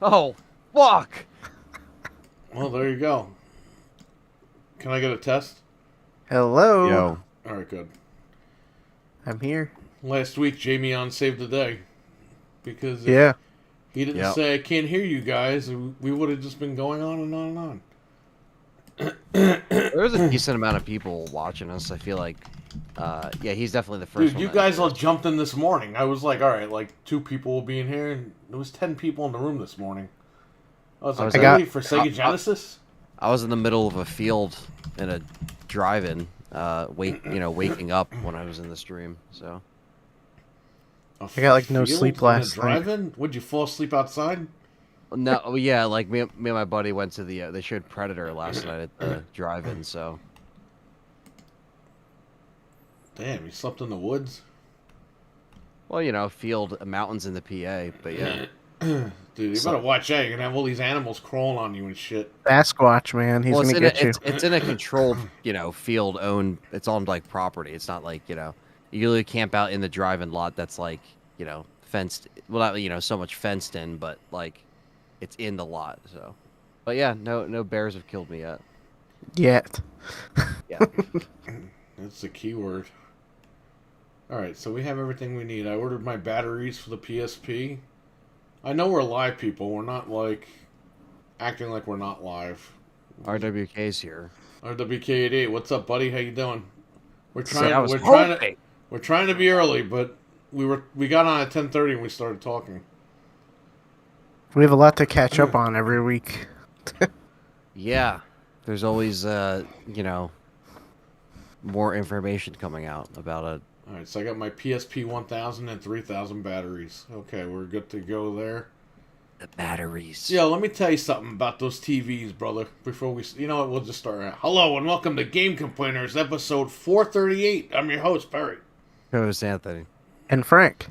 Oh, fuck! Well, there you go. Can I get a test? Hello. Yo. All right, good. I'm here. Last week, Jamie on saved the day because if Yeah. he didn't Yep. say I can't hear you guys, we would have just been going on and on and on. There was a decent amount of people watching us. I feel like, yeah, he's definitely the first Dude, one. you that guys all noticed. jumped in this morning. I was like, all right, like 2 people will be in here, and there was 10 people in the room this morning. I was like, I really? For Sega Genesis? I was in the middle of a field in a drive-in, waking up when I was in the stream. So I got, like, no field sleep in a last night. drive-in? Would you fall asleep outside? no, yeah, like me and my buddy went to the. They showed Predator last night at the drive-in. So Damn, you slept in the woods? well, field mountains in the PA. But yeah, Dude, you better watch out. You're gonna have all these animals crawling on you and shit. Sasquatch, man. He's well, gonna get you. it's in a controlled, field owned. It's on like property. It's not like you usually camp out in the drive-in lot that's like fenced. Well, not so much fenced in, but like it's in the lot. So, but yeah, no bears have killed me yet. Yet. Yeah. That's the key word. Alright, so we have everything we need. I ordered my batteries for the PSP. I know we're live, people. We're not, like, acting like we're not live. RWK's here. RWK88, what's up, buddy? How you doing? We're So trying. I was We're trying to. hoping. We're trying to be early, but we got on at 10:30 and we started talking. We have a lot to catch up on every week. Yeah, there's always more information coming out about it. All right, so I got my PSP 1000 and 3000 batteries. Okay, we're good to go there. The batteries. Yo, let me tell you something about those TVs, brother. Before we, you know what, we'll just start out. Hello and welcome to Game Complainers, episode 438. I'm your host, Perry. Who's Anthony? And Frank.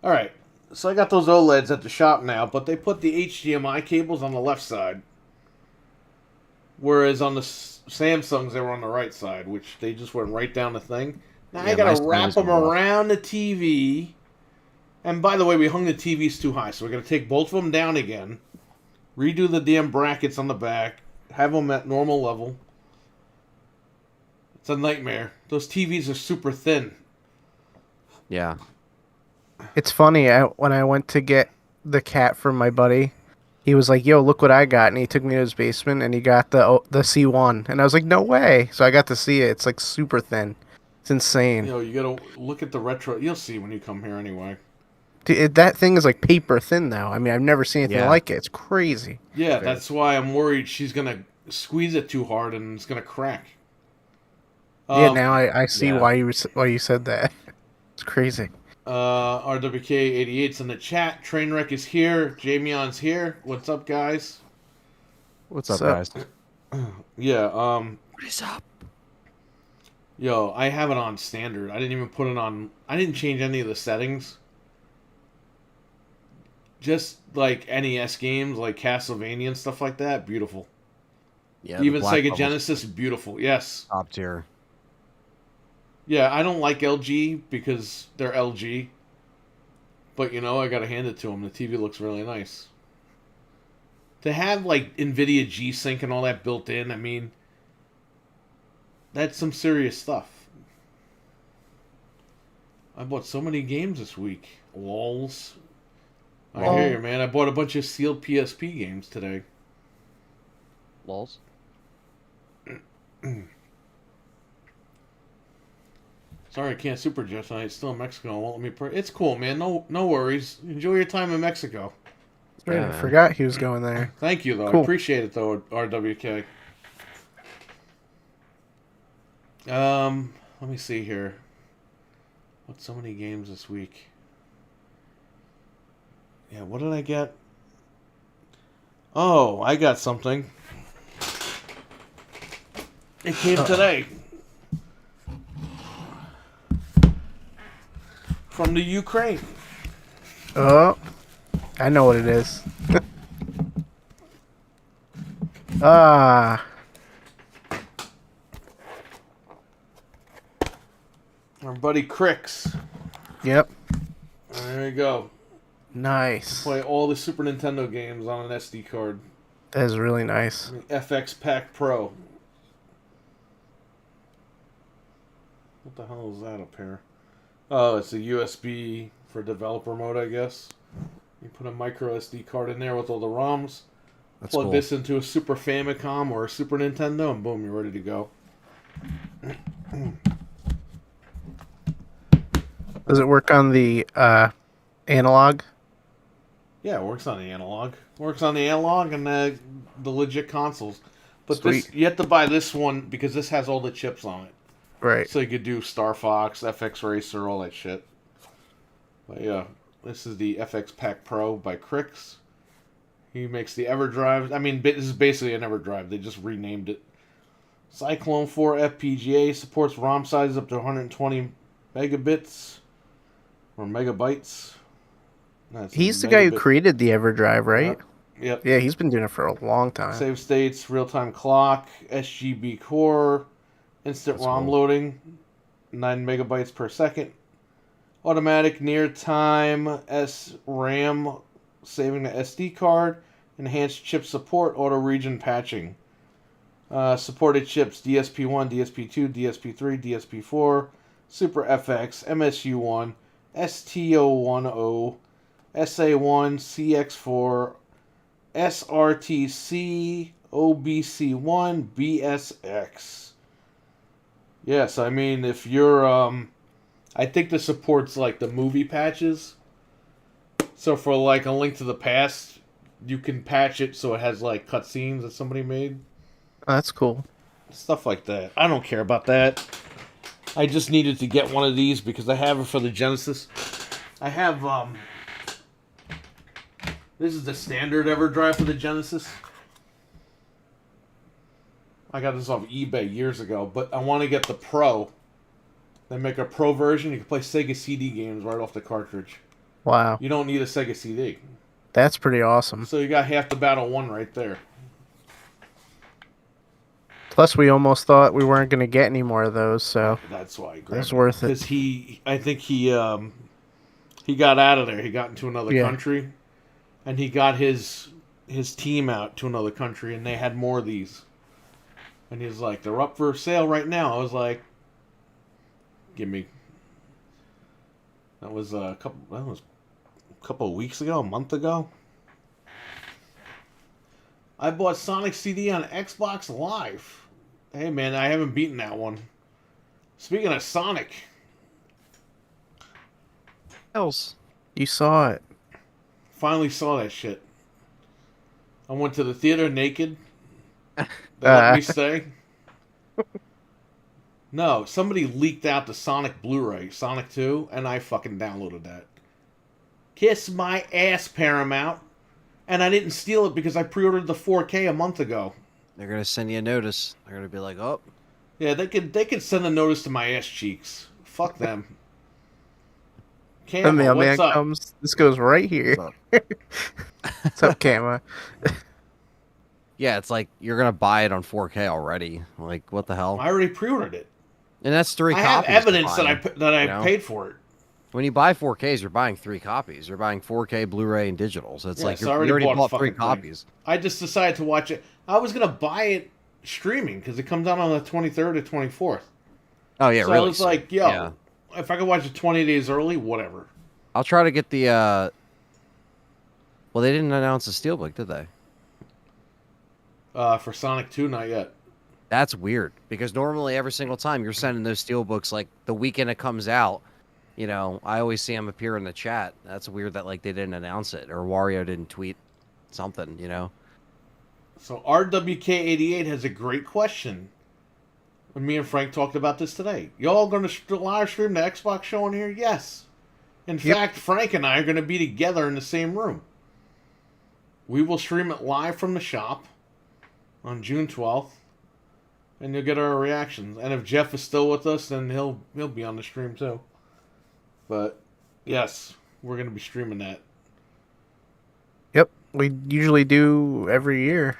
All right, so I got those OLEDs at the shop now, but they put the HDMI cables on the left side, whereas on the Samsungs they were on the right side, which they just went right down the thing. Now I gotta wrap them around the TV. And by the way, we hung the TVs too high, so we're gonna take both of them down again, redo the damn brackets on the back, have them at normal level. It's a nightmare. Those TVs are super thin. Yeah. It's funny, when I went to get the cat from my buddy, he was like, yo, look what I got. And he took me to his basement and he got the C1. And I was like, no way. So I got to see it. It's like super thin. It's insane. You know, you gotta look at the retro. You'll see when you come here anyway. Dude, that thing is like paper thin, though. I mean, I've never seen anything Yeah. like it. It's crazy. Yeah, that's why I'm worried she's gonna squeeze it too hard and it's gonna crack. Yeah, now I see yeah. why you said that. It's crazy. RWK88's in the chat. Trainwreck is here. Jamion's here. What's up, guys? What's up, What's guys? Yeah, What is up? yo, I have it on standard. I didn't even put it on. I didn't change any of the settings. Just like NES games, like Castlevania and stuff like that. Beautiful. Yeah. Even the Black Sega Bubbles Genesis, beautiful. Yes. top tier. Yeah, I don't like LG because they're LG. But, I gotta hand it to them. The TV looks really nice. To have, like, NVIDIA G-Sync and all that built in, I mean, that's some serious stuff. I bought so many games this week. LOLs. I hear you, man. I bought a bunch of sealed PSP games today. Lols. Sorry, I can't super jet tonight. It's still in Mexico. It won't let me. It's cool, man. No worries. Enjoy your time in Mexico. Right, Yeah, I man. forgot he was going there. Thank you, though. Cool. I appreciate it, though, RWK. Let me see here. What's so many games this week? Yeah, what did I get? Oh, I got something. It came today. From the Ukraine. Oh, I know what it is. Ah, Our buddy Crix. yep. There you go. Nice. Play all the Super Nintendo games on an SD card. That is really nice. FX Pack Pro. What the hell is that up here? Oh, it's a USB for developer mode, I guess. You put a micro SD card in there with all the ROMs. That's Plug cool. this into a Super Famicom or a Super Nintendo, and boom, you're ready to go. Does it work on the analog? Yeah, it works on the analog. Works on the analog and the legit consoles. But Sweet. this, you have to buy this one because this has all the chips on it. Right. So you could do Star Fox, FX Racer, all that shit. But yeah, this is the FX Pack Pro by Crix. He makes the EverDrive. I mean, this is basically an EverDrive. They just renamed it. Cyclone 4 FPGA supports ROM sizes up to 120 megabits or megabytes. That's He's the guy who megabit. created the EverDrive, right? Yep. Yeah, he's been doing it for a long time. Save states, real-time clock, SGB core, instant That's ROM cool. loading, 9 megabytes per second, automatic near-time SRAM, saving the SD card, enhanced chip support, auto-region patching. Supported chips DSP1, DSP2, DSP3, DSP4, Super FX, MSU1, STO10, SA1, CX4, SRTC, OBC1, BSX. Yes, I mean, if you're, I think this supports, like, the movie patches. So for, like, A Link to the Past, you can patch it so it has, like, cutscenes that somebody made. Oh, that's cool. Stuff like that. I don't care about that. I just needed to get one of these because I have it for the Genesis. I have, this is the standard EverDrive for the Genesis. I got this off eBay years ago, but I want to get the Pro. They make a Pro version. You can play Sega CD games right off the cartridge. Wow. You don't need a Sega CD. That's pretty awesome. So you got half the Battle 1 right there. Plus, we almost thought we weren't going to get any more of those, so That's why I grabbed it's worth it. Because I think he got out of there. He got into another Yeah. country, and he got his team out to another country, and they had more of these. And he's like, "They're up for sale right now." I was like, "Give me." That was a couple of weeks ago, a month ago. I bought Sonic CD on Xbox Live. Hey man, I haven't beaten that one. Speaking of Sonic, else. You saw it. finally saw that shit. I went to the theater naked. They let me stay. No, somebody leaked out the Sonic Blu-ray, Sonic 2, and I fucking downloaded that. Kiss my ass, Paramount. And I didn't steal it because I pre-ordered the 4K a month ago. They're gonna send you a notice. They're gonna be like, "Oh, Yeah, they could send a notice to my ass cheeks. Fuck them. The Cam, mailman what's up? comes. This goes right here. what's up?" What's up, Kama? Yeah, it's like you're gonna buy it on 4K already. Like, what the hell? I already pre-ordered it. And that's 3 I have copies. evidence to that buy, I you know? paid for it. When you buy 4Ks, you're buying 3 copies. You're buying 4K, Blu-ray, and digital. So it's Yeah, like so you I already already bought bought the 3 fucking thing. copies. I just decided to watch it. I was gonna buy it streaming because it comes out on the 23rd or 24th. Oh yeah, So really? I was like, yo, Yeah. if I could watch it 20 days early, whatever. I'll try to get the. Well, they didn't announce the steelbook, did they? For Sonic 2, not yet. That's weird because normally every single time you're sending those steelbooks like the weekend it comes out. You know, I always see them appear in the chat. That's weird that like they didn't announce it or Wario didn't tweet something. You know. So RWK88 has a great question. And me and Frank talked about this today. Y'all going to live stream the Xbox show in here? Yes. In Yep. fact, Frank and I are going to be together in the same room. We will stream it live from the shop on June 12th, and you'll get our reactions. And if Jeff is still with us, then he'll be on the stream too. But yes, we're going to be streaming that. Yep, we usually do every year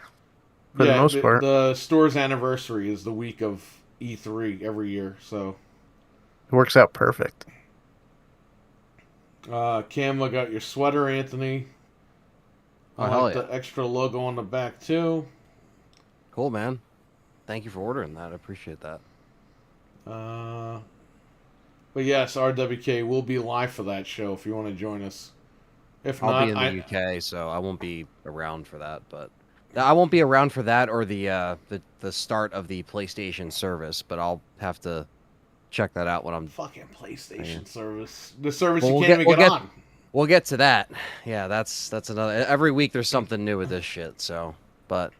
for the most part. The store's anniversary is the week of E3 every year, so It works out perfect. Canva got your sweater, Anthony. Oh, I hell like yeah. the extra logo on the back, too. Cool, man. Thank you for ordering that. I appreciate that. But yes, RWK will be live for that show if you want to join us. If I'll be not, in the UK, so I won't be around for that. But I won't be around for that or the start of the PlayStation service. But I'll have to check that out when I'm fucking PlayStation service. The service Well, you can't even get on. We'll get to that. Yeah, that's another. Every week there's something new with this shit. So, but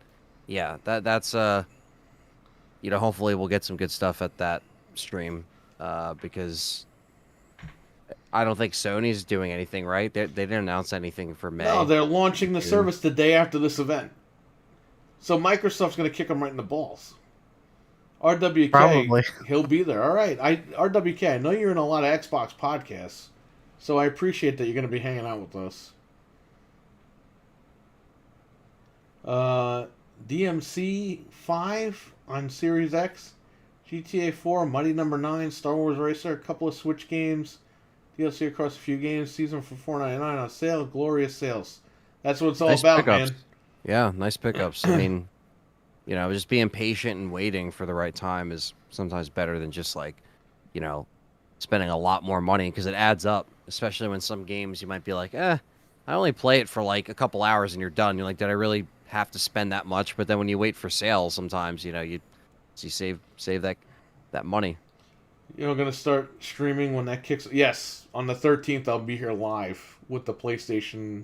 yeah, that's hopefully we'll get some good stuff at that stream, because I don't think Sony's doing anything, right? They didn't announce anything for May. No, they're launching the service the day after this event. So Microsoft's going to kick them right in the balls. RWK, Probably. he'll be there. All right, RWK, I know you're in a lot of Xbox podcasts, so I appreciate that you're going to be hanging out with us. DMC 5 on Series X, GTA 4, Mighty Number 9, Star Wars Racer, a couple of Switch games, DLC across a few games, season for $4.99 on sale, glorious sales. That's what it's all Nice about, pickups. man. Yeah, nice pickups. I mean, just being patient and waiting for the right time is sometimes better than just spending a lot more money, because it adds up, especially when some games you might be like, I only play it for like a couple hours and you're done. You're like, did I really have to spend that much? But then when you wait for sales, sometimes, you save that money. Going to start streaming when that kicks. Yes, on the 13th, I'll be here live with the PlayStation.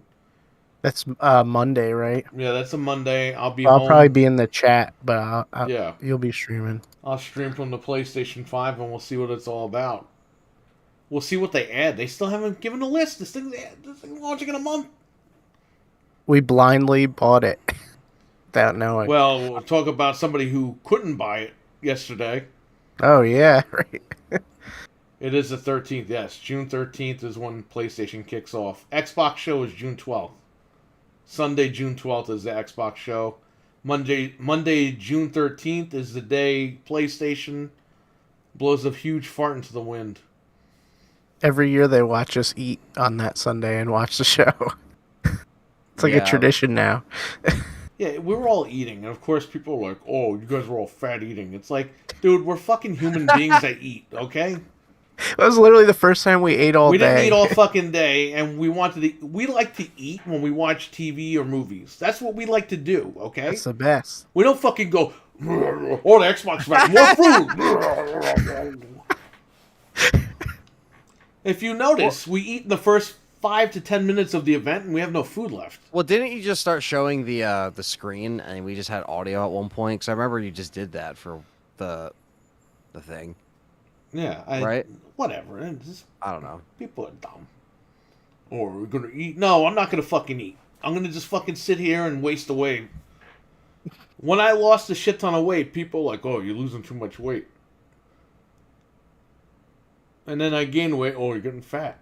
That's Monday, right? Yeah, that's a Monday. I'll I'll probably be in the chat, but yeah, you'll be streaming. I'll stream from the PlayStation 5, and we'll see what it's all about. We'll see what they add. They still haven't given a list. This thing's launching in a month. We blindly bought it without knowing. Well, we'll talk about somebody who couldn't buy it yesterday. Oh, yeah, right. It is the 13th, yes. June 13th is when PlayStation kicks off. Xbox show is June 12th. Sunday, June 12th is the Xbox show. Monday, June 13th is the day PlayStation blows a huge fart into the wind. Every year they watch us eat on that Sunday and watch the show. It's like a tradition now. Yeah, we were all eating, and of course people were like, oh, you guys were all fat eating. It's like, dude, we're fucking human beings that eat, okay? That was literally the first time we ate all day. We didn't eat all fucking day, and we like to eat when we watch TV or movies. That's what we like to do, okay? That's the best. We don't fucking go, oh, the Xbox back, more food! If you notice, we eat in the first 5 to 10 minutes of the event, and we have no food left. Well, didn't you just start showing the screen, and we just had audio at one point? Because I remember you just did that for the thing. Yeah, right? Whatever. I don't know. People are dumb. Or we're gonna eat. No, I'm not gonna fucking eat. I'm gonna just fucking sit here and waste away. When I lost a shit ton of weight, people were like, oh, you're losing too much weight. And then I gained weight. Oh, you're getting fat.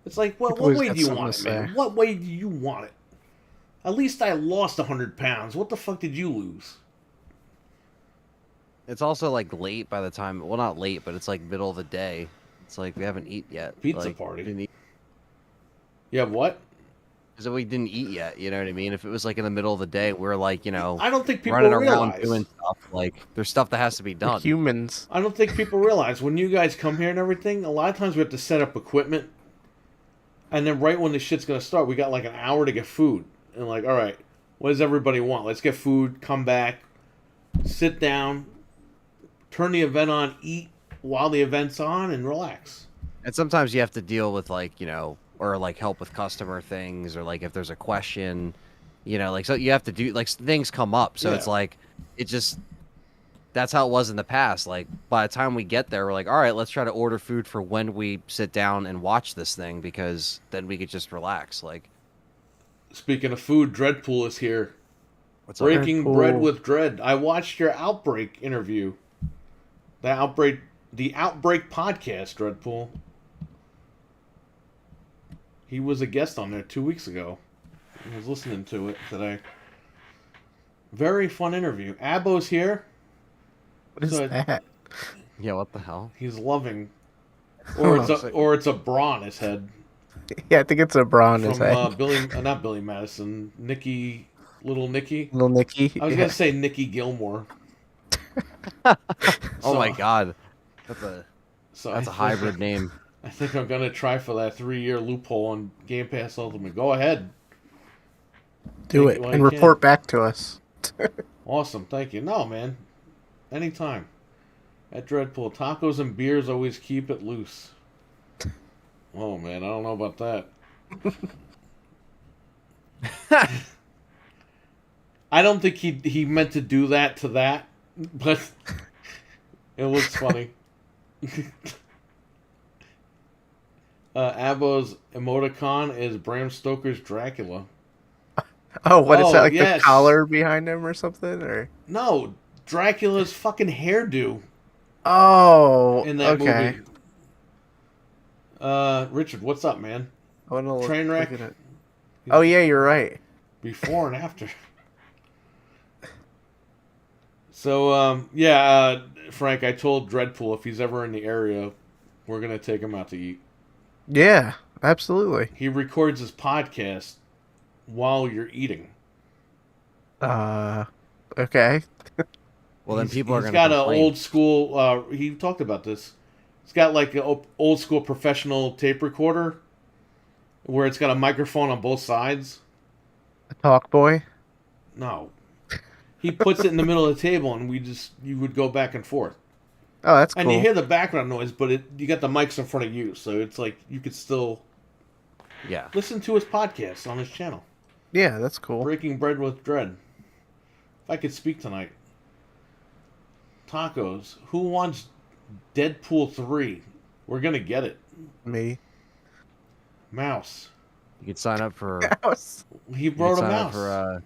It's like, what way do you want it, man? What way do you want it? At least I lost 100 pounds. What the fuck did you lose? It's also like late by the time. Well, not late, but it's like middle of the day. It's like we haven't eaten yet. Pizza like, party. Yeah, what? Because we didn't eat yet. You know what I mean? If it was like in the middle of the day, we're like, I don't think people running realize. Around doing stuff. Like, there's stuff that has to be done. We're humans. I don't think people realize when you guys come here and everything. A lot of times we have to set up equipment, and then right when the shit's gonna start, we got like an hour to get food. And like, all right, what does everybody want? Let's get food. Come back, sit down. Turn the event on, eat while the event's on, and relax. And sometimes you have to deal with or like help with customer things, or like if there's a question, so you have to do things come up. So it's like, that's how it was in the past. Like by the time we get there, we're like, all right, let's try to order food for when we sit down and watch this thing, because then we could just relax. Like, speaking of food, Dreadpool is here. What's up? Breaking Bread with Dread. I watched your Outbreak interview. The Outbreak podcast, Dreadpool. He was a guest on there 2 weeks ago. I was listening to it today. Very fun interview. Abo's here. What is that? Yeah, what the hell? He's loving. Or it's a bra on his head. Yeah, I think it's a bra on his from head. Not Billy Madison, Little Nicky. Little Nicky. I was gonna Yeah. say Nicky Gilmore. Oh my So, god, that's a so that's a hybrid name. I think I'm gonna try for that 3-year loophole on Game Pass Ultimate. Go ahead, Do take it it while and you can. report back to us. Awesome, thank you. No, man, anytime. At Dreadpool, tacos and beers always keep it loose. Oh man, I don't know about that. I don't think he meant to do that to that, but it looks funny. Abo's emoticon is Bram Stoker's Dracula. Oh, what is that? Oh Like the yes, collar behind him or something? Or no, Dracula's fucking hairdo oh, in that okay. movie. Richard, what's up, man? I want to look Trainwreck at it. Oh yeah, you're right. before and after. So Frank, I told Dreadpool if he's ever in the area, we're gonna take him out to eat. Yeah, absolutely. He records his podcast while you're eating. Uh, okay. Well, then people are He's gonna got an complain. old school. He talked about this. It's got like an old school professional tape recorder where it's got a microphone on both sides. A talk boy. No, he puts it in the middle of the table, and you would go back and forth, Oh, that's and you cool. hear the background noise, but you got the mics in front of you, so it's like you could still Yeah. listen to his podcast on his channel, Yeah, that's cool. Breaking Bread with Dread. If I could speak tonight. Tacos. Who wants Deadpool 3? We're gonna get it. Me. Mouse. You could sign up for He you could brought a sign up mouse. for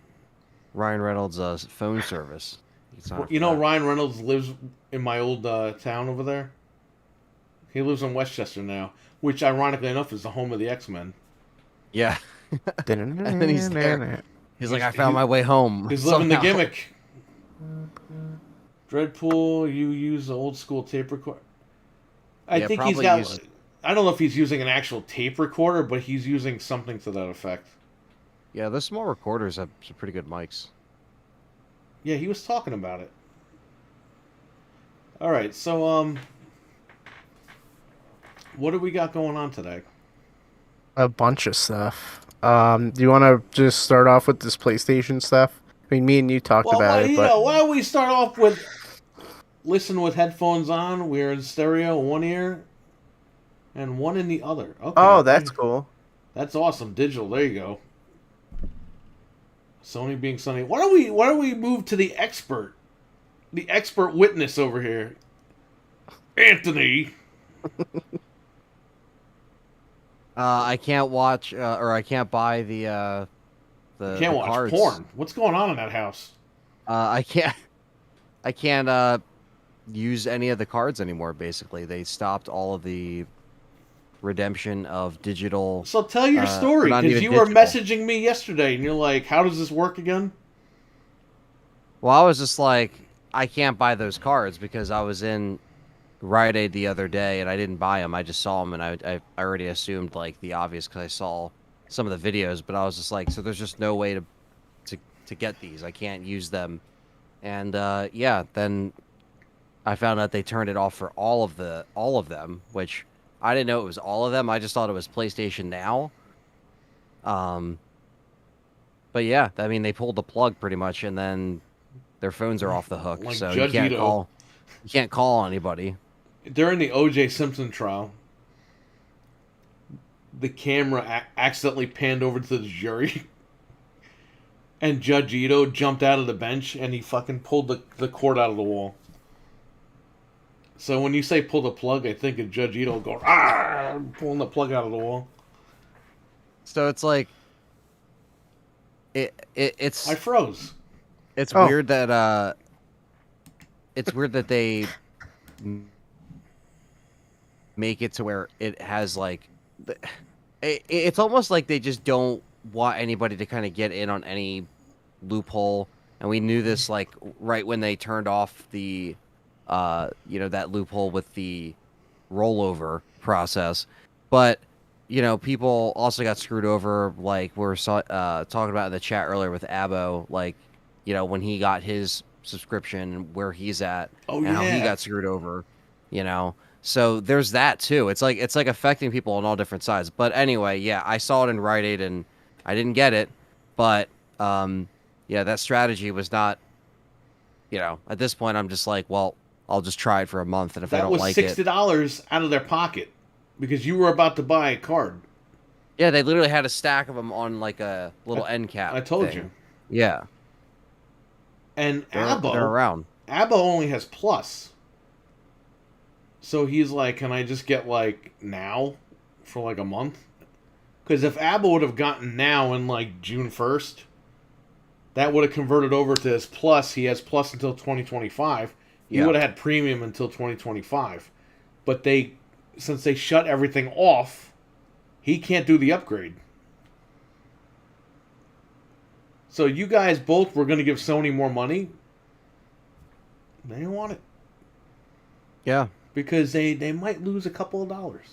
Ryan Reynolds' phone service. You could sign up You for know, that. Ryan Reynolds lives in my old town over there. He lives in Westchester now, which, ironically enough, is the home of the X-Men. Yeah. And then he's there. He's like, I found my way home. He's living the somehow. gimmick. Dreadpool, you use the old school tape recorder. I Yeah, think he's probably got. use- I don't know if he's using an actual tape recorder, but he's using something to that effect. Yeah, those small recorders have some pretty good mics. Yeah, he was talking about it. All right, so what do we got going on today? A bunch of stuff. Do you want to just start off with this PlayStation stuff? I mean, me and you talked Well, about it, but why don't we start off with listen with headphones on? We're in stereo, one ear, and one in the other. Okay. oh, that's cool. That's awesome. Digital. There you go. Sony being Sony. Why don't we move to the expert? The expert witness over here. Anthony. I can't watch or I can't buy the Can't watch cards. porn. What's going on in that house? I can't use any of the cards anymore. Basically, they stopped all of the redemption of digital. So tell your story, not because even you were digital. messaging me yesterday, and you're like, "How does this work again?" Well, I was just like, I can't buy those cards because I was in Rite Aid the other day and I didn't buy them. I just saw them and I already assumed like the obvious because I saw some of the videos. But I was just like, so there's just no way to get these. I can't use them. And yeah, then I found out they turned it off for all of them, which I didn't know it was all of them. I just thought it was PlayStation Now. But yeah, I mean they pulled the plug pretty much, and then their phones are off the hook, Like so Judge Ito. you can't call anybody. During the O.J. Simpson trial, the camera accidentally panned over to the jury, and Judge Ito jumped out of the bench and he fucking pulled the cord out of the wall. So when you say pull the plug, I think of Judge Ito going, ah, pulling the plug out of the wall. So it's like it's I froze. it's Oh. weird that they make it to where it has like it's almost like they just don't want anybody to kind of get in on any loophole, and we knew this like right when they turned off the that loophole with the rollover process. But people also got screwed over, like talking about in the chat earlier with Abo, like, when he got his subscription and where he's at Oh and how he yeah. got screwed over, you know. So there's that too. It's like affecting people on all different sides. But anyway, yeah, I saw it in Rite Aid and I didn't get it, but yeah, that strategy was not, at this point I'm just like, well, I'll just try it for a month, and if I That don't was like it, $60 out of their pocket because you were about to buy a card. yeah, they literally had a stack of them on like a little I, end cap I told thing. you. Yeah, And they're around. Abo only has Plus. So he's like, can I just get like now for like a month? Because if Abo would have gotten now in like June 1st, that would have converted over to his Plus. He has Plus until 2025. He Yeah. would have had Premium until 2025. But since they shut everything off, he can't do the upgrade. So you guys both were going to give Sony more money. They didn't want it. Yeah. Because they might lose a couple of dollars.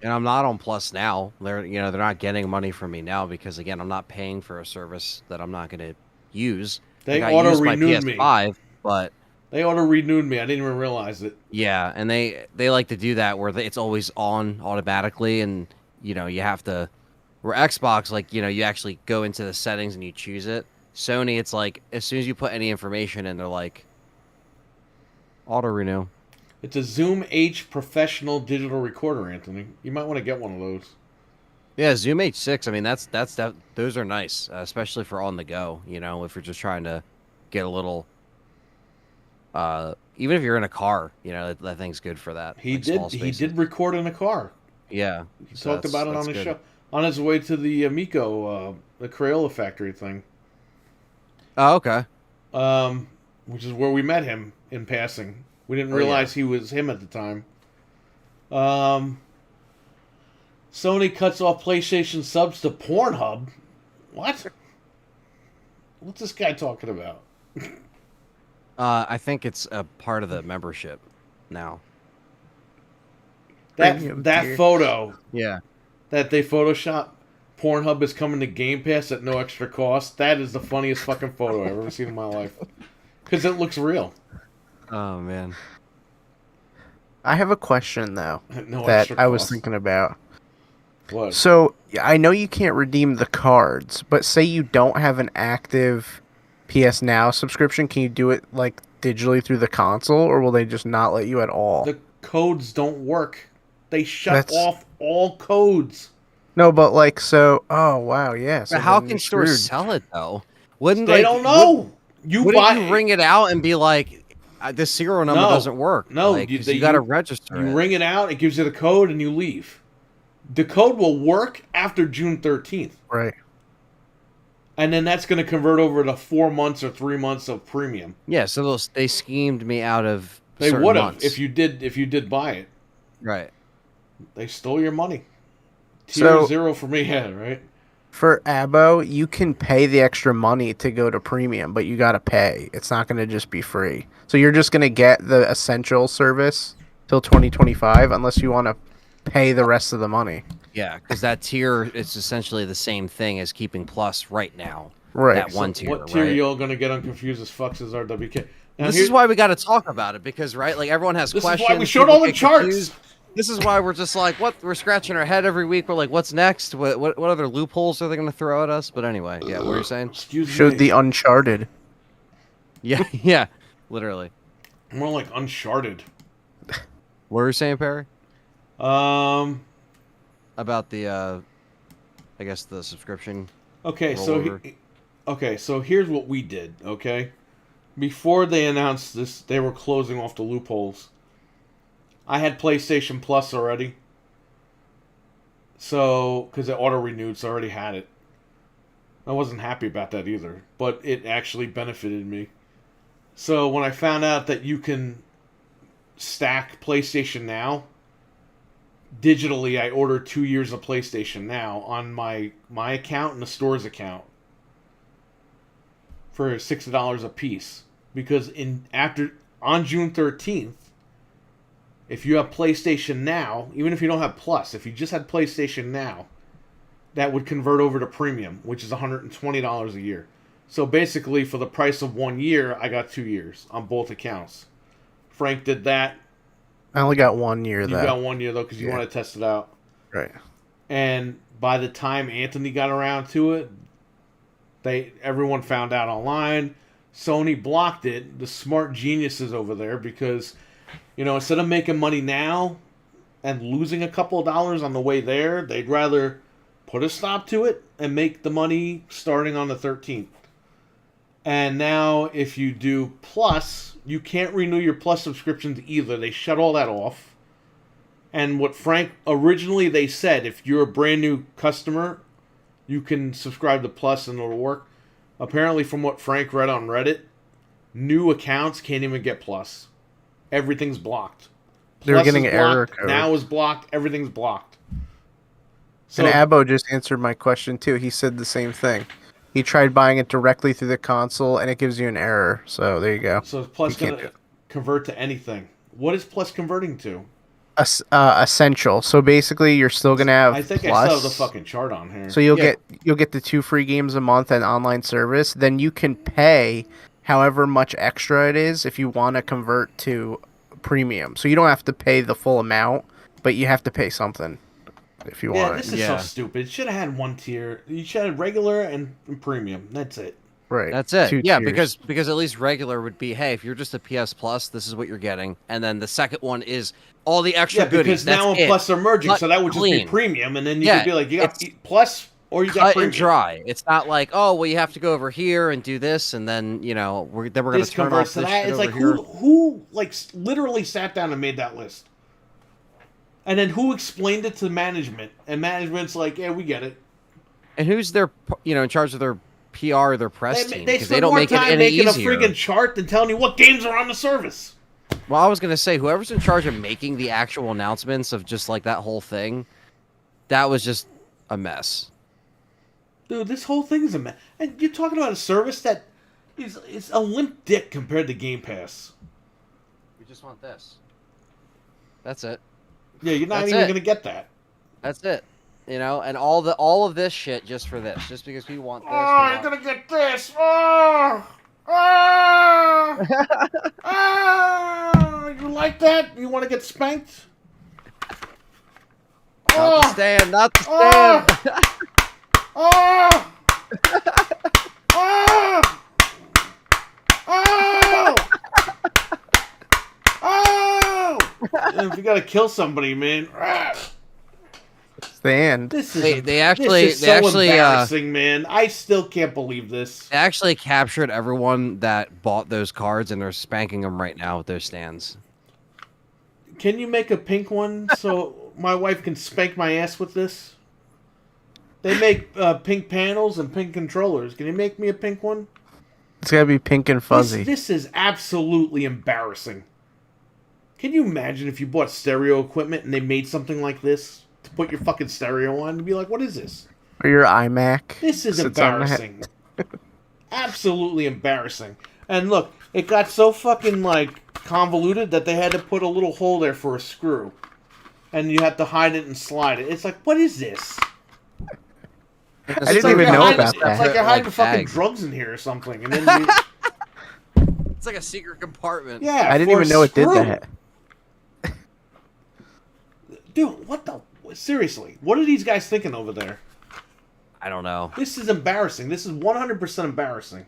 And I'm not on Plus now. They're not getting money from me now because, again, I'm not paying for a service that I'm not going to use. They like, I used my auto-renewed me. PS5, but They auto-renewed me. I didn't even realize it. yeah, and they like to do that where it's always on automatically, and you have to. Where Xbox, like, you actually go into the settings and you choose it. Sony, it's like as soon as you put any information in, they're like auto renew. It's a Zoom H professional digital recorder, Anthony. You might want to get one of those. Yeah, Zoom H6. I mean, those are nice, especially for on the go. If you're just trying to get a little, even if you're in a car, that thing's good for that. He like, small did. He spaces. did record in a car. Yeah, He so talked about it on his good. show. On his way to the Amico, the Crayola factory thing. Oh, okay. Which is where we met him in passing. We didn't Oh, realize he was him at the time. Sony cuts off PlayStation subs to Pornhub. What? What's this guy talking about? I think it's a part of the membership now. That photo Yeah. that they Photoshop, Pornhub is coming to Game Pass at no extra cost. That is the funniest fucking photo I've ever seen in my life. Because it looks real. Oh man. I have a question though No that extra I was cost. thinking about. What? So I know you can't redeem the cards, but say you don't have an active PS Now subscription, can you do it like digitally through the console, or will they just not let you at all? The codes don't work. They shut That's- off all codes. No, but like so. Oh wow, yeah. So But how then can you're stores screwed. sell it though? Wouldn't They don't know. Wouldn't you ring it out and be like, this serial number doesn't work? No, like, 'cause you got to register You it. ring it out, it gives you the code, and you leave. The code will work after June 13th. Right. And then that's going to convert over to 4 months or 3 months of premium. Yeah, so they schemed me out of. They certain would have months. if you did buy it. Right. They stole your money. Tier So- 0 for me, yeah, right? For Abo, you can pay the extra money to go to premium, but you got to pay. It's not going to just be free. So you're just going to get the essential service till 2025 unless you want to pay the rest of the money. Yeah, because that tier is essentially the same thing as keeping Plus right now. Right. That one tier. What tier right? y'all going to get on Confused as Fucks as RWK? Now, This is why we got to talk about it because, right? Like everyone has This is questions. why we showed people all the get charts. confused. This is why we're just like, what? We're scratching our head every week. We're like, what's next? What other loopholes are they going to throw at us? But anyway, yeah. What were you saying? Excuse me. Showed the Uncharted. Yeah, yeah. Literally. More like Uncharted. What were you saying, Perry? Um. About the, I guess the subscription. Okay, rollover. so here's what we did. Okay, before they announced this, they were closing off the loopholes. I had PlayStation Plus already, so because it auto renewed, so I already had it. I wasn't happy about that either, but it actually benefited me. So when I found out that you can stack PlayStation Now digitally, I ordered 2 years of PlayStation Now on my account and the store's account for $60 a piece, because on June 13th, if you have PlayStation Now, even if you don't have Plus, if you just had PlayStation Now, that would convert over to Premium, which is $120 a year. So basically, for the price of 1 year, I got 2 years on both accounts. Frank did that. I only got 1 year, though. You got 1 year, though, because you want to test it out. Right. And by the time Anthony got around to it, everyone found out online. Sony blocked it, the smart geniuses over there, because, instead of making money now and losing a couple of dollars on the way there, they'd rather put a stop to it and make the money starting on the 13th. And now, if you do Plus, you can't renew your Plus subscriptions either. They shut all that off. And what Frank originally they said, if you're a brand new customer, you can subscribe to Plus and it'll work. Apparently, from what Frank read on Reddit, new accounts can't even get Plus. Everything's blocked. They're getting an error code. Now is blocked. Everything's blocked. So, and Abbo just answered my question too. He said the same thing. He tried buying it directly through the console, and it gives you an error. So there you go. So is Plus going to convert to anything? What is Plus converting to? Essential. So basically, you're still gonna have. I think Plus. I still have the fucking chart on here. So you'll get the 2 free games a month and online service. Then you can pay however much extra it is if you want to convert to premium. So you don't have to pay the full amount, but you have to pay something if you want. Yeah, this is so stupid. It should have had one tier. You should have regular and premium. That's it. Right. That's it. 2 Yeah, tiers. because at least regular would be, hey, if you're just a PS Plus, this is what you're getting, and then the second one is all the extra goodies. Because now Plus are merging, so that would just be premium, and then you could be like, you got Plus or you got premium. Cut and dry. It's not like, oh, well, you have to go over here and do this, and then we're going to turn off this shit It's like over here. who literally sat down and made that list, and then who explained it to management, and management's like, yeah, we get it. And who's their in charge of their PR, their press team? They Because spend don't more make it time any making easier. a freaking chart than telling you what games are on the service. Well, I was going to say, whoever's in charge of making the actual announcements of just like that whole thing, that was just a mess. Dude, this whole thing is a mess. And you're talking about a service that is a limp dick compared to Game Pass. We just want this. That's it. Yeah, you're not That's even it. going to get that. That's it. And all of this shit just for this, just because we want this. Oh, you're gonna get this. Oh, oh, oh. You like that? You want to get spanked? Not the stand. Not the stand. Oh, oh, oh, oh. If you gotta kill somebody, man. Stand. This is embarrassing, man. I still can't believe this. They actually captured everyone that bought those cards, and they're spanking them right now with those stands. Can you make a pink one so my wife can spank my ass with this? They make pink panels and pink controllers. Can you make me a pink one? It's gotta be pink and fuzzy. This is absolutely embarrassing. Can you imagine if you bought stereo equipment and they made something like this? To put your fucking stereo on and be like, what is this? Or your iMac. This is embarrassing. Absolutely embarrassing. And look, it got so fucking convoluted that they had to put a little hole there for a screw. And you have to hide it and slide it. It's like, what is this? I didn't even know about that. It's like you're hiding fucking drugs in here or something. And then It's like a secret compartment. Yeah, I didn't even know it did that. Dude, what the... Seriously, what are these guys thinking over there? I don't know. This is embarrassing. This is 100% embarrassing.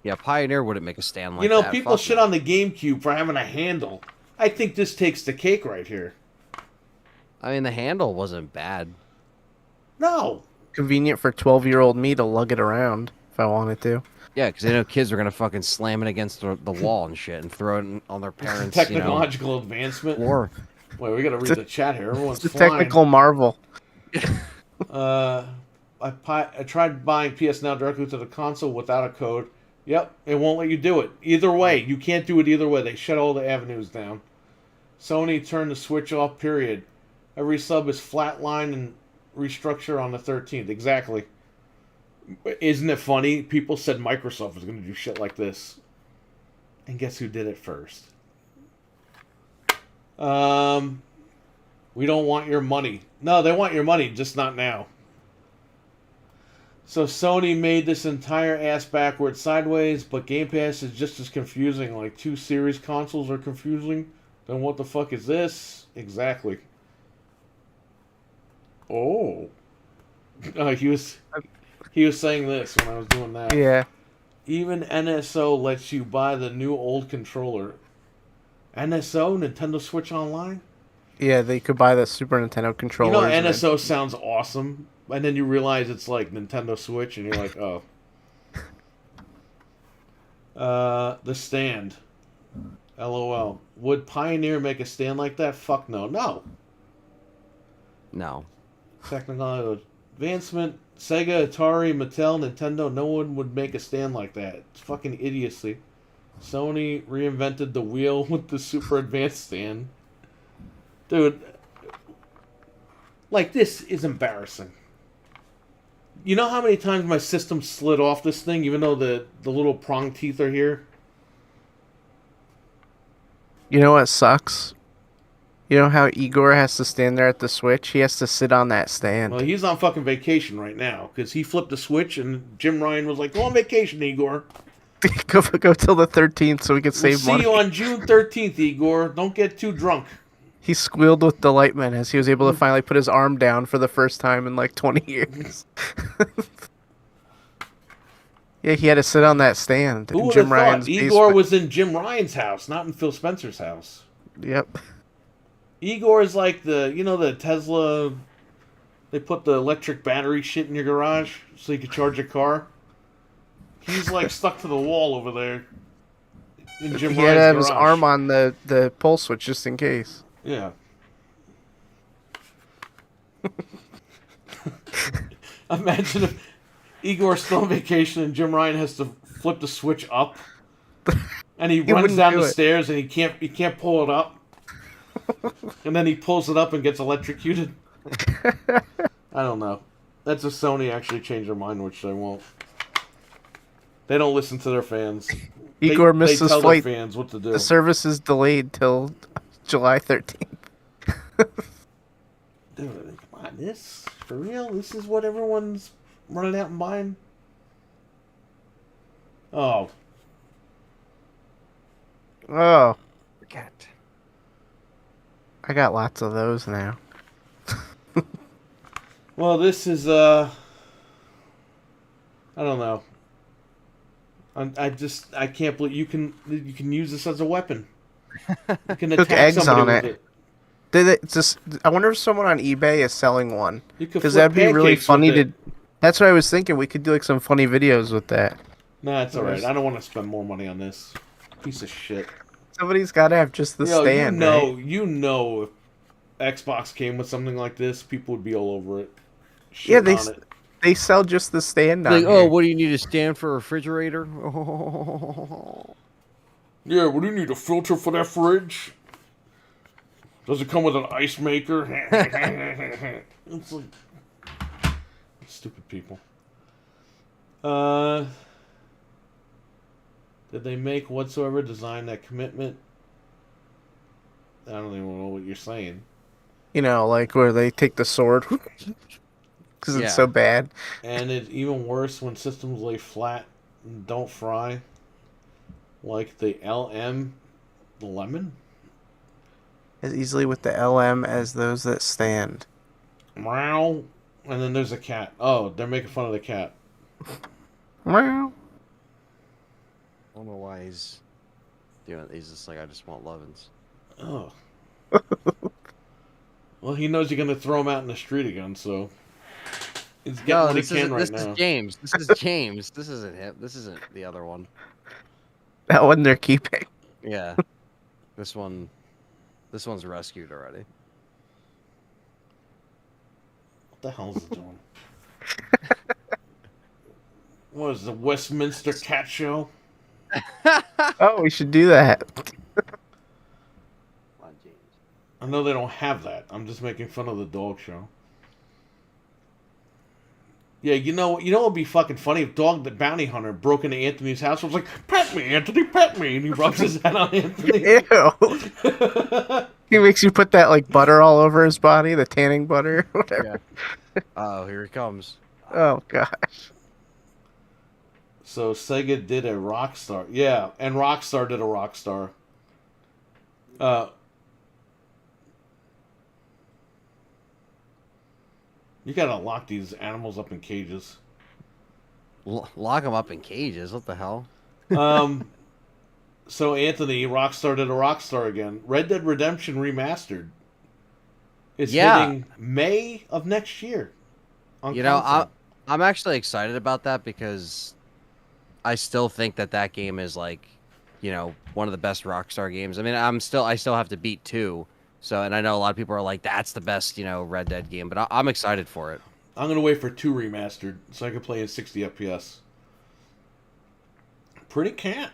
Yeah, Pioneer wouldn't make a stand like that. People shit on the GameCube for having a handle. I think this takes the cake right here. I mean, the handle wasn't bad. No. Convenient for 12-year-old me to lug it around if I wanted to. Yeah, because they know kids are going to fucking slam it against the wall and shit and throw it on their parents. Technological advancement. Or... Wait, we gotta read the chat here. Everyone's it's a technical marvel. I tried buying PS Now directly to the console without a code. Yep, it won't let you do it. Either way, you can't do it either way. They shut all the avenues down. Sony turned the switch off, period. Every sub is flatline and restructure on the 13th. Exactly. Isn't it funny? People said Microsoft was going to do shit like this. And guess who did it first? We don't want your money. No, they want your money, just not now. So Sony made this entire ass backwards sideways, but Game Pass is just as confusing. Like 2 series consoles are confusing. Then what the fuck is this? Exactly. Oh. He was saying this when I was doing that. Yeah. Even NSO lets you buy the new old controller. NSO, Nintendo Switch Online? Yeah, they could buy the Super Nintendo controllers. You know, NSO sounds awesome, and then you realize it's like Nintendo Switch, and you're like, oh. The stand. LOL. Would Pioneer make a stand like that? Fuck no. No. No. Technical advancement. Sega, Atari, Mattel, Nintendo, no one would make a stand like that. It's fucking idiocy. Sony reinvented the wheel with the super advanced stand. Dude, like, this is embarrassing. You know how many times my system slid off this thing, even though the little prong teeth are here? You know what sucks? You know how Igor has to stand there at the Switch? He has to sit on that stand. Well, he's on fucking vacation right now, because he flipped the Switch, and Jim Ryan was like, go on vacation, Igor. go till the 13th so we can save money. See you on June 13th, Igor. Don't get too drunk. He squealed with delightment as he was able to finally put his arm down for the first time in like 20 years. Yeah, he had to sit on that stand. Who in would Jim have thought? Ryan's Igor basement. was in Jim Ryan's house, not in Phil Spencer's house. Yep. Igor is like the Tesla, they put the electric battery shit in your garage so you can charge your car. He's like stuck to the wall over there in Jim He Ryan's had to have garage. his arm on the pull switch just in case. Yeah. Imagine if Igor's still on vacation and Jim Ryan has to flip the switch up, and he runs wouldn't down do the it. stairs and he can't pull it up, and then he pulls it up and gets electrocuted. I don't know. That's if Sony actually changed their mind, which they won't. They don't listen to their fans. Igor they missed his tell flight. their fans what to do. The service is delayed till July 13th. Dude, come on, this for real? This is what everyone's running out and buying? Oh, Oh, Forget. I got lots of those now. well, this is I don't know. I can't believe you can use this as a weapon. You can Cook attack eggs somebody on with it. it. I wonder if someone on eBay is selling one. You could Because flip that'd be really pancakes funny with it. to. That's what I was thinking. We could do like some funny videos with that. Nah, it's alright. I don't want to spend more money on this. Piece of shit. Somebody's got to have just the stand. Right? You know, if Xbox came with something like this, people would be all over it. Yeah, Shitting on it. they sell just the stand. Like, on oh, here. what do you need a stand for a refrigerator? Yeah, what do you need, a filter for that fridge? Does it come with an ice maker? It's like stupid people. Did they make whatsoever design that commitment? I don't even know what you're saying. You know, like where they take the sword because Yeah. it's so bad. And it's even worse when systems lay flat and don't fry. Like the LM, the lemon? As easily with the LM as those that stand. Meow. And then there's a cat. Oh, they're making fun of the cat. Well, I don't know why he's doing it. He's just like, I just want lovin's. Oh. Well, he knows you're going to throw him out in the street again, so... He's getting what he can right this now. is James. This is James. This isn't him. This isn't the other one. that one they're keeping. Yeah. This one's rescued already. What the hell is it doing? What is the Westminster Cat Show? Oh, we should do that. Come on, James. I know they don't have that. I'm just making fun of the dog show. Yeah, you know what would be fucking funny if Dog the Bounty Hunter broke into Anthony's house and was like, "Pet me, Anthony, pet me," and he rubs his head on Anthony. Ew. He makes you put that like butter all over his body, the tanning butter, whatever. Yeah. Oh, here he comes. Oh gosh. So Sega did a Rockstar. Yeah, and Rockstar did a Rockstar. Uh, you gotta lock these animals up in cages. Lock them up in cages. What the hell? Um, so Anthony, Rockstar did a Rockstar again. Red Dead Redemption Remastered. It's Yeah. hitting May of next year on You know, console. I'm actually excited about that because I still think that game is like, one of the best Rockstar games. I mean, I still have to beat 2. So, and I know a lot of people are like, that's the best, Red Dead game, but I'm excited for it. I'm gonna wait for 2 Remastered so I can play in 60 FPS. Pretty can't.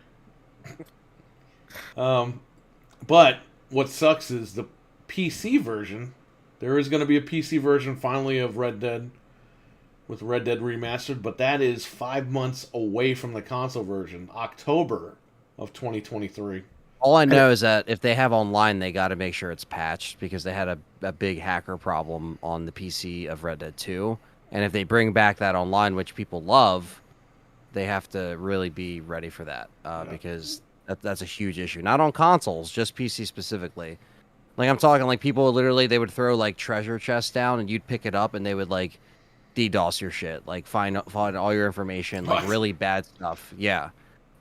But what sucks is the PC version. There is going to be a PC version finally of Red Dead with Red Dead Remastered, but that is 5 months away from the console version, October of 2023. All I know is that if they have online, they got to make sure it's patched because they had a big hacker problem on the PC of Red Dead 2. And if they bring back that online, which people love, they have to really be ready for that because that's a huge issue. Not on consoles, just PC specifically. Like I'm talking like people literally they would throw like treasure chests down and you'd pick it up and they would like DDoS your shit, like find all your information, like really bad stuff. Yeah.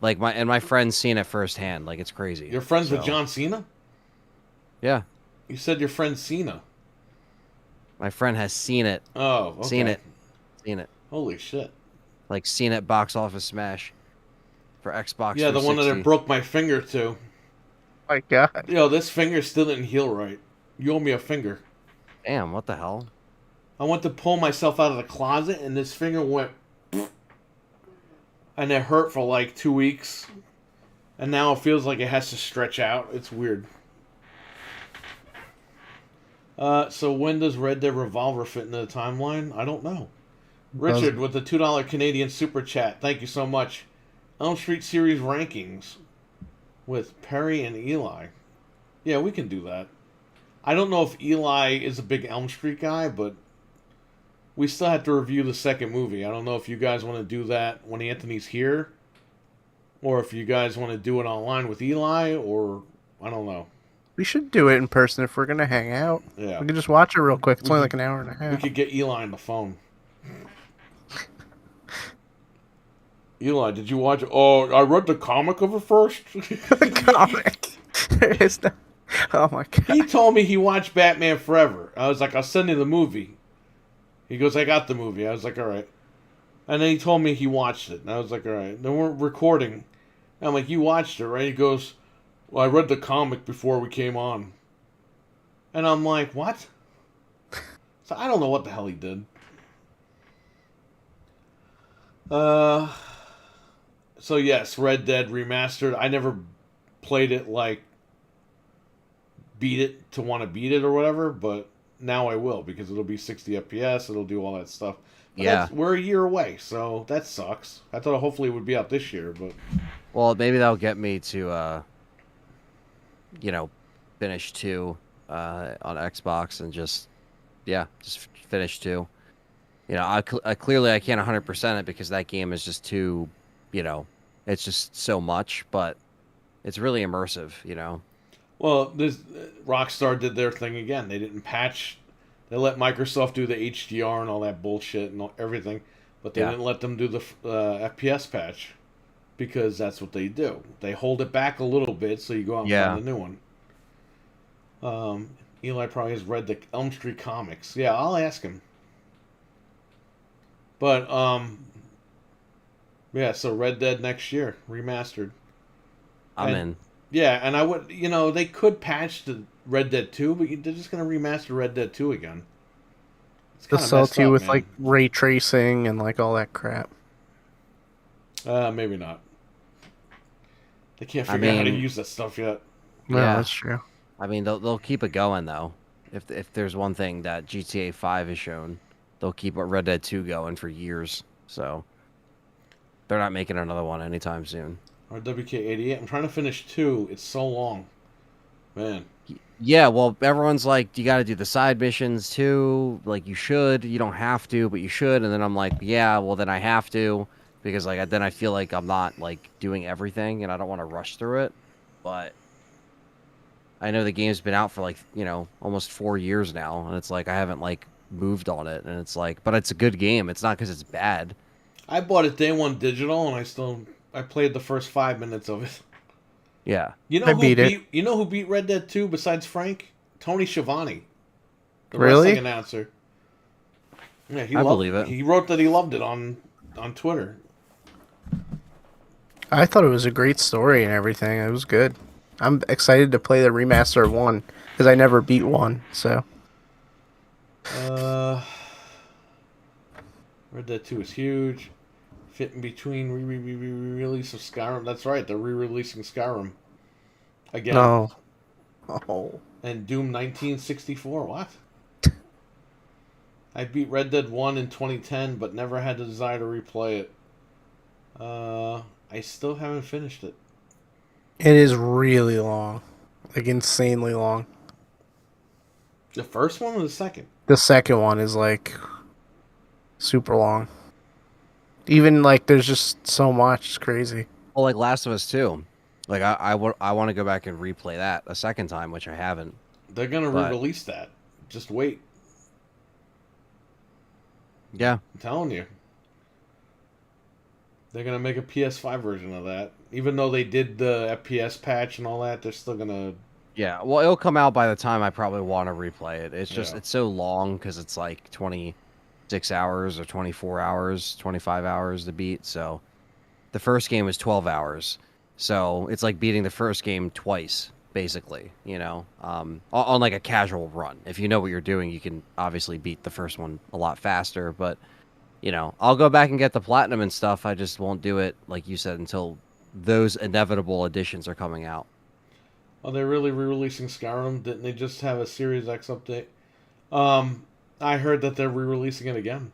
Like my friend's seen it firsthand. Like it's crazy. You're friends with John Cena? Yeah. You said your friend Cena. My friend has seen it. Oh, okay. Seen it. Holy shit. Like seen it box office smash for Xbox. Yeah, the one that I broke my finger to. My God. Yo, this finger still didn't heal right. You owe me a finger. Damn, what the hell? I went to pull myself out of the closet and this finger went and it hurt for like 2 weeks. And now it feels like it has to stretch out. It's weird. So when does Red Dead Revolver fit into the timeline? I don't know. Richard with the $2 Canadian Super Chat. Thank you so much. Elm Street series rankings with Perry and Eli. Yeah, we can do that. I don't know if Eli is a big Elm Street guy, but we still have to review the second movie. I don't know if you guys want to do that when Anthony's here, or if you guys want to do it online with Eli, or I don't know. We should do it in person if we're gonna hang out. Yeah. We can just watch it real quick. It's only like an hour and a half. We could get Eli on the phone. Eli, did you watch? Oh, I read the comic of it first. The comic. There is no. Oh my God. He told me he watched Batman Forever. I was like, I'll send you the movie. He goes, I got the movie. I was like, all right. And then he told me he watched it. And I was like, all right. Then we're recording. And I'm like, you watched it, right? He goes, well, I read the comic before we came on. And I'm like, what? So I don't know what the hell he did. So yes, Red Dead Remastered. I never played it like beat it to want to beat it or whatever, but now I will because it'll be 60 FPS. It'll do all that stuff. But Yeah, we're a year away, so that sucks. I thought hopefully it would be out this year, but well, maybe that'll get me to, finish 2 on Xbox and just finish 2. I clearly I can't 100% it because that game is just too, it's just so much, but it's really immersive, well, this Rockstar did their thing again. They didn't patch. They let Microsoft do the HDR and all that bullshit and everything, but they didn't let them do the FPS patch because that's what they do. They hold it back a little bit so you go out and find a new one. Eli probably has read the Elm Street comics. Yeah, I'll ask him. But yeah, so Red Dead next year, remastered. I'm in. Yeah, and I would, they could patch the Red Dead 2, but they're just going to remaster Red Dead 2 again. They'll sell it to you with like ray tracing and like all that crap. Maybe not. They can't figure out how to use that stuff yet. No, that's true. I mean, they'll keep it going though. If there's one thing that GTA 5 has shown, they'll keep Red Dead 2 going for years. So they're not making another one anytime soon. Or WK88. I'm trying to finish 2. It's so long. man. Yeah, well, everyone's like, you got to do the side missions too. Like, you should. You don't have to, but you should. And then I'm like, yeah, well, then I have to because like then I feel like I'm not like doing everything, and I don't want to rush through it. But I know the game's been out for like almost 4 years now, and it's like I haven't like moved on it, and it's like, but it's a good game. It's not because it's bad. I bought it day one digital, and I played the first 5 minutes of it. Yeah, I beat it. You know who beat Red Dead 2 besides Frank? Tony Schiavone, the Really? wrestling announcer. Yeah, I believe it. He wrote that he loved it on Twitter. I thought it was a great story and everything. It was good. I'm excited to play the remaster of 1 because I never beat 1. So Red Dead 2 is huge. Fit in between re-release of Skyrim. That's right, they're re-releasing Skyrim again. no. Oh. And Doom 1964. What? I beat Red Dead 1 in 2010, but never had the desire to replay it. I still haven't finished it. It is really long, like insanely long. The first one or the second? The second one is like super long. Even like there's just so much. It's crazy. well, like Last of Us 2. Like I want to go back and replay that a second time, which I haven't. They're gonna But- re-release that. Just wait. Yeah, I'm telling you. They're gonna make a PS5 version of that. Even though they did the FPS patch and all that, they're still gonna. yeah. Well, it'll come out by the time I probably want to replay it. It's just Yeah. it's so long because it's like 26 hours or 24 hours, 25 hours to beat. So the first game was 12 hours. So it's like beating the first game twice, basically, on like a casual run. If you know what you're doing, you can obviously beat the first one a lot faster. But, I'll go back and get the platinum and stuff. I just won't do it, like you said, until those inevitable additions are coming out. Are they really re-releasing Skyrim? Didn't they just have a Series X update? I heard that they're re-releasing it again.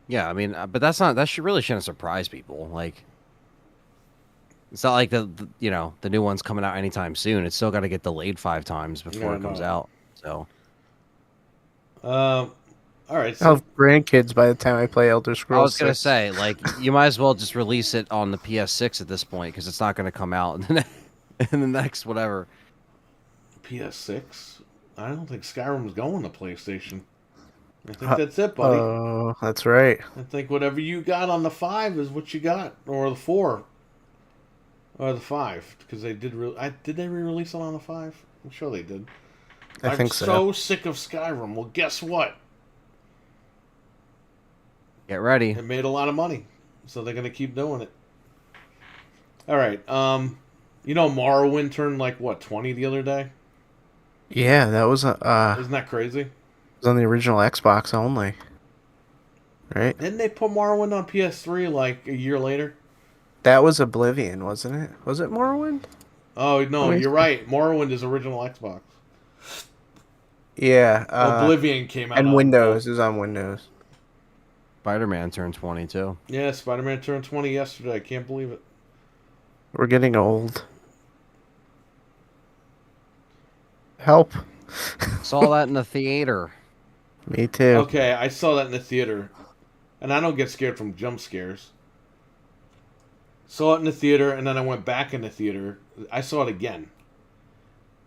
Yeah, I mean, but that really shouldn't surprise people. Like, it's not like the new one's coming out anytime soon. It's still got to get delayed 5 times before Yeah, it comes no. out. So, All right. I'll So have grandkids by the time I play Elder Scrolls. I was gonna 6. say, like, you might as well just release it on the PS6 at this point because it's not gonna come out in the next whatever. PS6. I don't think Skyrim's going to PlayStation. I think that's it, buddy. Oh, that's right. I think whatever you got on the 5 is what you got, or the 4, or the 5, because they did. Did they re-release it on the 5? I'm sure they did. I think so. so. Sick of Skyrim. Well, guess what? Get ready. It made a lot of money, so they're gonna keep doing it. All right. Morrowind turned like what 20 the other day. Yeah, that was Isn't that crazy? was on the original Xbox only. Right? Didn't they put Morrowind on PS3 like a year later? That was Oblivion, wasn't it? Was it Morrowind? Oh no, Wait. you're right. Morrowind is original Xbox. Yeah. Oblivion came out and on Windows. It was on Windows. Spider-Man turned 22. Yeah, Spider-Man turned 20 yesterday. I can't believe it. We're getting old. Help. Saw that in the theater. Me too. Okay, I saw that in the theater, and I don't get scared from jump scares. Saw it in the theater, and then I went back in the theater. I saw it again,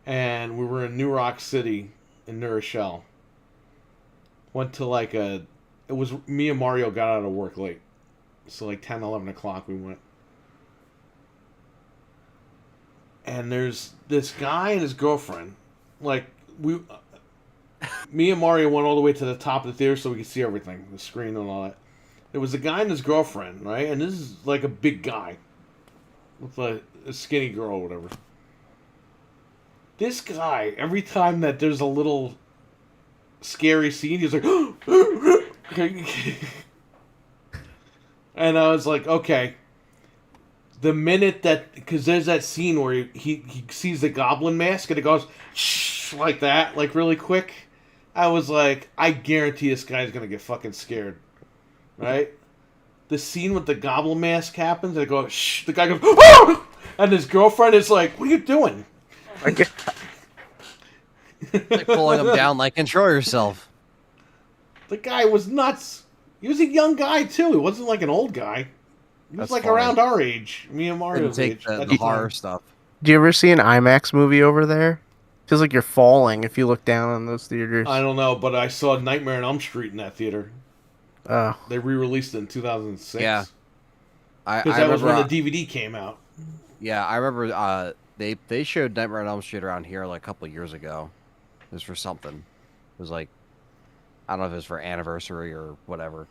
and we were in New Rock City in New Rochelle. Went to it was me and Mario got out of work late, so like 10, 11 o'clock we went. And there's this guy and his girlfriend. Me and Mario went all the way to the top of the theater so we could see everything, the screen and all that. There was a guy and his girlfriend, right? And this is like a big guy with a skinny girl or whatever. This guy, every time that there's a little scary scene, he's like, and I was like, okay. The minute that, because there's that scene where he sees the goblin mask and it goes shh, like that, like really quick. I was like, I guarantee this guy's gonna get fucking scared, right? The scene with the goblin mask happens and it goes shh. The guy goes, oh! And his girlfriend is like, "What are you doing?" Like, Like pulling him down, like control yourself. The guy was nuts. He was a young guy too. He wasn't like an old guy. He was That's like funny. around our age, me and Didn't Mario's take age. the, At the the time. horror stuff. do you ever see an IMAX movie over there? Feels like you're falling if you look down on those theaters. I don't know, but I saw Nightmare on Elm Street in that theater. Oh, They re-released it in 2006. Yeah. I Because that was remember. when the DVD came out. Yeah, I remember. They showed Nightmare on Elm Street around here like a couple of years ago. It was for something. It was like, I don't know if it was for anniversary or whatever.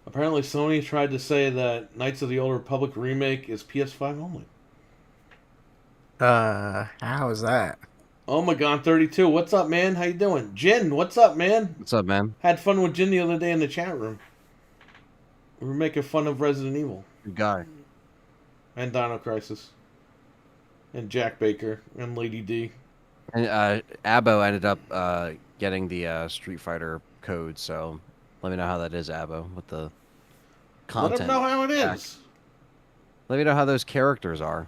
Apparently, Sony tried to say that Knights of the Old Republic remake is PS5 only. how is that? Oh my god, 32. What's up, man? How you doing? Jin, what's up, man? What's up, man? Had fun with Jin the other day in the chat room. We were making fun of Resident Evil. Good guy. And Dino Crisis. And Jack Baker. And Lady D. And Abo ended up getting the Street Fighter code, so let me know how that is, Abo, with the content. Let him know how it pack. is. Let me know how those characters are.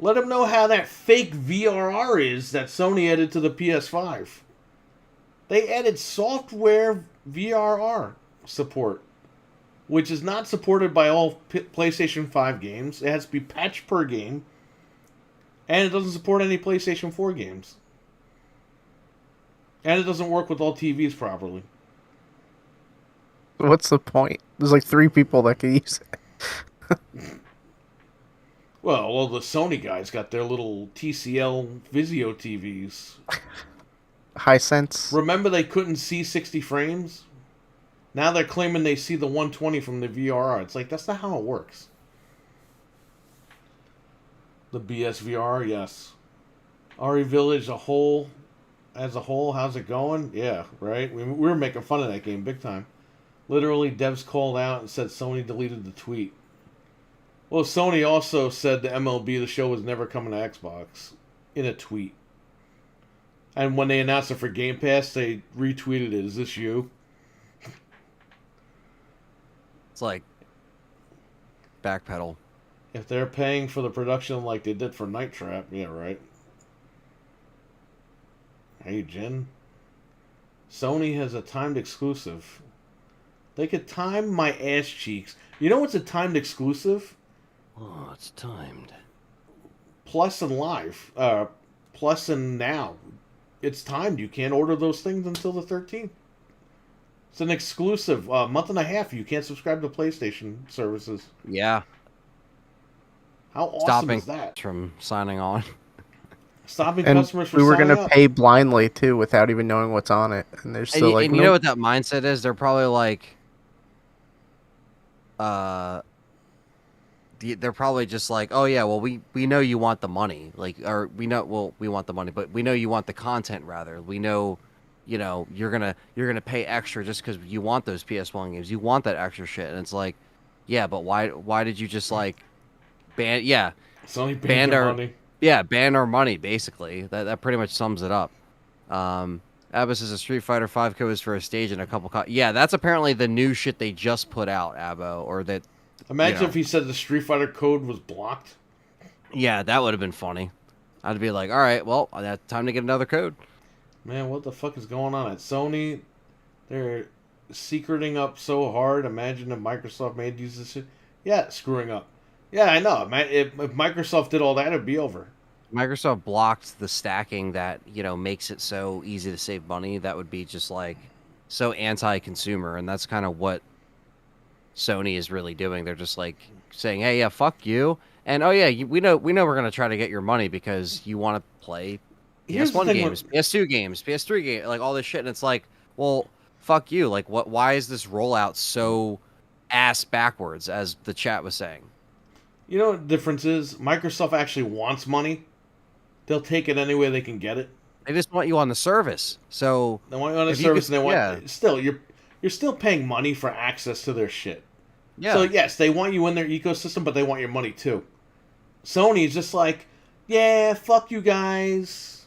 Let him know how that fake VRR is that Sony added to the PS5. They added software VRR support, which is not supported by all PlayStation 5 games. It has to be patched per game, and it doesn't support any PlayStation 4 games. And it doesn't work with all TVs properly. What's the point? There's like 3 people that can use it. Well, the Sony guys got their little TCL Vizio TVs. Hisense. Remember they couldn't see 60 frames? Now they're claiming they see the 120 from the VRR. It's like, that's not how it works. The BSVR, yes. RE Village as a whole, how's it going? Yeah, right? We were making fun of that game big time. Literally, devs called out and said Sony deleted the tweet. Well, Sony also said the MLB The Show was never coming to Xbox in a tweet. And when they announced it for Game Pass, they retweeted it. Is this you? It's like backpedal. If they're paying for the production like they did for Night Trap, yeah, right. Hey, Jen. Sony has a timed exclusive. They could time my ass cheeks. You know what's a timed exclusive? Oh, it's timed. Plus and Live. Plus and Now. It's timed. You can't order those things until the 13th. It's an exclusive. Month and a half. You can't subscribe to PlayStation services. Yeah. How awesome Stopping is that? from signing on. Stopping And customers from we were signing gonna up. pay blindly too, without even knowing what's on it. And they're still like, and you know what that mindset is? They're probably like, they're probably just like, oh yeah, well we know you want the money, like, or we want the money, but we know you want the content rather. We know, you know, you're gonna pay extra just because you want those PS1 games. You want that extra shit, and it's like, yeah, but why did you just like ban? Yeah, Sony banned banking our money. yeah ban our money basically. That pretty much sums it up. Abbas is a Street Fighter 5 code is for a stage and a couple. Yeah, that's apparently the new shit they just put out, Abbo, or that. Imagine if he said the Street Fighter code was blocked. Yeah, that would have been funny. I'd be like, all right, well, that's time to get another code. Man, what the fuck is going on at Sony? They're secreting up so hard. Imagine if Microsoft made these decisions. Yeah, screwing up. Yeah, I know. If Microsoft did all that, it'd be over. Microsoft blocked the stacking that, you know, makes it so easy to save money. That would be just like so anti-consumer, and that's kind of what Sony is really doing. They're just like saying, hey, yeah, fuck you. And oh yeah, we know we're going to try to get your money because you want to play PS1 games, PS2 games, PS3 games, like all this shit. And it's like, well, fuck you. Like, why is this rollout so ass backwards, as the chat was saying? You know what the difference is? Microsoft actually wants money. They'll take it any way they can get it. They just want you on the service. So they want you on the service, and they want still you're still paying money for access to their shit. Yeah. So yes, they want you in their ecosystem, but they want your money too. Sony's just like, yeah, fuck you guys.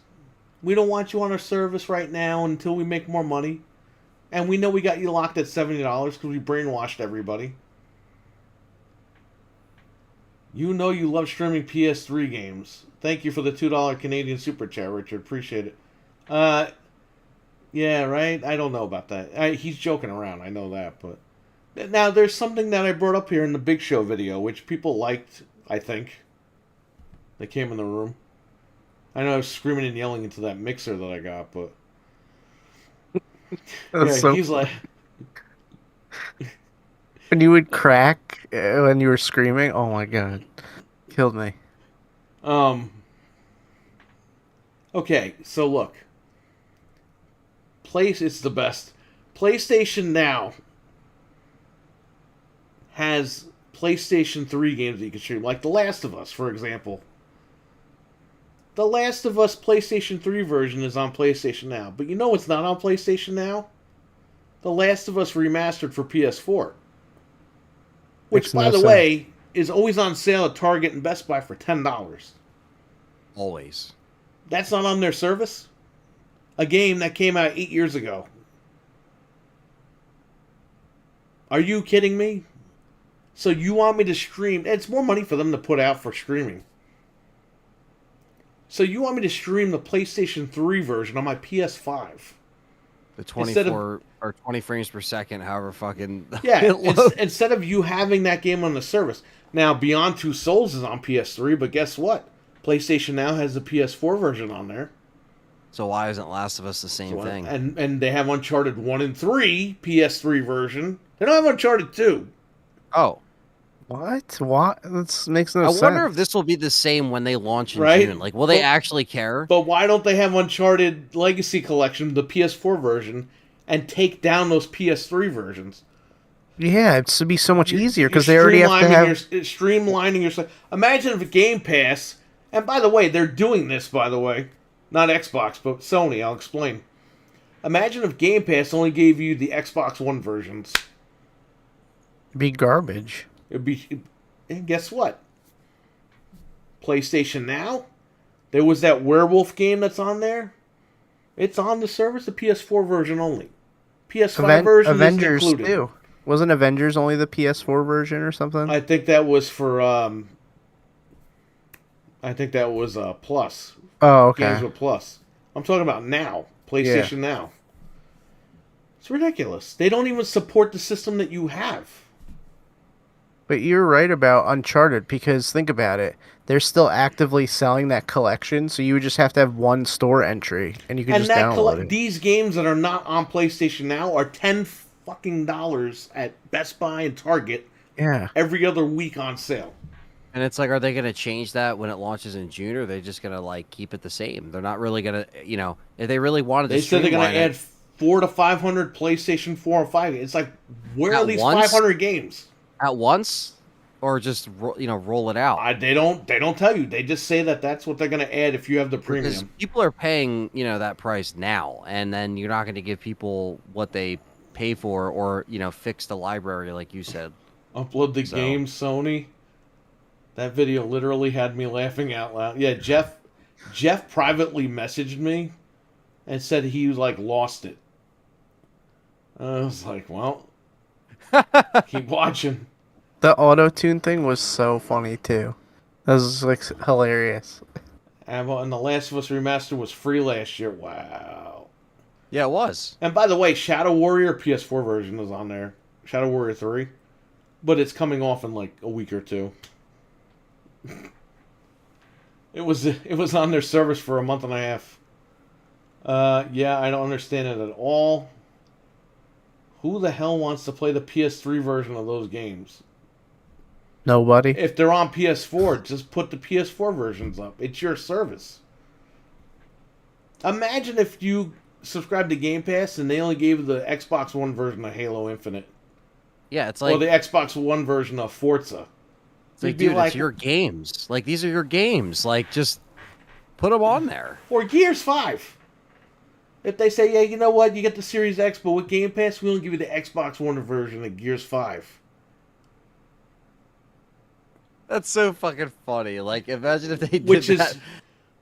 We don't want you on our service right now until we make more money. And we know we got you locked at $70 because we brainwashed everybody. You know you love streaming PS3 games. Thank you for the $2 Canadian super chat, Richard. Appreciate it. Yeah, right? I don't know about that. He's joking around. I know that, but... Now, there's something that I brought up here in the Big Show video, which people liked, I think. They came in the room. I know I was screaming and yelling into that mixer that I got, but... He's like... When you would crack when you were screaming, oh my god. Killed me. Okay, so look. It's the best. PlayStation Now has PlayStation 3 games that you can stream, like The Last of Us, for example. The Last of Us PlayStation 3 version is on PlayStation Now, but you know what's not on PlayStation Now? The Last of Us Remastered for PS4. Which, by the way, is always on sale at Target and Best Buy for $10. Always. That's not on their service? A game that came out 8 years ago. Are you kidding me? So you want me to stream... It's more money for them to put out for streaming. So you want me to stream the PlayStation 3 version on my PS5? The 24 or 20 frames per second, however fucking... Yeah, instead of you having that game on the service. Now, Beyond Two Souls is on PS3, but guess what? PlayStation Now has the PS4 version on there. So why isn't Last of Us the same thing? And they have Uncharted 1 and 3 PS3 version. They don't have Uncharted 2. Oh. What? That makes no sense. I wonder if this will be the same when they launch in June. Like, will they actually care? But why don't they have Uncharted Legacy Collection, the PS4 version, and take down those PS3 versions? Yeah, it would be so much easier because they already have to have... Streamlining your stuff. Imagine if Game Pass... And by the way, they're doing this, by the way. Not Xbox, but Sony. I'll explain. Imagine if Game Pass only gave you the Xbox One versions. It'd be garbage. It'd be... And guess what? PlayStation Now? There was that werewolf game that's on there. It's on the service, the PS4 version only. PS5 version Avengers isn't included. too. Wasn't Avengers only the PS4 version or something? I think that was for... I think that was Plus. Oh, okay. Games with Plus. I'm talking about Now. PlayStation Now. It's ridiculous. They don't even support the system that you have. But you're right about Uncharted, because think about it. They're still actively selling that collection, so you would just have to have one store entry, and you can just download it. These games that are not on PlayStation Now are $10 at Best Buy and Target every other week on sale. And it's like, are they going to change that when it launches in June, or are they just going to, like, keep it the same? They're not really going to, you know, if they really wanted to They said they're going to add 400 to 500 PlayStation 4 and 5. It's like, where are these 500 games? At once? Or just, you know, roll it out? They don't tell you. They just say that that's what they're going to add if you have the premium. Because people are paying, you know, that price now, and then you're not going to give people what they pay for, or, you know, fix the library like you said. Upload the game, Sony. That video literally had me laughing out loud. Yeah, Jeff privately messaged me and said he like lost it. I was like, well, keep watching. The auto-tune thing was so funny too. That was like hilarious. And The Last of Us Remastered was free last year. Wow. Yeah, it was. And by the way, Shadow Warrior PS4 version is on there. Shadow Warrior 3. But it's coming off in like a week or two. It was on their service for a month and a half. Yeah, I don't understand it at all. Who the hell wants to play the PS3 version of those games? Nobody. If they're on PS4, just put the PS4 versions up. It's your service. Imagine if you subscribed to Game Pass and they only gave the Xbox One version of Halo Infinite. Yeah, it's like... Or the Xbox One version of Forza. It's like, dude, it's your games. Like, these are your games. Like, just put them on there. Or Gears 5. If they say, yeah, you know what, you get the Series X, but with Game Pass, we only give you the Xbox One version of Gears 5. That's so fucking funny. Like, imagine if they did that.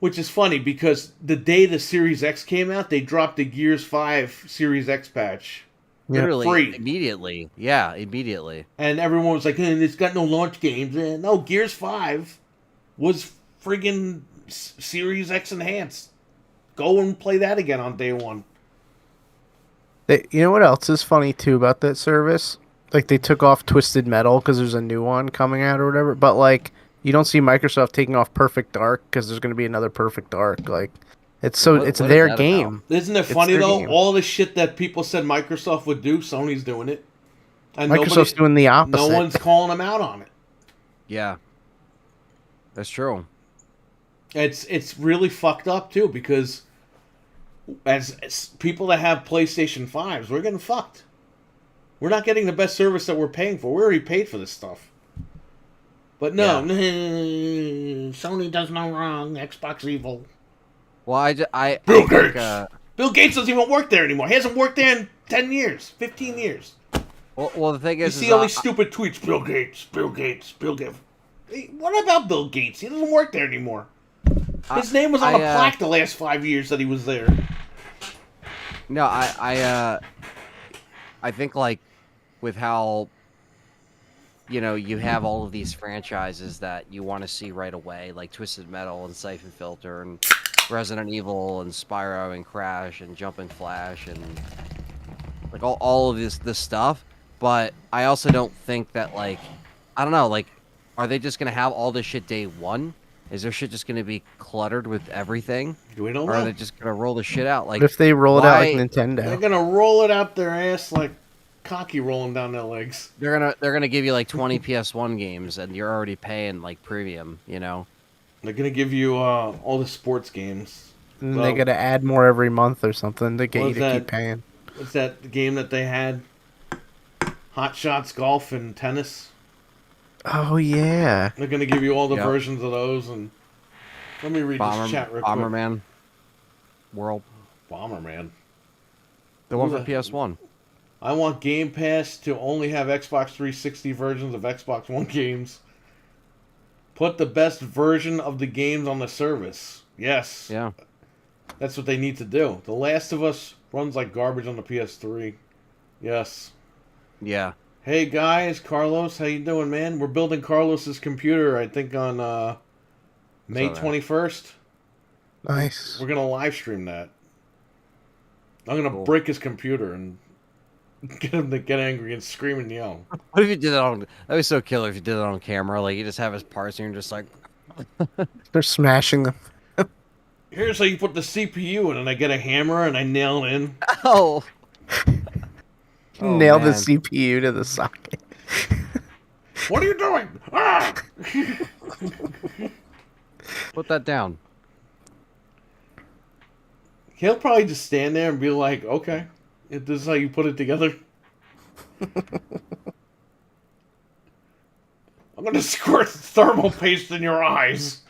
Which is funny, because the day the Series X came out, they dropped the Gears 5 Series X patch. Yeah. Literally free. immediately. Yeah, immediately. And everyone was like, it's got no launch games. No, Gears 5 was friggin' Series X enhanced. Go and play that again on day one. You know what else is funny too about that service? Like they took off Twisted Metal because there's a new one coming out or whatever. But like you don't see Microsoft taking off Perfect Dark because there's going to be another Perfect Dark. Like it's so What it's is their that about? game. Isn't it It's funny their though? game. All the shit that people said Microsoft would do, Sony's doing it. And Microsoft's doing the no opposite. one's calling them out on it. Yeah. That's true. It's really fucked up too because as people that have PlayStation 5s, we're getting fucked. We're not getting the best service that we're paying for. We already paid for this stuff. But no, Sony does no wrong. Xbox evil. Well, I Bill think, Gates. Bill Gates doesn't even work there anymore. He hasn't worked there in 10 years, 15 years. well, the thing You is, see all these stupid tweets. Bill Gates, Bill Gates, Bill Gates. Hey, what about Bill Gates? He doesn't work there anymore. His name was on a plaque the last 5 years that he was there. No, I think like with how you have all of these franchises that you want to see right away, like Twisted Metal and Siphon Filter and Resident Evil and Spyro and Crash and Jumping Flash and like all of this stuff. But I also don't think that like I don't know, like are they just gonna have all this shit day one? Is their shit just gonna be cluttered with everything? We don't know. Or are they just gonna roll the shit out? Like What if they roll it out like why- Nintendo? They're gonna roll it out their ass like cocky rolling down their legs. They're gonna give you like 20 PS1 games, and you're already paying like premium. They're gonna give you all the sports games. And So, they got to add more every month or something to get What you is to that? keep paying. what's that game that they had? Hot Shots Golf and Tennis. Oh yeah. They're gonna give you all the Yep. versions of those. And let me read this chat real quick. Bomberman World, Bomberman. the one Ooh, for PS1. I want Game Pass to only have Xbox 360 versions of Xbox One games. Put the best version of the games on the service. Yes. Yeah, That's what they need to do. The Last of Us runs like garbage on the PS3. Yes. yeah. Hey guys, Carlos, how you doing, man? We're building Carlos's computer, I think on May Saw that. 21st. Nice. We're gonna live stream that. I'm gonna Cool. break his computer and get him to get angry and scream and yell. What if you did that on? That'd be so killer if you did it on camera. Like you just have his parts and you're just like, They're smashing them. Here's how you put the CPU in, and I get a hammer and I nail it in. oh. Oh, Nail the man. CPU to the socket. What are you doing? Ah! Put that down. He'll probably just stand there and be like, okay, if this is how you put it together. I'm gonna squirt thermal paste in your eyes.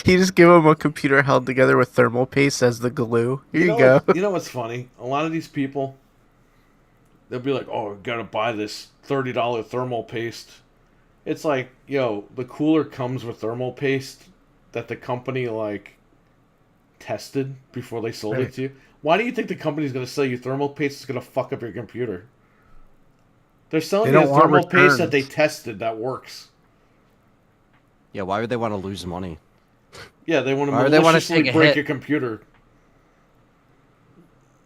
You just give them a computer held together with thermal paste as the glue. Here you go. You know what's funny? A lot of these people, they'll be like, oh, I gotta buy this $30 thermal paste. It's like, yo, the cooler comes with thermal paste that the company, like, tested before they sold it to you. Why do you think the company's gonna sell you thermal paste that's gonna fuck up your computer? They're selling They you don't want thermal paste that they returns. tested that works. Yeah, why would they want to lose money? Yeah, they want to Why would they wanna maliciously take a break hit? your computer.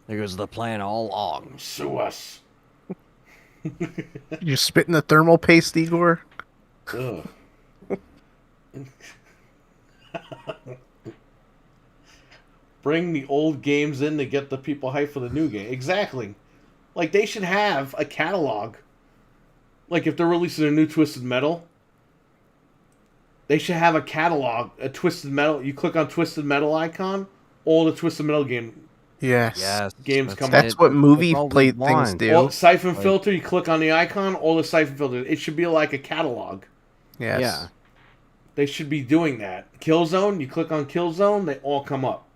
There goes the plan all along. Sue us. You spitting the thermal paste, Igor? Ugh. Bring the old games in to get the people hyped for the new game. Exactly. Like, they should have a catalog. Like, if they're releasing a new Twisted Metal, they should have a catalog, a Twisted Metal. You click on Twisted Metal icon, all the Twisted Metal games Yes. Games come That's what movie all we plate things want. do. All Siphon Like- Filter, you click on the icon, all the Siphon Filter. It should be like a catalog. Yes. Yeah. They should be doing that. Killzone, you click on Killzone, they all come up.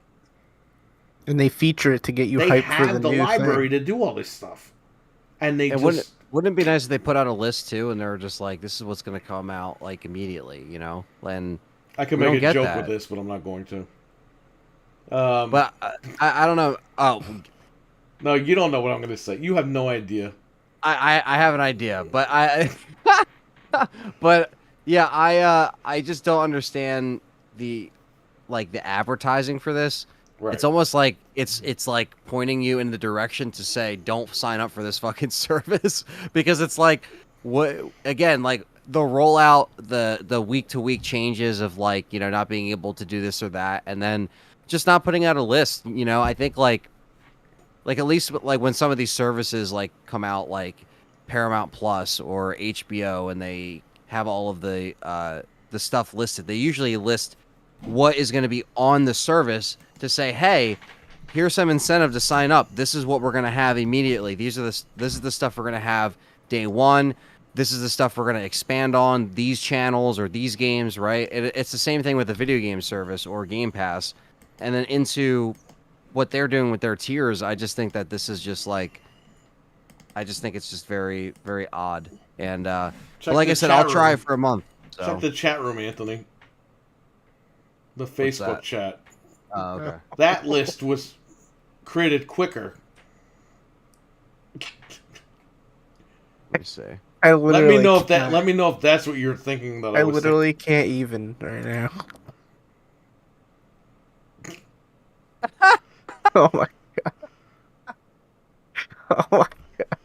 And they feature it to get you They hyped for the have the new library thing. to do all this stuff. And they And just... wouldn't it be nice if they put out a list too, and they're just like, this is what's going to come out like immediately, And I could we don't make a get joke that. with this, but I'm not going to. But I don't know. Oh, No, you don't know what I'm going to say. You have no idea. I have an idea, but but yeah, I just don't understand the the advertising for this. Right. It's almost like it's like pointing you in the direction to say don't sign up for this fucking service because it's like what again like the rollout the week to week changes of not being able to do this or that and then just not putting out a list. I think at least like when some of these services come out like Paramount Plus or HBO and they have all of the stuff listed, they usually list what is going to be on the service to say, hey, here's some incentive to sign up. This is what we're going to have immediately. This is the stuff we're going to have day one. This is the stuff we're going to expand on these channels or these games, right? It's the same thing with the video game service or Game Pass. And then into what they're doing with their tiers, I just think that this is just I just think it's just very, very odd. And but like I said, I'll try it for a month. So. Check the chat room, Anthony. The Facebook chat. Oh, okay. That list was created quicker. Let me see. Let me know if that's what you're thinking. That I literally can't even right now. Oh my god. Oh my god.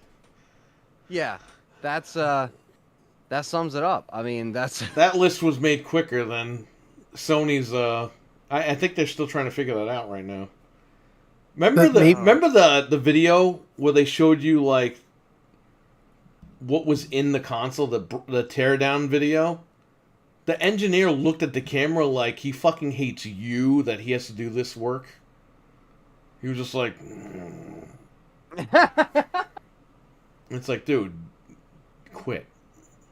Yeah, that sums it up. I mean, that list was made quicker than Sony's. I think they're still trying to figure that out right now. Remember the video where they showed you like what was in the console, the teardown video? The engineer looked at the camera like he fucking hates you that he has to do this work. He was just like... It's like, dude, quit.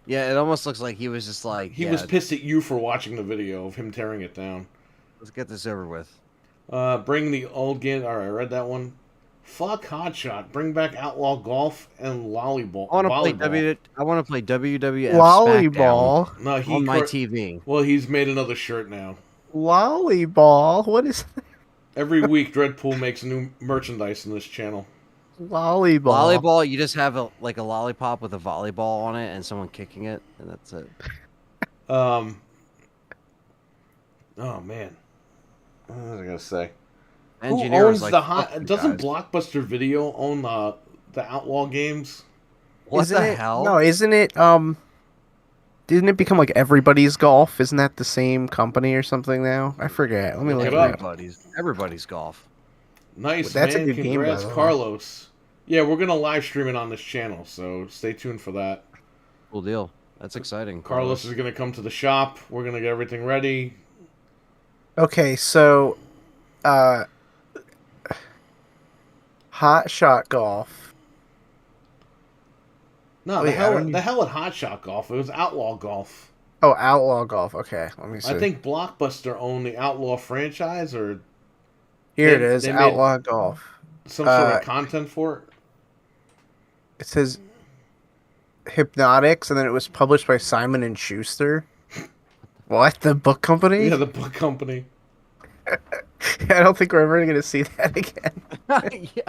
Yeah, it almost looks like he was just like... He was pissed at you for watching the video of him tearing it down. Let's get this over with. Bring the old game... Alright, I read that one. Fuck Hotshot. Bring back Outlaw Golf and Volleyball. I want to play WWF Volleyball. SmackDown on my TV. Well, he's made another shirt now. Volleyball? What is that? Every week, Dreadpool makes new merchandise in this channel. Volleyball, you just have a lollipop with a volleyball on it and someone kicking it, and that's it. Oh, man. What was I going to say? Who owns doesn't Blockbuster Video own the Outlaw games? What the hell? No, isn't it, didn't it become like Everybody's Golf? Isn't that the same company or something now? I forget. Let me look it up. Everybody's Golf. Nice, that's man. A good Congrats, game, Carlos. Yeah, we're going to live stream it on this channel, so stay tuned for that. Cool deal. That's exciting. Carlos is going to come to the shop. We're going to get everything ready. Okay, so Hot Shot Golf. No, the hell at Hot Shot Golf. It was Outlaw Golf. Oh, Outlaw Golf. Okay, let me see. I think Blockbuster owned the Outlaw franchise, or here it is, Outlaw Golf. Some sort of content for it. It says Hypnotics, and then it was published by Simon and Schuster. What? The book company? Yeah, the book company. I don't think we're ever going to see that again. Yeah.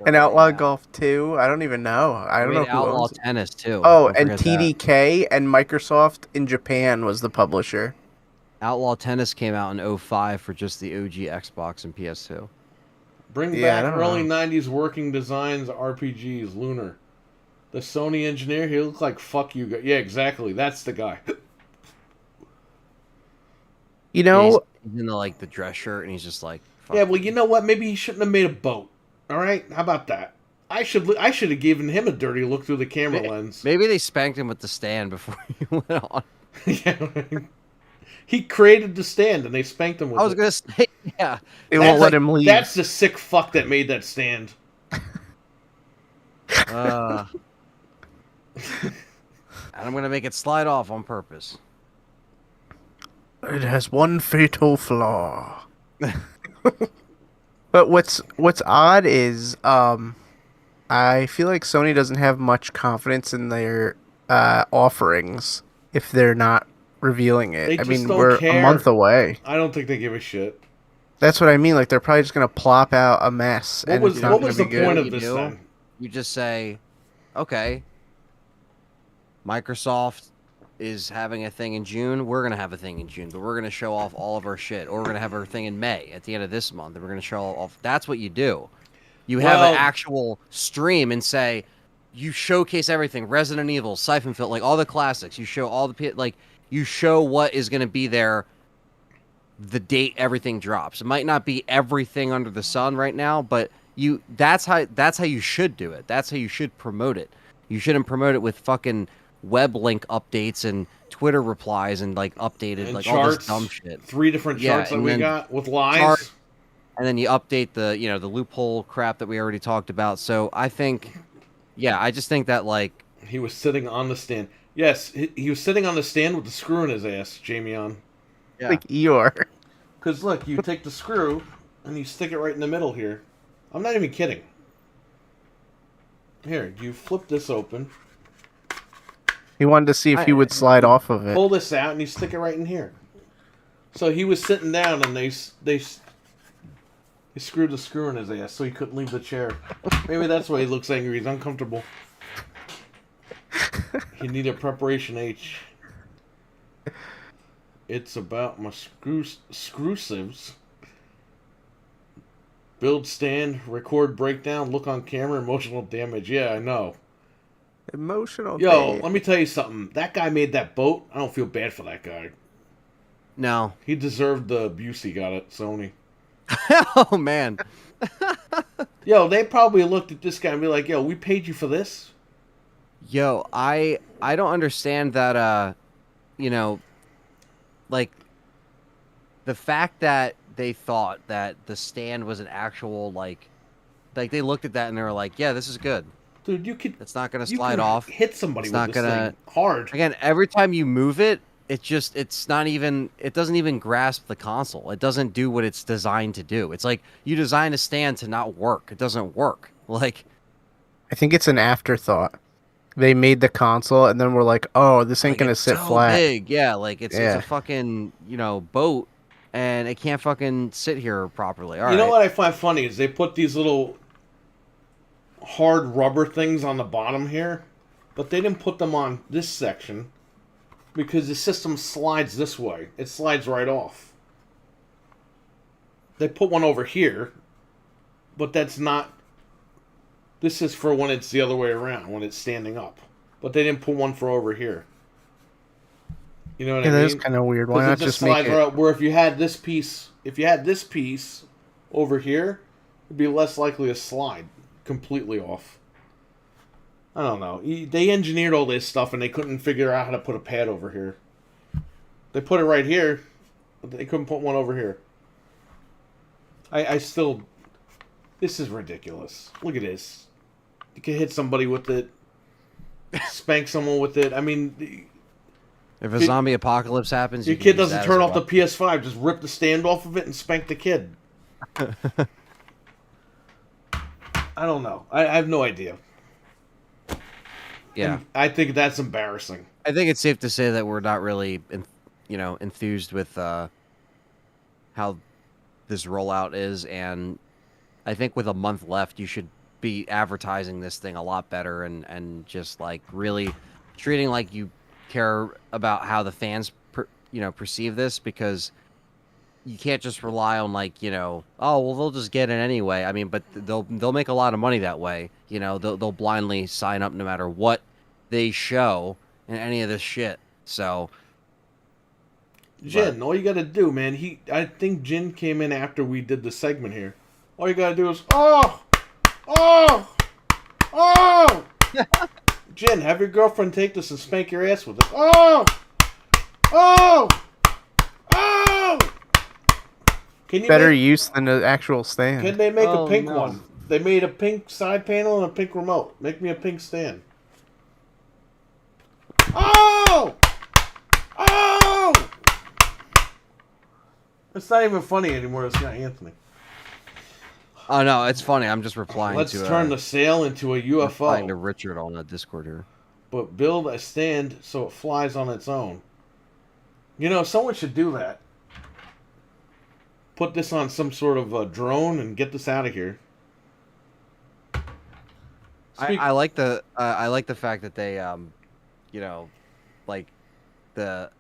And Outlaw Golf 2? I don't even know. I don't know who Outlaw owns it. Tennis too. Oh, and TDK and Microsoft in Japan was the publisher. Outlaw Tennis came out in 2005 for just the OG Xbox and PS2. Bring back early 90s working designs RPGs. Lunar. The Sony engineer, he looked like fuck you guys. Yeah, exactly. That's the guy. You know, he's in the dress shirt, and he's just like, fuck. Yeah, well, you know what? Maybe he shouldn't have made a boat. All right, how about that? I should have given him a dirty look through the camera lens. Maybe they spanked him with the stand before he went on. Yeah, he created the stand, and they spanked him with it. I was gonna say, yeah, they won't let him leave. That's the sick fuck that made that stand. And I'm gonna make it slide off on purpose. It has one fatal flaw. But what's odd is I feel like Sony doesn't have much confidence in their offerings if they're not revealing it. I mean, we're a month away. I don't think they give a shit. That's what I mean. Like they're probably just gonna plop out a mess, What and was it's You not what gonna was be the you know point what good. of you this do? then? You just say, okay, Microsoft is having a thing in June. We're gonna have a thing in June, but we're gonna show off all of our shit, or we're gonna have our thing in May at the end of this month, and we're gonna show off. That's what you do. You have an Well, actual stream and say you showcase everything: Resident Evil, Siphon Filter, like all the classics. You show all the like you show what is gonna be there the date everything drops. It might not be everything under the sun right now, but that's how you should do it. That's how you should promote it. You shouldn't promote it with fucking web link updates and Twitter replies and like updated and like all this dumb charts, shit. 3 different Yeah, charts that we got with lies. and then you update the loophole crap that we already talked about. So I think I just think that like He was sitting on the stand. Yes, he was sitting on the stand with the screw in his ass, Jamie on. yeah. Like Eeyore. Because look, you take the screw and you stick it right in the middle here. I'm not even kidding. Here, you flip this open, He wanted to see if he would slide off of it. pull this out, and you stick it right in here. So he was sitting down, and they screwed the screw in his ass, so he couldn't leave the chair. Maybe that's why he looks angry. He's uncomfortable. He needed preparation H. It's about my screwsives. Build stand, record breakdown, look on camera, emotional damage. Yeah, I know. Emotional. Yo, damage. let me tell you something. That guy made that boat. I don't feel bad for that guy. No. He deserved the abuse he got at Sony. Oh man. Yo, they probably looked at this guy and be like, yo, we paid you for this? Yo, I don't understand that like the fact that they thought that the stand was an actual like they looked at that and they were like, yeah, this is good. Dude, you could It's not gonna you slide could off. hit somebody It's with not this gonna thing hard. again, every time you move it, it doesn't even grasp the console. It doesn't do what it's designed to do. It's like you design a stand to not work. It doesn't work. Like I think it's an afterthought. They made the console and then we're like, oh, this ain't gonna it's sit so flat. big. Yeah, like it's Yeah. a fucking, boat and it can't fucking sit here properly. All You know right. what I find funny is they put these little hard rubber things on the bottom here, but they didn't put them on this section because the system slides this way. It slides right off. They put one over here, but that's not. This is for when it's the other way around, when it's standing up. But they didn't put one for over here. You know what I Yeah, mean? that is kind of weird. Why Because not it just just make slides it? right out. Where if you had this piece over here, it'd be less likely to slide completely off. I don't know. They engineered all this stuff and they couldn't figure out how to put a pad over here. They put it right here, but they couldn't put one over here. I still. This is ridiculous. Look at this. You can hit somebody with it, spank someone with it. I mean, If a zombie apocalypse happens, your you can kid use doesn't that as turn a off the weapon. PS5, just rip the stand off of it and spank the kid. I don't know. I have no idea. Yeah. And I think that's embarrassing. I think it's safe to say that we're not really, enthused with how this rollout is, and I think with a month left, you should be advertising this thing a lot better and just like really treating like you care about how the fans perceive this, because you can't just rely on like oh well they'll just get it anyway. I mean, but they'll make a lot of money that way. They'll blindly sign up no matter what they show in any of this shit. So Jin, all you gotta do, man. I think Jin came in after we did the segment here. All you gotta do is oh. Jin, have your girlfriend take this and spank your ass with it. Oh. Can you Better use than the actual stand. Can they make a pink no. one? They made a pink side panel and a pink remote. Make me a pink stand. Oh! It's not even funny anymore. It's not Anthony. oh no, it's funny. I'm just replying Let's to turn the sail into a replying to UFO, Richard on the Discord here. but build a stand so it flies on its own. Someone should do that. put this on some sort of a drone and get this out of here. I like the fact that they you know, like the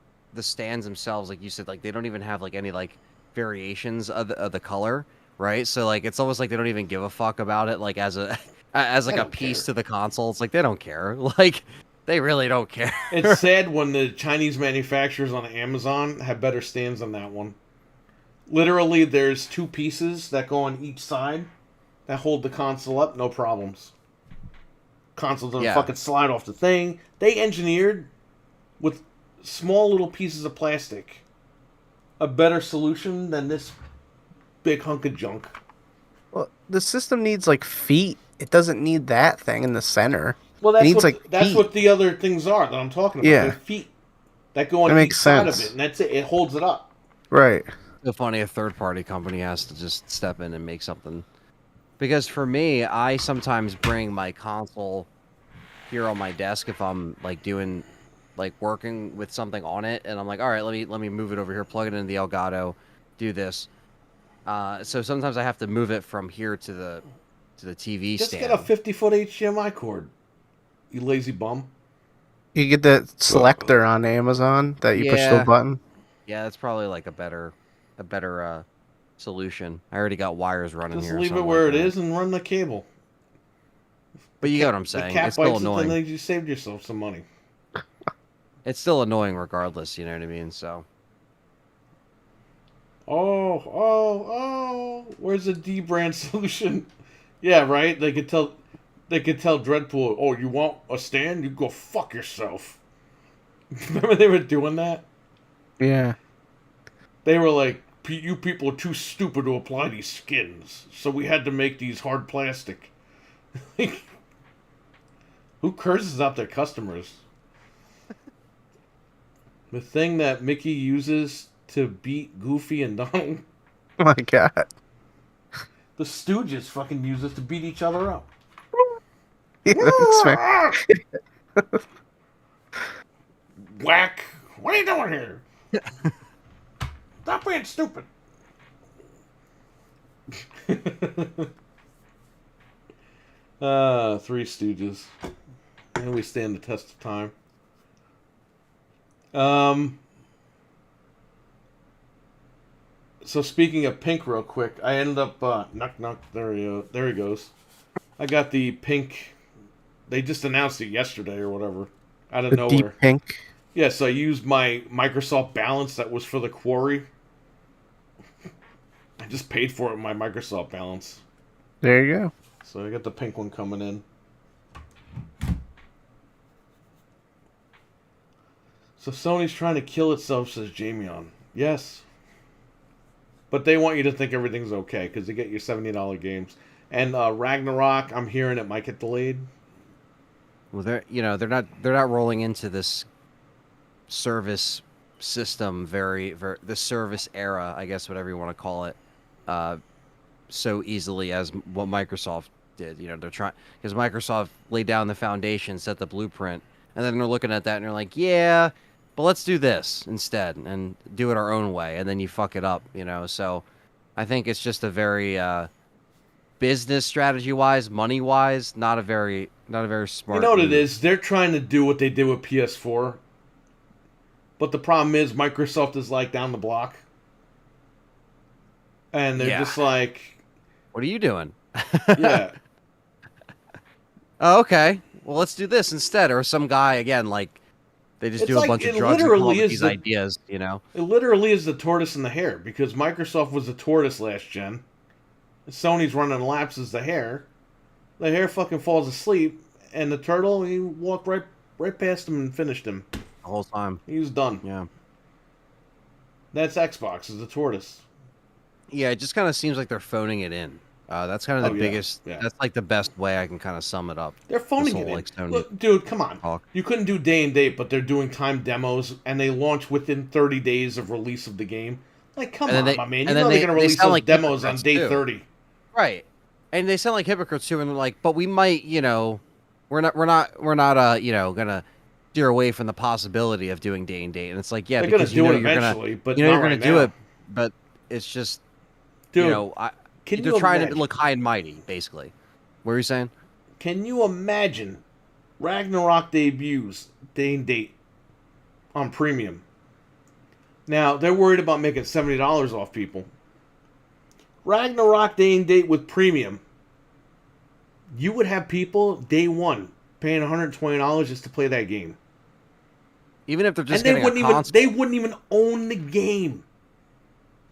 stands themselves, like you said, like they don't even have like any like variations of the color, right? So like it's almost like they don't even give a fuck about it, like as a as like a piece to the console. It's like they don't care, like they really don't care. It's sad when the Chinese manufacturers on Amazon have better stands than that one. Literally, there's 2 pieces that go on each side that hold the console up, no problems. Console doesn't fucking slide off the thing. They engineered with small little pieces of plastic a better solution than this big hunk of junk. Well, the system needs like feet. It doesn't need that thing in the center. Well, that's it needs, that's what the other things are that I'm talking about. Yeah. They're feet that go on each side of it, and that's it. It holds it up. Right. So funny, a third-party company has to just step in and make something. Because for me, I sometimes bring my console here on my desk if I'm like doing, like working with something on it, and I'm like, all right, let me move it over here, plug it into the Elgato, do this. So sometimes I have to move it from here to the TV Just stand. get a 50-foot HDMI cord, you lazy bum. You get that selector on Amazon that you push the button. Yeah, that's probably like a better solution. I already got wires running here. Just leave it where it is and run the cable. But you get what I'm saying. The cat it's still bites annoying. It, then you saved yourself some money. It's still annoying regardless, you know what I mean? So. Oh, where's the D brand solution? Yeah, right? They could tell Dreadpool, oh, you want a stand? You go fuck yourself. Remember they were doing that? Yeah. They were like, you people are too stupid to apply these skins, so we had to make these hard plastic. Who curses out their customers? The thing that Mickey uses to beat Goofy and Donald. Oh my god. The Stooges fucking use it to beat each other up. Whack! What are you doing here? Stop being stupid. Three Stooges. And we stand the test of time. So speaking of pink real quick, I ended up, knock, there he goes. I got the pink, they just announced it yesterday or whatever, out of nowhere. Deep pink? Yeah, so I used my Microsoft Balance that was for the Quarry. I just paid for it with my Microsoft Balance. There you go. So I got the pink one coming in. So Sony's trying to kill itself, says Jamion. Yes. But they want you to think everything's okay, because they get your $70 games. And Ragnarok, I'm hearing it might get delayed. Well, they're not rolling into this service system very the service era, I guess, whatever you want to call it, so easily as what Microsoft did. You know, they're trying, because Microsoft laid down the foundation, set the blueprint, and then they're looking at that and they're like, yeah, but let's do this instead and do it our own way, and then you fuck it up, you know. So I think it's just a very business strategy wise, money wise, not a very smart. You know what move. it is? They're trying to do what they did with PS4. But the problem is Microsoft is like down the block. And they're just like, what are you doing? Yeah. Oh, okay. Well, let's do this instead. Or some guy, again, like, they just It's do a like, bunch of it drugs and come up literally with is these the- ideas, you know? It literally is the tortoise and the hare, because Microsoft was the tortoise last gen. Sony's running laps as the hare. The hare fucking falls asleep, and the turtle, he walked right past him and finished him. The whole time. He was done. Yeah. That's Xbox, is the tortoise. Yeah, it just kind of seems like they're phoning it in. That's kind of the biggest... Yeah. That's, like, the best way I can kind of sum it up. They're phoning whole, it in. like, Sony Look, dude, come on. talk. You couldn't do day and date, but they're doing time demos, and they launch within 30 days of release of the game. Like, come on, my man. You know they're going to release those like demos on hypocrites, day too. 30. Right. And they sound like hypocrites, too, and they're like, but we might, you know... We're not, you know, gonna steer away from the possibility of doing day and date. And it's like, yeah, They're because going to do it you're eventually, but you're not gonna right do now. it, but it's just Dude, you know, can they're you trying imagine? to look high and mighty, basically. What are you saying? Can you imagine Ragnarok debuts day and date on premium? Now they're worried about making $70 off people. Ragnarok day and date with premium, you would have people day one paying $120 just to play that game, Even if they're just and they getting wouldn't a even console. they wouldn't even own the game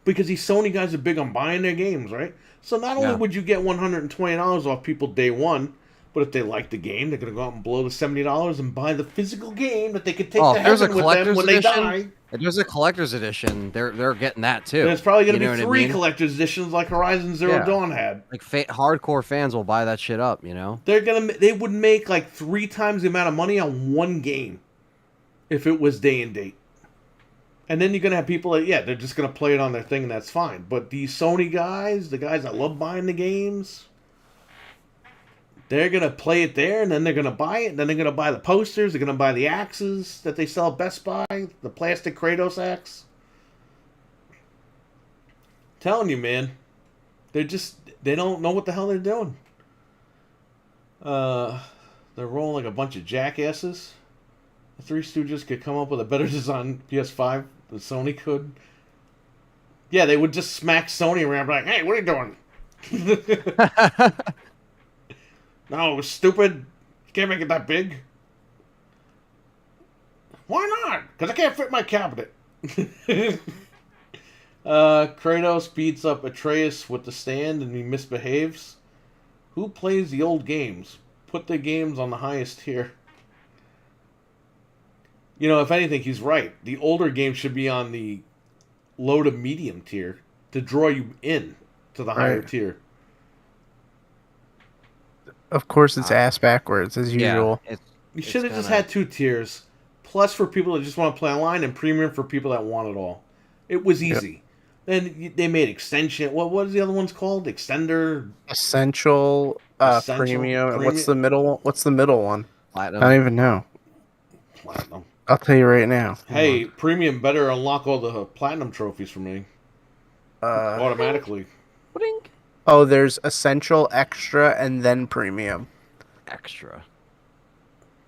because these Sony guys are big on buying their games, right? So not only Yeah. would you get $120 off people day one, but if they like the game, they're gonna go out and blow the $70 and buy the physical game that they could take Oh, to if there's a heaven with them collector's when they edition, die. if there's a collector's edition, they're getting that too. There's probably gonna You know be what I three mean? collector's editions like Horizon Zero Yeah. Dawn had. Like hardcore fans will buy that shit up. You know? They would make like 3 times the amount of money on one game if it was day and date. And then you're gonna have people that they're just gonna play it on their thing and that's fine. But these Sony guys, the guys that love buying the games, they're gonna play it there and then they're gonna buy it, and then they're gonna buy the posters, they're gonna buy the axes that they sell at Best Buy, the plastic Kratos axe. Telling you, man. They don't know what the hell they're doing. They're rolling like a bunch of jackasses. The Three Stooges could come up with a better design PS5 than Sony could. Yeah, they would just smack Sony around like, hey, what are you doing? No, it was stupid. You can't make it that big. Why not? Because I can't fit my cabinet. Kratos beats up Atreus with the stand and he misbehaves. Who plays the old games? Put the games on the highest tier. You know, if anything, he's right. The older games should be on the low to medium tier to draw you in to the higher tier. Of course, it's ass backwards as Yeah. usual. You should have just had 2 tiers. Plus for people that just want to play online and premium for people that want it all. It was easy. Then they made extension. What was the other one's called? Extender. Essential, premium. And what's the middle? What's the middle one? Platinum. I don't even know. Platinum. I'll tell you right now. Hey, premium better unlock all the platinum trophies for me automatically. Oh, there's essential, extra, and then premium. Extra.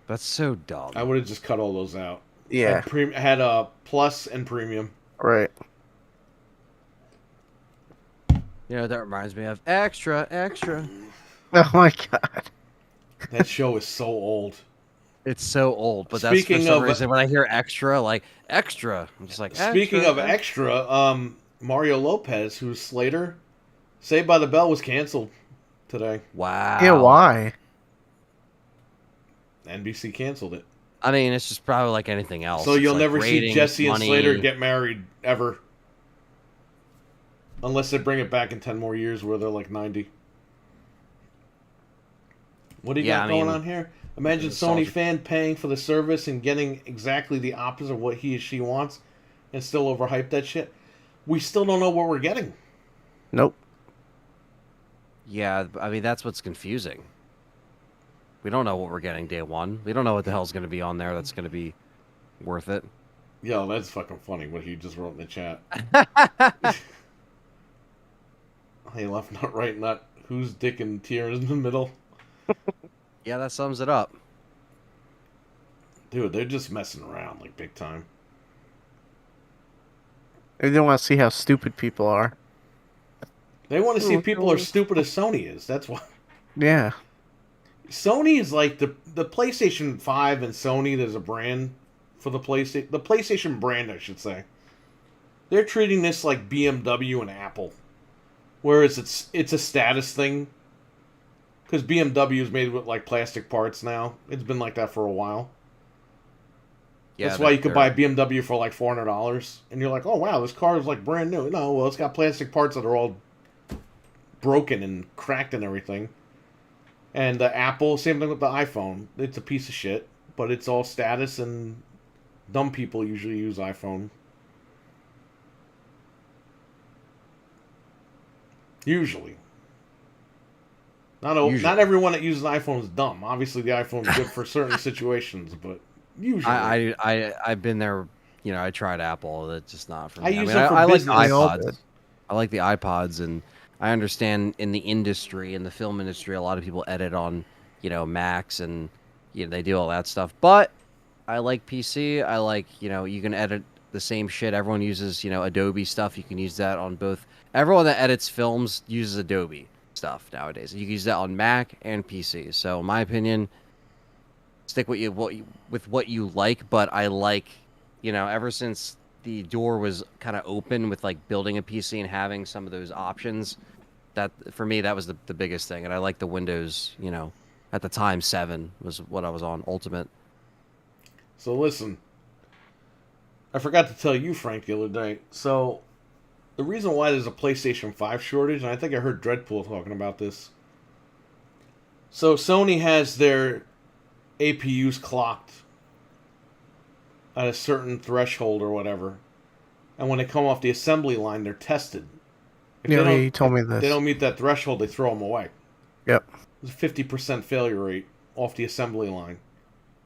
That's so dumb. I would have just cut all those out. Yeah. Had plus and premium. Right. You know, that reminds me of extra. Oh my god. That show is so old. It's so old, but Speaking that's for some of- reason when I hear extra, I'm just like, Speaking of extra, Mario Lopez, who's Slater, Saved by the Bell was canceled today. Wow. Yeah, why? NBC canceled it. I mean, it's just probably like anything else. So It's you'll like never see ratings, Jesse and money. Slater get married ever. Unless they bring it back in 10 more years where they're like 90. What do you got going on here? Imagine Sony fan paying for the service and getting exactly the opposite of what he or she wants and still overhype that shit. We still don't know what we're getting. Nope. Yeah, I mean, that's what's confusing. We don't know what we're getting day one. We don't know what the hell's going to be on there that's going to be worth it. Yo, that's fucking funny what he just wrote in the chat. Hey, left nut, right nut. Who's dick and tear in the middle? Yeah, that sums it up. Dude, they're just messing around like big time. They don't want to see how stupid people are. They want to see if people are stupid as Sony is. That's why. Yeah. Sony is like the PlayStation 5 and Sony. There's a brand for the PlayStation brand, I should say. They're treating this like BMW and Apple, whereas it's a status thing. Because BMW is made with like plastic parts now. It's been like that for a while. Yeah, that's why you could buy a BMW for like $400, and you're like, oh wow, this car is like brand new. No, well, it's got plastic parts that are all broken and cracked and everything. And the Apple, same thing with the iPhone. It's a piece of shit, but it's all status, and dumb people usually use iPhone. Usually. Not everyone that uses an iPhone is dumb. Obviously, the iPhone's good for certain situations, but usually. I've been there. You know, I tried Apple. It's just not for me. I use it for I like business. iPods. I like the iPods, and I understand in the industry, in the film industry, a lot of people edit on, Macs, and they do all that stuff. But I like PC. I like, you can edit the same shit. Everyone uses, Adobe stuff. You can use that on both. Everyone that edits films uses Adobe stuff nowadays. You can use that on Mac and PC. So, in my opinion, stick with what you like. But I like, ever since the door was kind of open with like building a PC and having some of those options, that for me that was the biggest thing. And I like the Windows, at the time 7 was what I was on Ultimate. So listen, I forgot to tell you, Frank, the other day. So the reason why there's a PlayStation 5 shortage, and I think I heard Dreadpool talking about this. So Sony has their APUs clocked at a certain threshold or whatever, and when they come off the assembly line, they're tested. If Yeah, they don't, you told me if this. they don't meet that threshold, they throw them away. Yep. There's a 50% failure rate off the assembly line.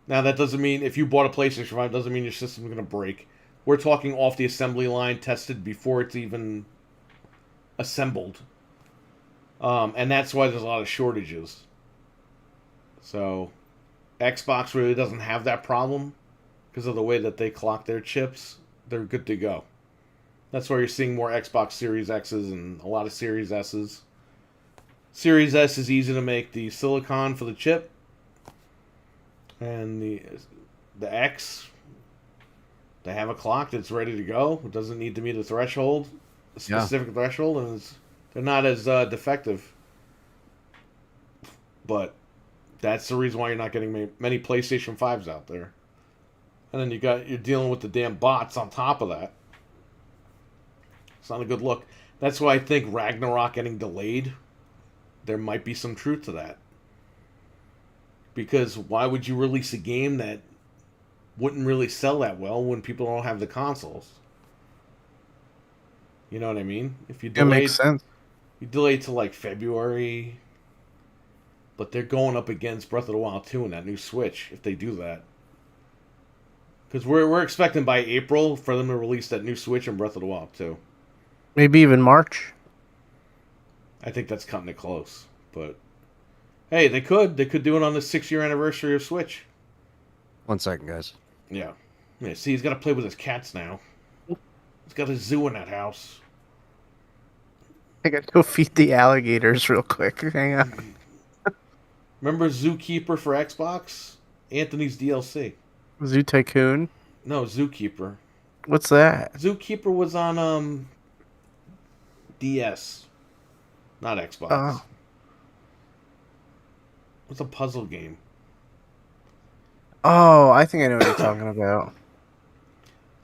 Now, that doesn't mean if you bought a PlayStation 5, doesn't mean your system's going to break. We're talking off the assembly line, tested before it's even assembled. And that's why there's a lot of shortages. So, Xbox really doesn't have that problem because of the way that they clock their chips. They're good to go. That's why you're seeing more Xbox Series X's and a lot of Series S's. Series S is easy to make the silicon for the chip. And the X, they have a clock that's ready to go. It doesn't need to meet a threshold, a specific threshold, and they're not as defective. But that's the reason why you're not getting many PlayStation 5s out there. And then you're dealing with the damn bots on top of that. It's not a good look. That's why I think Ragnarok getting delayed, there might be some truth to that. Because why would you release a game that wouldn't really sell that well when people don't have the consoles? You know what I mean? If you It delayed, makes sense. you delayed to like February, but they're going up against Breath of the Wild 2 and that new Switch if they do that. Because we're expecting by April for them to release that new Switch and Breath of the Wild 2. Maybe even March. I think that's cutting it close, but hey, they could do it on the 6-year anniversary of Switch. 1 second, guys. Yeah. See, he's got to play with his cats now. He's got a zoo in that house. I gotta go feed the alligators real quick. Hang on. Remember Zookeeper for Xbox? Anthony's DLC. Zoo Tycoon? No, Zookeeper. What's that? Zookeeper was on DS, not Xbox. Oh. It's a puzzle game. Oh, I think I know what you're talking about.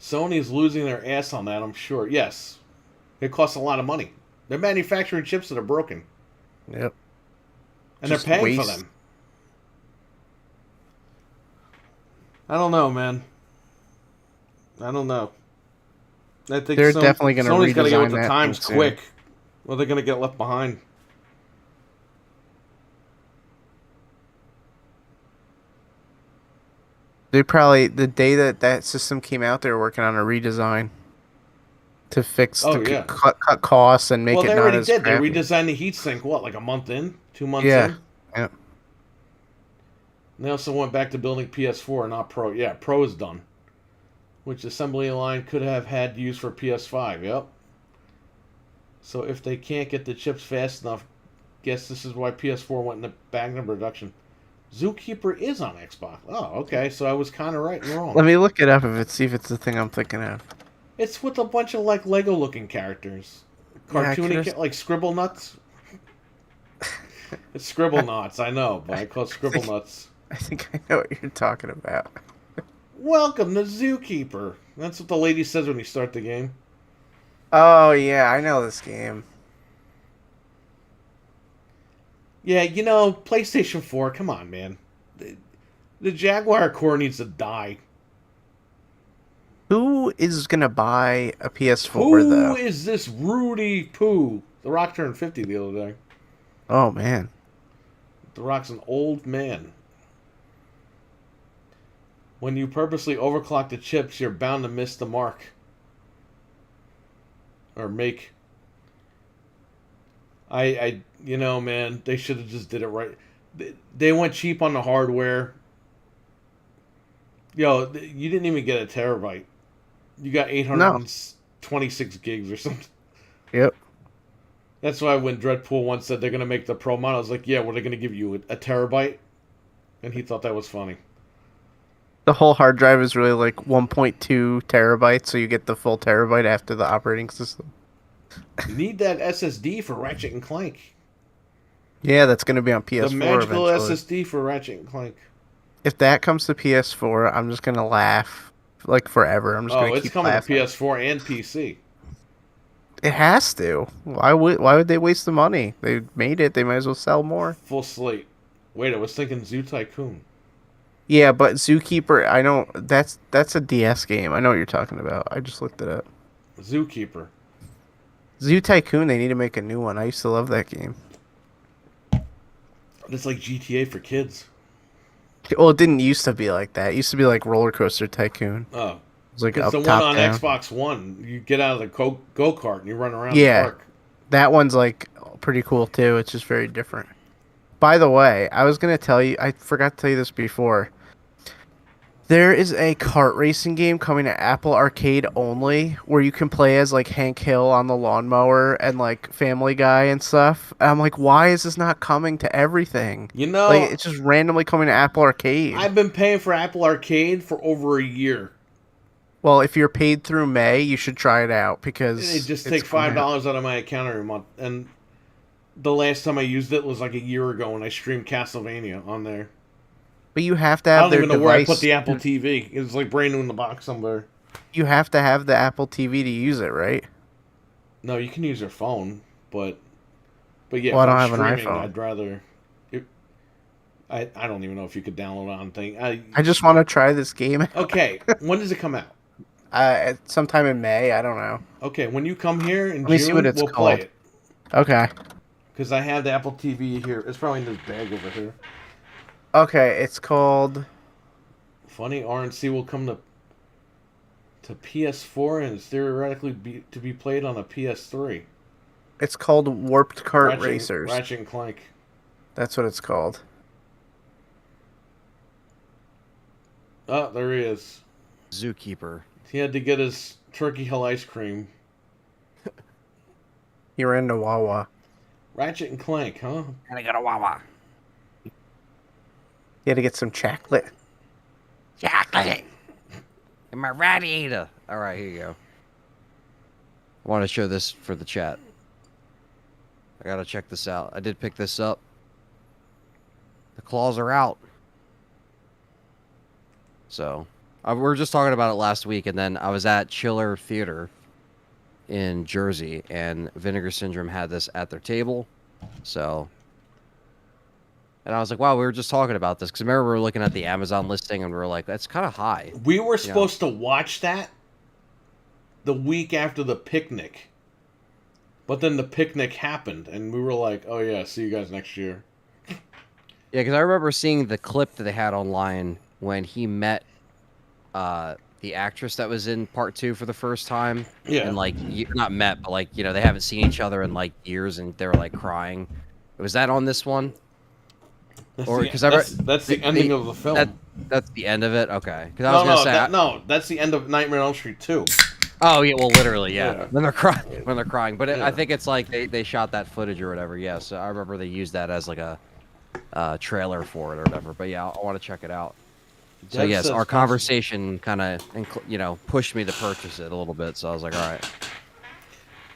Sony's losing their ass on that, I'm sure. Yes. It costs a lot of money. They're manufacturing chips that are broken. Yep. And Just they're paying waste. for them. I don't know, man. I don't know. I think They're definitely going to Sony's got to get with redesign the that times thing soon. quick. Or they're going to get left behind. They probably, the day that system came out, they were working on a redesign to fix, yeah. cut costs and make Well, it they not already as did. They crappy. redesigned the heatsink, like a month in? 2 months Yeah. in? Yeah. And they also went back to building PS4, not Pro. Yeah, Pro is done. Which assembly line could have had used for PS5, yep. So if they can't get the chips fast enough, guess this is why PS4 went into back in production. Zookeeper is on Xbox. Oh, okay, so I was kind of right and wrong. Let me look it up see if it's the thing I'm thinking of. It's with a bunch of like Lego-looking characters, Yeah, cartoony, like Scribble Nuts. It's Scribble Nuts, I know, but I call it Scribble Nuts. I think I know what you're talking about. Welcome to Zookeeper. That's what the lady says when you start the game. Oh, yeah, I know this game. Yeah, PlayStation 4, come on, man. The Jaguar core needs to die. Who is going to buy a PS4, Who though? is this Rudy Poo? The Rock turned 50 the other day. Oh, man. The Rock's an old man. When you purposely overclock the chips, you're bound to miss the mark. Or make Man, they should have just did it right. They went cheap on the hardware. You didn't even get a terabyte. You got No. 826 gigs or something. Yep. That's why when Dreadpool once said they're going to make the Pro model, I was like, yeah, well, they're going to give you a terabyte? And he thought that was funny. The whole hard drive is really like 1.2 terabytes, so you get the full terabyte after the operating system. You need that SSD for Ratchet and Clank. Yeah, that's going to be on PS4 The magical eventually. SSD for Ratchet and Clank. If that comes to PS4, I'm just going to laugh like forever. I'm just going to It's keep coming laughing. to PS4 and PC. It has to. Why would they waste the money? They made it. They might as well sell more. Full slate. Wait, I was thinking Zoo Tycoon. Yeah, but Zookeeper, I know that's a DS game. I know what you're talking about. I just looked it up. Zookeeper. Zoo Tycoon, they need to make a new one. I used to love that game. It's like GTA for kids. Well, it didn't used to be like that. It used to be like Roller Coaster Tycoon. Oh. It was like It's up the one top on down. Xbox One. You get out of the go-kart and you run around Yeah. the park. That one's like pretty cool too. It's just very different. By the way, I was gonna tell you, I forgot to tell you this before. There is a kart racing game coming to Apple Arcade only, where you can play as like Hank Hill on the lawnmower and like Family Guy and stuff. And I'm like, why is this not coming to everything? You know, Like, it's just randomly coming to Apple Arcade. I've been paying for Apple Arcade for over a year. Well, if you're paid through May, you should try it out because They just it's take coming out. $5 out of my account every month. And the last time I used it was like a year ago when I streamed Castlevania on there. But you have to I have don't their even know where I device. put the Apple TV. It's like brand new in the box somewhere. You have to have the Apple TV to use it, right? No, you can use your phone, but yeah, Well, I if don't I'm have an streaming, iPhone. I'd rather. I don't even know if you could download it on thing. I just want to try this game. Okay, when does it come out? Sometime in May. I don't know. Okay, when you come here in Let me see what June, it's we'll called. play it. Okay. Because I have the Apple TV here. It's probably in this bag over here. Okay, it's called. Funny, RNC will come to PS4 and it's theoretically to be played on a PS3. It's called Warped Kart Racers. Ratchet and Clank. That's what it's called. Oh, there he is. Zookeeper. He had to get his Turkey Hill ice cream. He ran to Wawa. Ratchet and Clank, huh? Gotta go to Wawa. He had to get some chocolate. Chocolate. And my radiator. All right, here you go. I want to show this for the chat. I gotta check this out. I did pick this up. The claws are out. So, we were just talking about it last week, and then I was at Chiller Theater in Jersey, and Vinegar Syndrome had this at their table. So, and I was like, wow, we were just talking about this, because remember we were looking at the Amazon listing, and we were like, that's kind of high. We were supposed to watch that the week after the picnic. But then the picnic happened, and we were like, oh yeah, see you guys next year. Yeah, because I remember seeing the clip that they had online when he met the actress that was in part 2 for the first time. Yeah. And like, not met, but like, they haven't seen each other in like years, and they were like crying. Was that on this one? That's the ending of the film. That's the end of it? Okay. Because I was going to say... that's the end of Nightmare on Elm Street 2. Oh, yeah, well, literally, yeah. Yeah. When they're crying. But Yeah. I think it's like they shot that footage or whatever, yeah. So I remember they used that as like a trailer for it or whatever. But yeah, I want to check it out. So Dev yes, says our conversation kind of, pushed me to purchase it a little bit. So I was like, all right.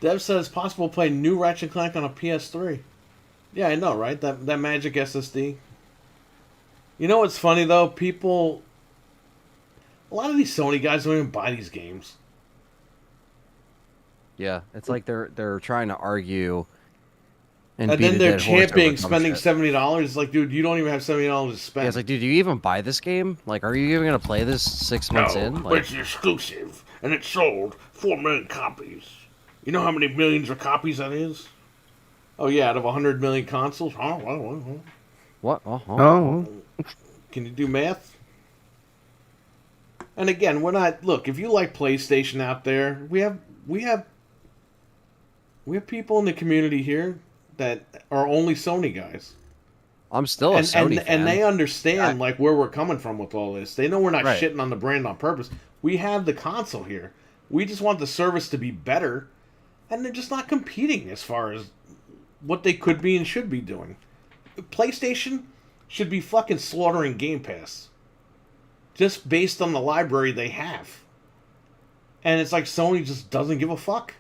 Dev says possible to play new Ratchet and Clank on a PS3. Yeah, I know, right? That magic SSD. You know what's funny though? A lot of these Sony guys don't even buy these games. Yeah, it's like they're trying to argue, And beat then a they're dead horse over championing dumb spending shit. $70. It's like, dude, you don't even have $70 to spend. Yeah, it's like, dude, do you even buy this game? Like, are you even gonna play this 6 months in? but Like, it's exclusive, and it sold 4 million copies. You know how many millions of copies that is? Oh yeah, out of 100 million consoles. what? Oh, Can you do math? And again, we're not. Look, if you like PlayStation out there, we have people in the community here that are only Sony guys. I'm still a Sony fan. And they understand like where we're coming from with all this. They know we're not Right. shitting on the brand on purpose. We have the console here. We just want the service to be better, and they're just not competing as far as what they could be and should be doing. PlayStation should be fucking slaughtering Game Pass just based on the library they have. And it's like Sony just doesn't give a fuck.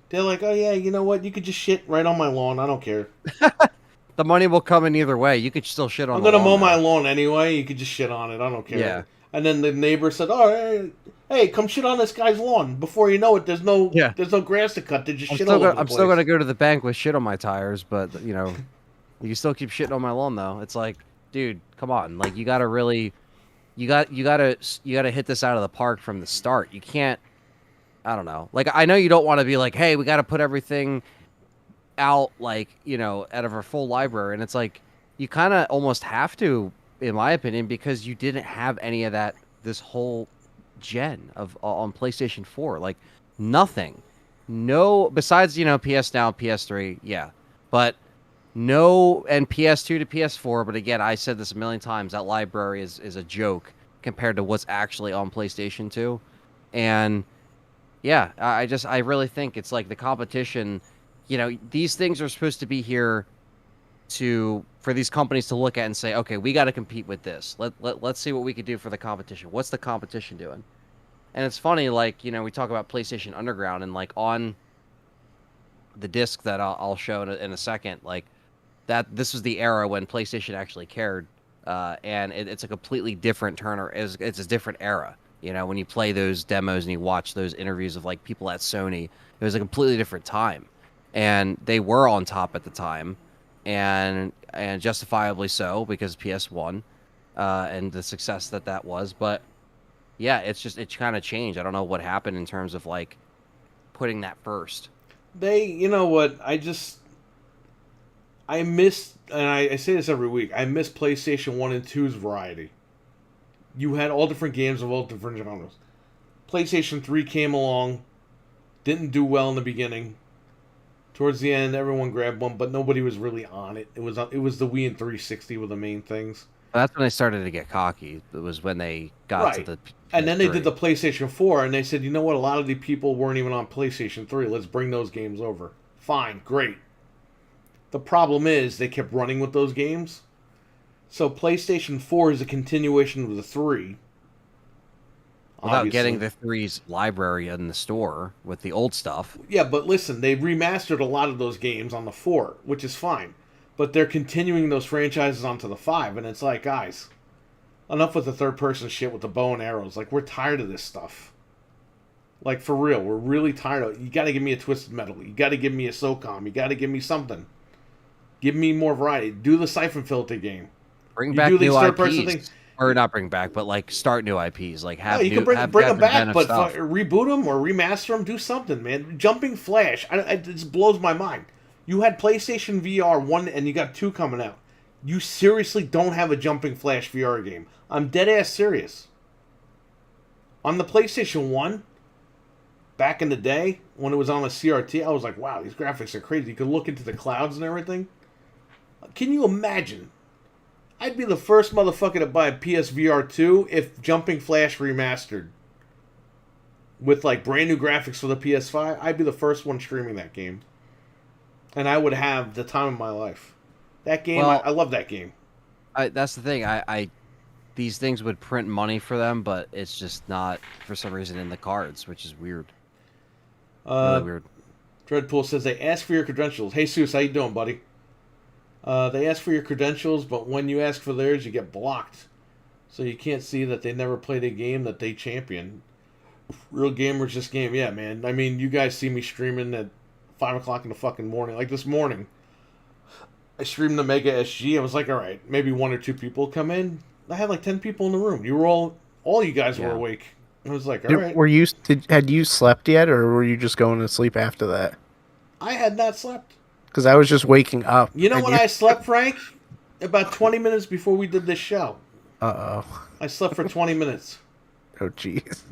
They're like, oh yeah, you know what? You could just shit right on my lawn. I don't care. The money will come in either way. You could still shit on. I'm the gonna lawn, mow my though. lawn anyway. You could just shit on it. I don't care. Yeah. And then the neighbor said, "Oh, hey, come shit on this guy's lawn." Before you know it, there's no grass to cut. They just shit all over the place. I'm still gonna go to the bank with shit on my tires, but you know, you can still keep shitting on my lawn though. It's like, dude, come on. Like you gotta really, you gotta hit this out of the park from the start. You can't. I don't know. Like I know you don't want to be like, hey, we got to put everything out, like, you know, out of our full library, and it's like you kind of almost have to, in my opinion, because you didn't have any of that this whole gen of on PlayStation 4. Like nothing, no, besides, you know, PS Now, PS3, yeah, but no, and PS2 to PS4. But again, I said this a million times, that library is a joke compared to what's actually on PlayStation 2. And yeah, I really think it's like the competition. You know, these things are supposed to be here for these companies to look at and say, okay, we got to compete with this. Let's see what we could do for the competition. What's the competition doing? And it's funny, like, you know, we talk about PlayStation Underground, and like on the disc that I'll show in a second, like that this was the era when PlayStation actually cared, and it's a completely different it's a different era. You know, when you play those demos and you watch those interviews of like people at Sony, it was a completely different time, and they were on top at the time, and justifiably so because PS1, and the success that was. But yeah, it's kind of changed. I don't know what happened in terms of like putting that first. You know what? I miss, and I say this every week. I miss PlayStation 1 and 2's variety. You had all different games of all different genres. PlayStation 3 came along, didn't do well in the beginning. Towards the end, everyone grabbed one, but nobody was really on it. It was the Wii and 360 were the main things. That's when they started to get cocky. It was when they got to the PS3. And then they did the PlayStation 4, and they said, you know what? A lot of the people weren't even on PlayStation 3. Let's bring those games over. Fine, great. The problem is they kept running with those games. So PlayStation 4 is a continuation of the 3. Without obviously. getting the 3's library in the store with the old stuff. Yeah, but listen, they remastered a lot of those games on the 4, which is fine. But they're continuing those franchises onto the 5, and it's like, guys, enough with the third-person shit with the bow and arrows. Like, we're tired of this stuff. Like, for real, we're really tired of it. You gotta give me a Twisted Metal. You gotta give me a SOCOM. You gotta give me something. Give me more variety. Do the Siphon Filter game. Bring back new IPs. Or not bring back, but like start new IPs. Like have you new, can bring them back, but stuff. Reboot them or remaster them. Do something, man. Jumping Flash, it just blows my mind. You had PlayStation VR 1 and you got 2 coming out. You seriously don't have a Jumping Flash VR game. I'm dead ass serious. On the PlayStation 1, back in the day when it was on a CRT, I was like, wow, these graphics are crazy. You could look into the clouds and everything. Can you imagine? I'd be the first motherfucker to buy a PSVR 2 if Jumping Flash remastered. With like brand new graphics for the PS5, I'd be the first one streaming that game. And I would have the time of my life. That game, well, I love that game. That's the thing. These things would print money for them, but it's just not, for some reason, in the cards, which is weird. Really weird. Dreadpool says they ask for your credentials. Hey, Seuss, how you doing, buddy? They ask for your credentials, but when you ask for theirs, you get blocked. So you can't see that they never played a game that they champion. Real gamers just game. Yeah, man. I mean, you guys see me streaming at 5 o'clock in the fucking morning. Like this morning, I streamed the Mega SG. I was like, all right, maybe 1 or 2 people come in. I had like 10 people in the room. You were all you guys were awake. I was like, all right. Had you slept yet, or were you just going to sleep after that? I had not slept. Because I was just waking up. You know when I slept, Frank? About 20 minutes before we did this show. Uh-oh. I slept for 20 minutes. Oh, jeez.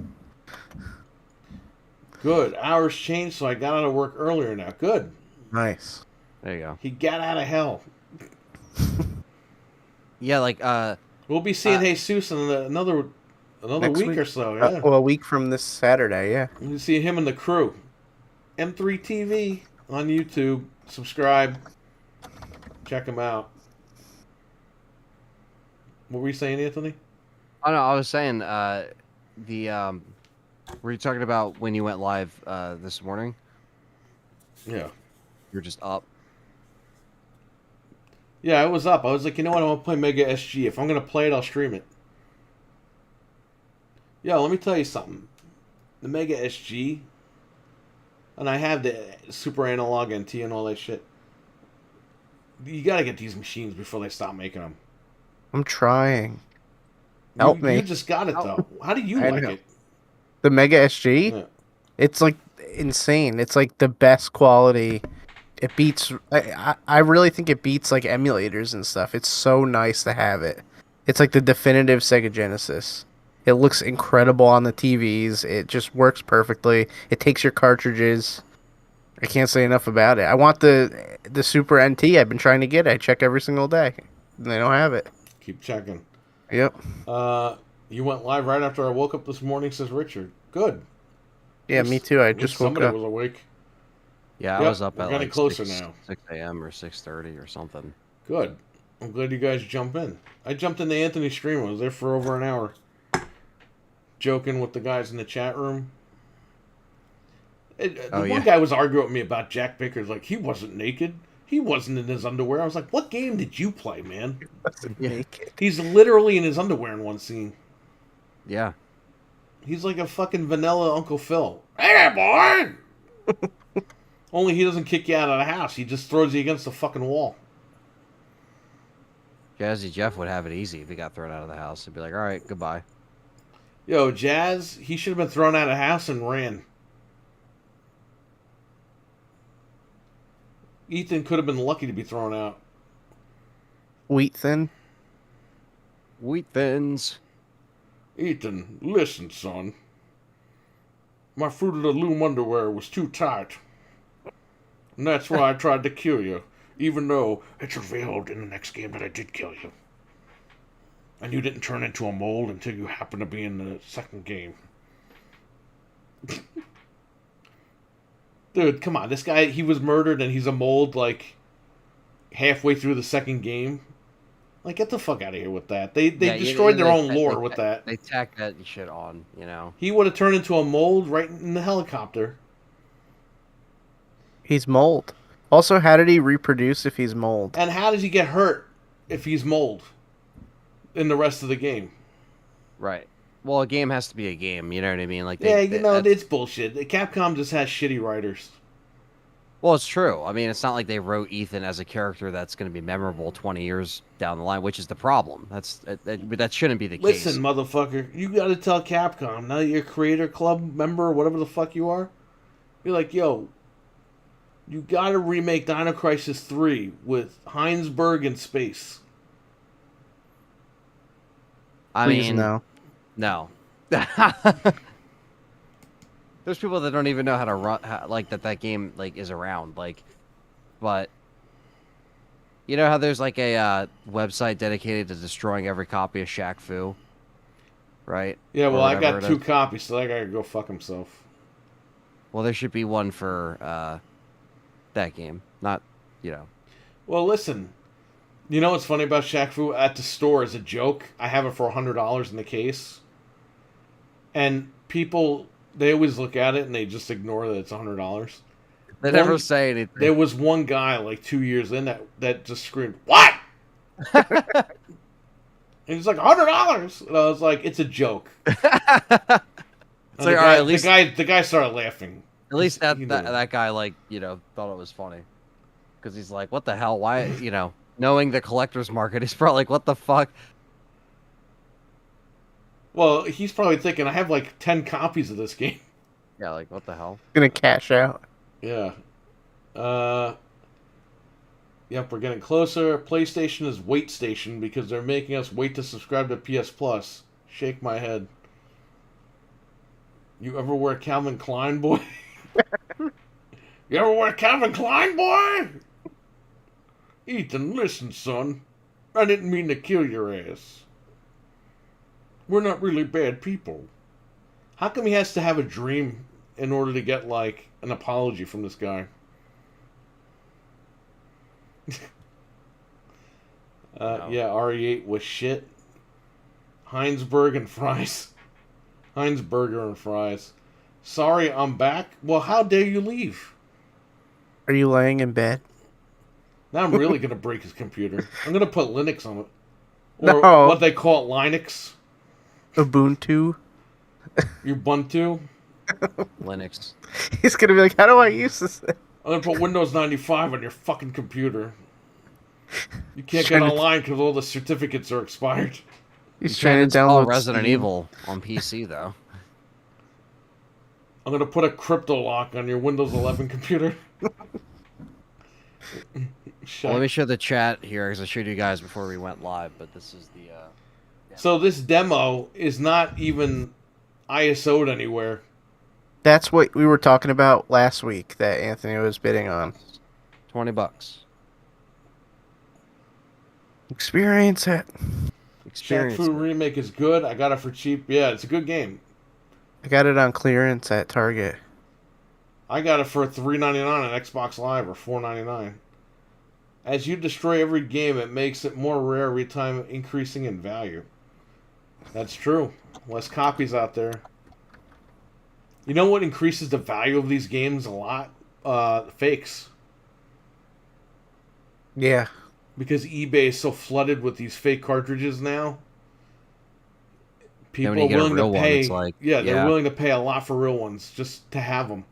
Good. Hours changed, so I got out of work earlier now. Good. Nice. There you go. He got out of hell. Yeah, like We'll be seeing Jesus in another Next week week? or so. Yeah, Well, a week from this Saturday, yeah. we'll see him and the crew. M3 TV on YouTube. Subscribe. Check him out. What were you saying, Anthony? I don't know. I was saying were you talking about when you went live this morning? Yeah. You're just up. Yeah, I was up. I was like, you know what? I want to play Mega SG. If I'm going to play it, I'll stream it. Yo, let me tell you something. The Mega SG, and I have the Super Analog NT and all that shit. You got to get these machines before they stop making them. I'm trying. Help me. You just got it, though. How do you I like know. it? The Mega SG? Yeah. It's like insane. It's like the best quality. It beats. I really think it beats like emulators and stuff. It's so nice to have it. It's like the definitive Sega Genesis. It looks incredible on the TVs. It just works perfectly. It takes your cartridges. I can't say enough about it. I want the Super NT. I've been trying to get it. I check every single day. And they don't have it. Keep checking. Yep. You went live right after I woke up this morning, says Richard. Good. Yeah, me too. I just woke somebody up. was awake. Yeah, Yep, I was up we're at getting like closer 6 now. 6 a.m. or 6:30 or something. Good. I'm glad you guys jump in. I jumped into Anthony's stream. I was there for over an hour. Joking with the guys in the chat room. One guy was arguing with me about Jack Bickers. Like, he wasn't naked. He wasn't in his underwear. I was like, what game did you play, man? Naked. He's literally in his underwear in one scene. Yeah. He's like a fucking vanilla Uncle Phil. Hey, boy! Only he doesn't kick you out of the house. He just throws you against the fucking wall. Jazzy Jeff would have it easy if he got thrown out of the house. He'd be like, all right, goodbye. Yo, Jazz, he should have been thrown out of the house and ran. Ethan could have been lucky to be thrown out. Wheat thin. Wheat thins. Ethan, listen, son. My Fruit of the Loom underwear was too tight. And that's why I tried to kill you. Even though it's revealed in the next game that I did kill you. And you didn't turn into a mold until you happened to be in the second game. Dude, come on. This guy, he was murdered and he's a mold, like, halfway through the second game. Like, get the fuck out of here with that. They destroyed their own lore with that. They tacked that shit on, you know. He would have turned into a mold right in the helicopter. He's mold. Also, how did he reproduce if he's mold? And how does he get hurt if he's mold in the rest of the game? Right. Well, a game has to be a game, you know what I mean? Like, it's bullshit. Capcom just has shitty writers. Well, it's true. I mean, it's not like they wrote Ethan as a character that's going to be memorable 20 years down the line, which is the problem. That shouldn't be the case. Listen, motherfucker, you got to tell Capcom, now that you're a Creator Club member or whatever the fuck you are, you're like, yo, you got to remake Dino Crisis 3 with Heinsberg in space. Please, no. No. There's people that don't even know how to run, like that game like is around, like, but you know how there's like a website dedicated to destroying every copy of Shaq Fu, right? Yeah, well, I got 2 copies, so that guy can go fuck himself. Well, there should be one for that game, not, you know. Well, listen, you know what's funny about Shaq Fu? At the store as a joke, I have it for $100 in the case, and people, they always look at it and they just ignore that it's $100. They never say anything. There was one guy like 2 years in that just screamed, "What?" And he's like, $100. And I was like, it's a joke. It's like, all right, at least the guy started laughing. At least that guy, like, you know, thought it was funny, because he's like, what the hell? Why, you know, knowing the collector's market, he's probably like, what the fuck? Well, he's probably thinking, I have like 10 copies of this game. Yeah, like, what the hell? Gonna cash out. Yeah. Yep, we're getting closer. PlayStation is wait station because they're making us wait to subscribe to PS Plus. Shake my head. You ever wear Calvin Klein, boy? You ever wear Calvin Klein, boy? Ethan, listen, son. I didn't mean to kill your ass. We're not really bad people. How come he has to have a dream in order to get, like, an apology from this guy? No. Yeah, RE8 was shit. Heinsberg and fries. Heinsberger and fries. Sorry, I'm back. Well, how dare you leave? Are you laying in bed? Now I'm really gonna break his computer. I'm gonna put Linux on it. Or No. what they call it, Linux. Ubuntu. Ubuntu. Linux. He's gonna be like, how do I use this thing? I'm gonna put Windows 95 on your fucking computer. You can't Trying get to- online because all the certificates are expired. He's Trying trying to install download Resident Steam. Evil on PC though. I'm gonna put a crypto lock on your Windows 11 computer. Well, let me show the chat here because I showed you guys before we went live. But this is the. So this demo is not even ISO'd anywhere. That's what we were talking about last week that Anthony was bidding on. $20. Experience it. Experience. Shaq Fu Remake is good. I got it for cheap. Yeah, it's a good game. I got it on clearance at Target. I got it for $3.99 on Xbox Live or $4.99. As you destroy every game, it makes it more rare every time, increasing in value. That's true. Less copies out there. You know what increases the value of these games a lot? Fakes. Yeah. Because eBay is so flooded with these fake cartridges now. People when you are get a willing real to one, pay. it's like- yeah, they're yeah. willing to pay a lot for real ones just to have them.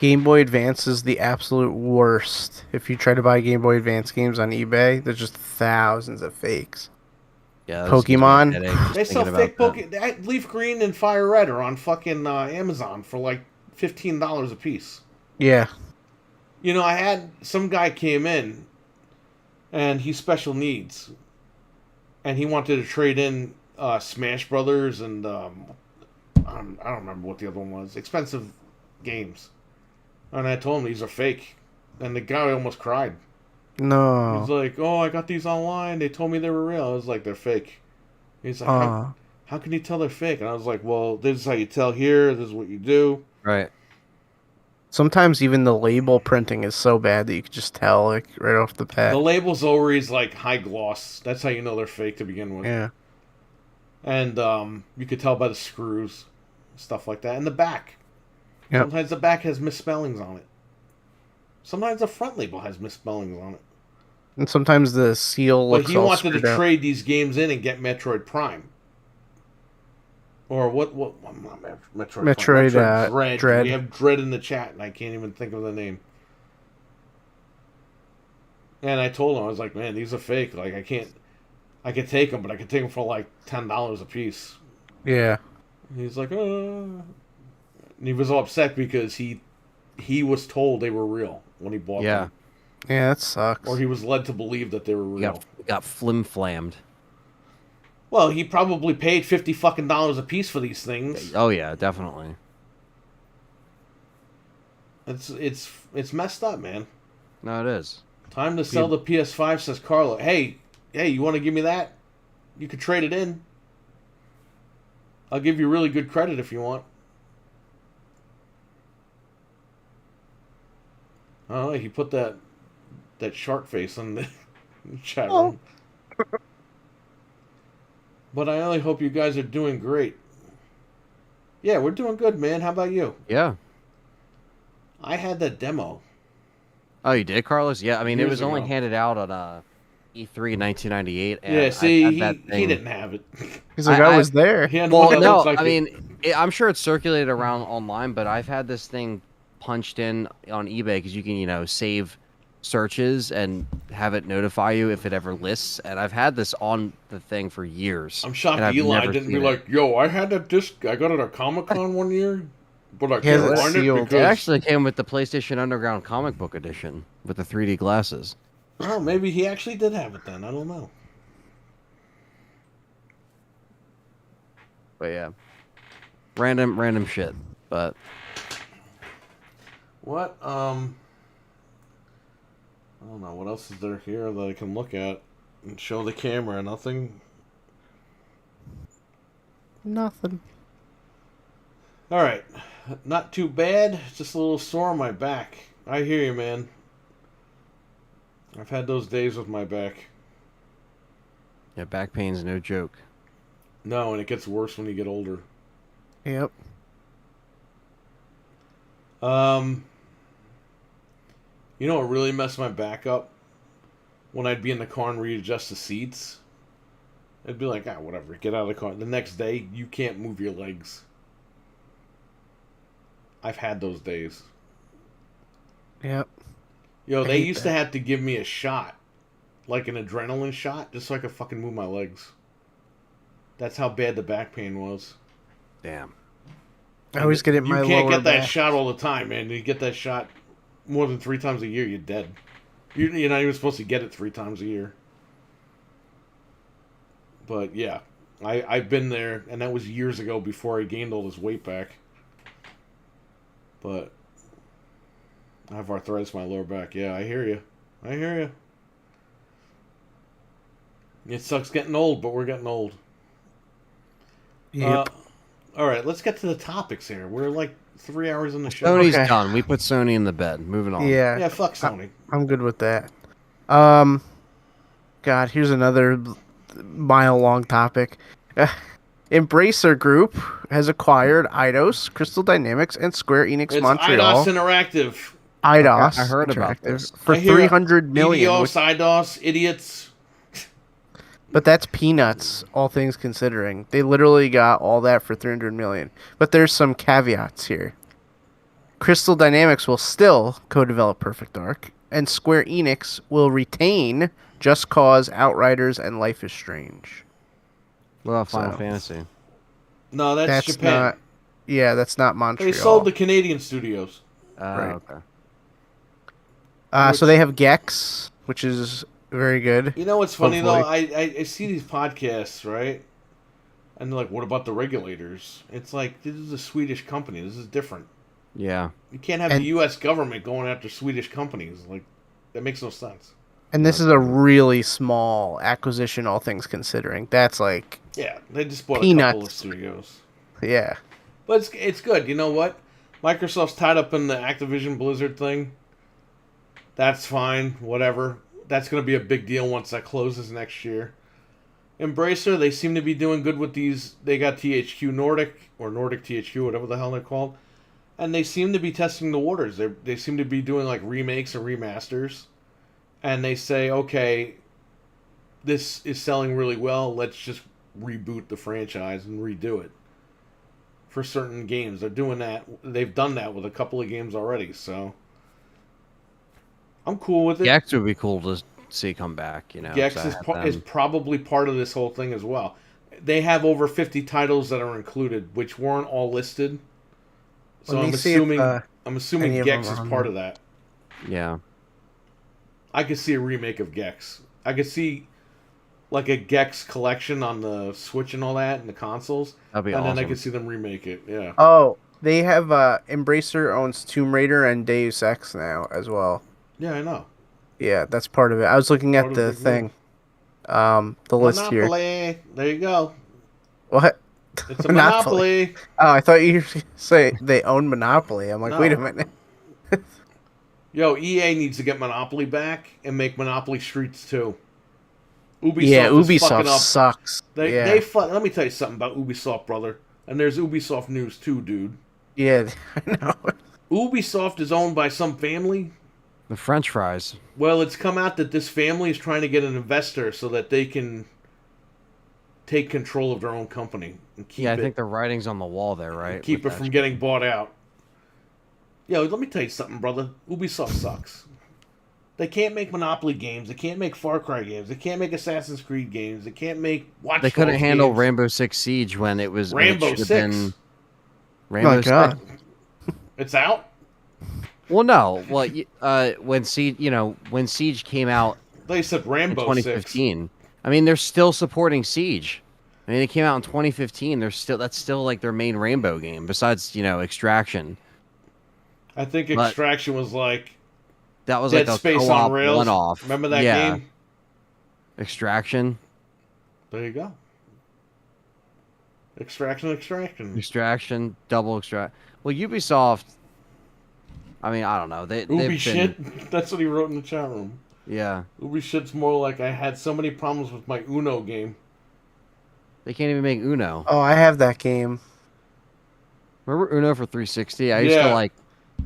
Game Boy Advance is the absolute worst. If you try to buy Game Boy Advance games on eBay, there's just thousands of fakes. Yeah, this gives me a Pokemon. headache just They sell thinking fake about that. Pokemon. Leaf Green and Fire Red are on fucking Amazon for like $15 a piece. Yeah. You know, I had some guy came in, and he's special needs, and he wanted to trade in Smash Brothers and I don't remember what the other one was. Expensive games, and I told him these are fake, and the guy almost cried. No. He's like, "Oh, I got these online. They told me they were real." I was like, "They're fake." He's like, how can you tell they're fake?" And I was like, "Well, this is how you tell here. This is what you do." Right. Sometimes even the label printing is so bad that you can just tell, like, right off the The bat. label's always like high gloss. That's how you know they're fake to begin with. Yeah. And you could tell by the screws, stuff like that. And the back. Yep. Sometimes the back has misspellings on it. Sometimes the front label has misspellings on it. And sometimes the seal But looks he all wanted to screwed out. trade these games in and get Metroid Prime. Or what not Metroid Metroid, Prime. Metroid Dread. Dread. We have Dread in the chat, and I can't even think of the name. And I told him, I was like, "Man, these are fake. Like, I could take them, but I could take them for like $10 a piece." Yeah. And he's like, And he was all upset because he was told they were real when he bought Yeah. them. Yeah, that sucks. Or he was led to believe that they were You real. got flim-flammed. Well, he probably paid $50 fucking a piece for these things. Oh yeah, definitely. It's messed up, man. No, it is. Time to sell the PS5, says Carlo. Hey, you want to give me that? You could trade it in. I'll give you really good credit if you want. Oh, he put that shark face on the chat room. But I only hope you guys are doing great. Yeah, we're doing good, man. How about you? Yeah. I had that demo. Oh, you did, Carlos? Yeah. I mean, it Years was only ago. handed out on E3 in 1998. And Yeah, see, I've had that he thing- didn't have it. He's like, I- I was there. He had Well, one that no, looks like I it. mean, I'm sure it's circulated around online, but I've had this thing punched in on eBay because you can, save searches and have it notify you if it ever lists. And I've had this on the thing for years. I'm shocked and I've Eli never didn't be seen it. like, "Yo, I had that disc. I got it at Comic-Con one year, but I He has can't it find it sealed. It because..." actually came with the PlayStation Underground comic book edition with the 3D glasses. Oh, maybe he actually did have it then. I don't know. But yeah, random shit. But What? I don't know what else is there here that I can look at and show the camera. Nothing. Nothing. All right, not too bad. Just a little sore on my back. I hear you, man. I've had those days with my back. Yeah, back pain's no joke. No, and it gets worse when you get older. Yep. You know what really messed my back up? When I'd be in the car and readjust the seats. It'd be like, whatever, get out of the car. The next day, you can't move your legs. I've had those days. Yep. Yo, I they hate used to have to give me a shot. Like an adrenaline shot, just so I could fucking move my legs. That's how bad the back pain was. Damn. I always get it in my You can't lower get that back. shot all the time, man. You get that shot more than 3 times a year, you're dead. You're not even supposed to get it 3 times a year. But yeah, I've been there, and that was years ago before I gained all this weight back. But I have arthritis in my lower back. Yeah, I hear you. I hear you. It sucks getting old, but we're getting old. Yep. All right, let's get to the topics here. We're like 3 hours in the show. Sony's Okay. done. We put Sony in the bed. Moving on. Yeah. Yeah, fuck Sony. I'm good with that. God, here's another mile-long topic. Embracer Group has acquired Eidos, Crystal Dynamics, and Square Enix It's Montreal. IDOS Interactive. Eidos. I heard about Interactive, this. for I hear $300 million. EDOS, IDOS, idiots. But that's peanuts, all things considering. They literally got all that for $300 million. But there's some caveats here. Crystal Dynamics will still co-develop Perfect Dark, and Square Enix will retain Just Cause, Outriders, and Life is Strange. What about Final So- Fantasy? No, that's Japan. not. Yeah, that's not Montreal. They sold the Canadian studios. Right. Okay. So they have Gex, which is very good. You know what's funny Hopefully. though? I see these podcasts, right? And they're like, "What about the regulators?" It's like, this is a Swedish company. This is different. Yeah. You can't have And- the U.S. government going after Swedish companies. Like, that makes no sense. And this is a really small acquisition, all things considering. That's like, Yeah, they just bought a Peanuts. couple of studios. yeah. But it's good. You know what? Microsoft's tied up in the Activision Blizzard thing. That's fine. Whatever. That's going to be a big deal once that closes next year. Embracer, they seem to be doing good with these. They got THQ Nordic, or Nordic THQ, whatever the hell they're called. And they seem to be testing the waters. They seem to be doing like remakes or remasters. And they say, okay, this is selling really well. Let's just reboot the franchise and redo it. For certain games. They're doing that. They've done that with a couple of games already, so I'm cool with it. Gex would be cool to see come back, you know. Gex so I is, have is them. probably part of this whole thing as well. They have over 50 titles that are included, which weren't all listed. So Let me I'm see assuming if, I'm assuming any of Gex them is are on part there. of that. Yeah. I could see a remake of Gex. I could see like a Gex collection on the Switch and all that and the consoles. That'd be and awesome. then I could see them remake it. Yeah. Oh, they have Embracer owns Tomb Raider and Deus Ex now as well. Yeah, I know. Yeah, that's part of it. I was looking at Part of the the thing. The list here. Monopoly. There you go. What? It's a monopoly. Oh, I thought you say they own Monopoly. I'm like, No. wait a minute. Yo, EA needs to get Monopoly back and make Monopoly Streets too. Ubisoft Yeah, is Ubisoft fucking up. sucks. They yeah. let me tell you something about Ubisoft, brother. And there's Ubisoft news too, dude. Yeah, I know. Ubisoft is owned by some family. The French fries. Well, it's come out that this family is trying to get an investor so that they can take control of their own company and keep Yeah, I it, think the writing's on the wall there, right? keep With it that from getting bought out. Yo, let me tell you something, brother. Ubisoft sucks. They can't make Monopoly games. They can't make Far Cry games. They can't make Assassin's Creed games. They can't make Watch They couldn't Dogs handle games. Rainbow Six Siege when it was when it Rainbow should have 6. been Oh Rainbow my God. Six. It's out. Well, no. Well, when Siege came out They said in Rambo 6. 2015, I mean, they're still supporting Siege. I mean, it came out in 2015. That's still like their main Rainbow game, besides Extraction. I think But- Extraction was like that was Dead like a Space co-op on Rails. one-off. Remember that Yeah. game? Extraction. There you go. Extraction. Extraction. Double extract. Well, Ubisoft. I mean, I don't know. They've Ubi been. shit. That's what he wrote in the chat room. Yeah. Ubi shit's more like I had so many problems with my Uno game. They can't even make Uno. Oh, I have that game. Remember Uno for 360? I Yeah.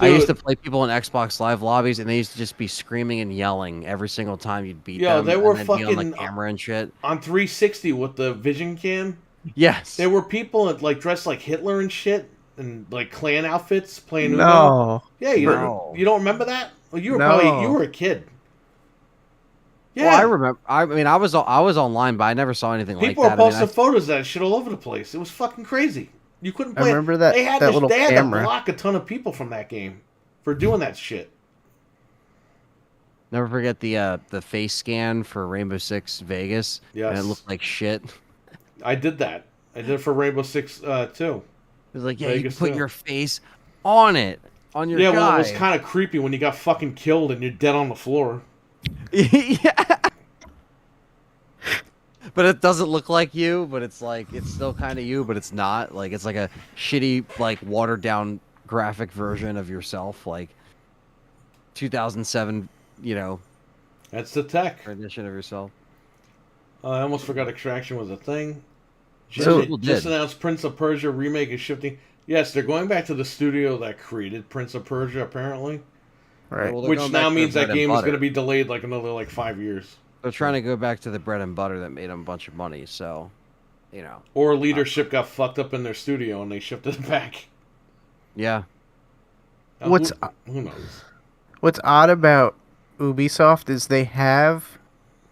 used to Dude. play people in Xbox Live lobbies, and they used to just be screaming and yelling every single time you'd beat Yo, them. they were and then be on fucking the camera and shit. on 360 with the Vision Cam. Yes. There were people like dressed like Hitler and shit, and like clan outfits playing Uno. No. Yeah, No. you don't remember that? Well, you were No. you were a kid. Yeah, Well, I remember. I mean, I was online, but I never saw anything people like were that. I mean, posting photos of that shit all over the place. It was fucking crazy. You couldn't I play. remember that- they had that to, little they had camera. to block a ton of people from that game for doing that shit. never forget the face scan for Rainbow Six Vegas. Yes. And it looked like shit. I did that. I did it for Rainbow Six too. It was like, yeah, you Vegas, can put too. your face on it, on your Yeah, guy. well, it was kind of creepy when you got fucking killed and you're dead on the floor. Yeah. But it doesn't look like you, but it's like it's still kind of you, but it's not. Like it's like a shitty, like watered down graphic version of yourself, like 2007, That's the tech. rendition of yourself. I almost forgot Extraction was a thing. So- Just announced Prince of Persia remake is shifting. Yes, they're going back to the studio that created Prince of Persia, apparently. Right. Well, they're Which going back now to means the that bread and game is butter. going to be delayed like another 5 years. They're trying to go back to the bread and butter that made them a bunch of money. So, Or leadership got fucked up in their studio and they shifted it back. yeah. Now, What's who knows? What's odd about Ubisoft is they have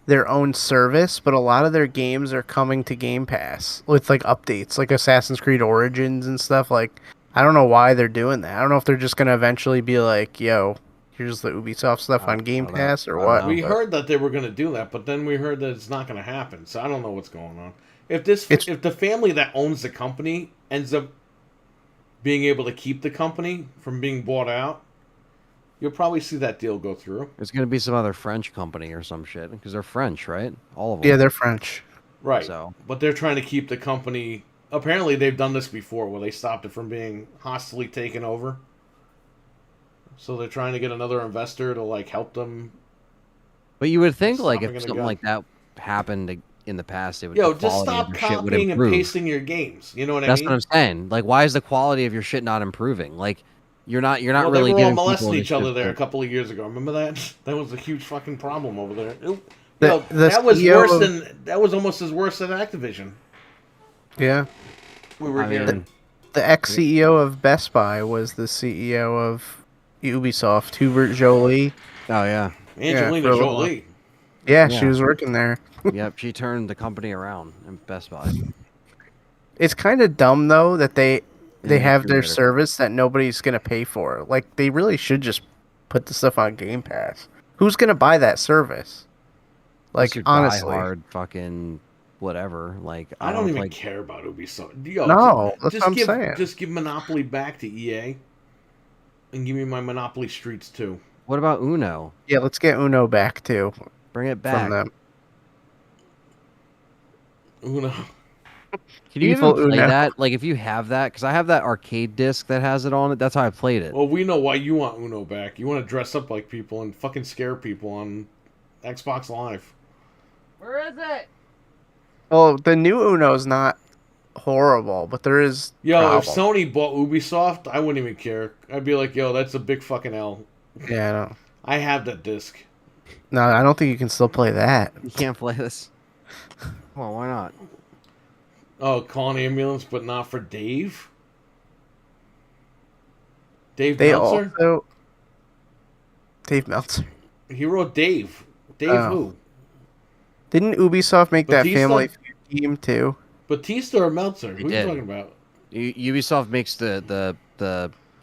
their own service, but a lot of their games are coming to Game Pass with like updates, like Assassin's Creed Origins and stuff. Like, I don't know why they're doing that. I don't know if they're just gonna eventually be like, "Yo, here's the Ubisoft stuff on Game don't know. Pass" or I don't what. know. We but- heard that they were going to do that, but then we heard that it's not going to happen. So I don't know what's going on. If the family that owns the company ends up being able to keep the company from being bought out, you'll probably see that deal go through. There's going to be some other French company or some shit because they're French, right? All of them. Yeah, they're French. Right. So. But they're trying to keep the company. Apparently, they've done this before where they stopped it from being hostily taken over. So they're trying to get another investor to help them. But you would think like Stopping if in the something gun. like that happened in the past, it would. Yo, the just quality of stop your shit would copying and improve. pasting your games. You know what That's I what mean? I'm saying. Like, why is the quality of your shit not improving? Like, you're not Well, really they were all giving molesting people each other this there a shit. couple of years ago. Remember that? That was a huge fucking problem over there. The- Yo, the that was CEO worse of- than that was almost as worse than Activision. Yeah. We were I hearing. mean, The ex-CEO of Best Buy was the CEO of Ubisoft, Hubert Jolie. oh yeah, Angelina for a little Jolie. Yeah, Yeah. she was working there. yep. She turned the company around in Best Buy. It's kind of dumb though that they they have their created it. service that nobody's gonna pay for. Like they really should just put the stuff on Game Pass. Who's gonna buy that service? Like Unless you're honestly, diehard fucking whatever. Like I don't even like, care about Ubisoft. Yo, No, that's just what I'm give saying. just give Monopoly back to EA, and give me my Monopoly Streets too. What about Uno? yeah, let's get Uno back too Bring it back. from them. Uno. Can you Evil even play Uno. that? Like, if you have that, because I have that arcade disc that has it on it. That's how I played it. Well, we know why you want Uno back. You want to dress up like people and fucking scare people on Xbox Live. Where is it? Well, the new Uno's not horrible, but there is Yo, if problems. Sony bought Ubisoft, I wouldn't even care. I'd be like, yo, that's a big fucking L. Yeah, no. I have that disc. No, I don't think you can still play that. You can't play this. Come on, why not? Oh, call an ambulance, but not for Dave? Dave They Meltzer? also Dave Meltzer. He wrote Dave. Dave Oh. who? Didn't Ubisoft make that Batista? Family Feud game too? Batista or Meltzer? Who are you did. talking about? Ubisoft makes the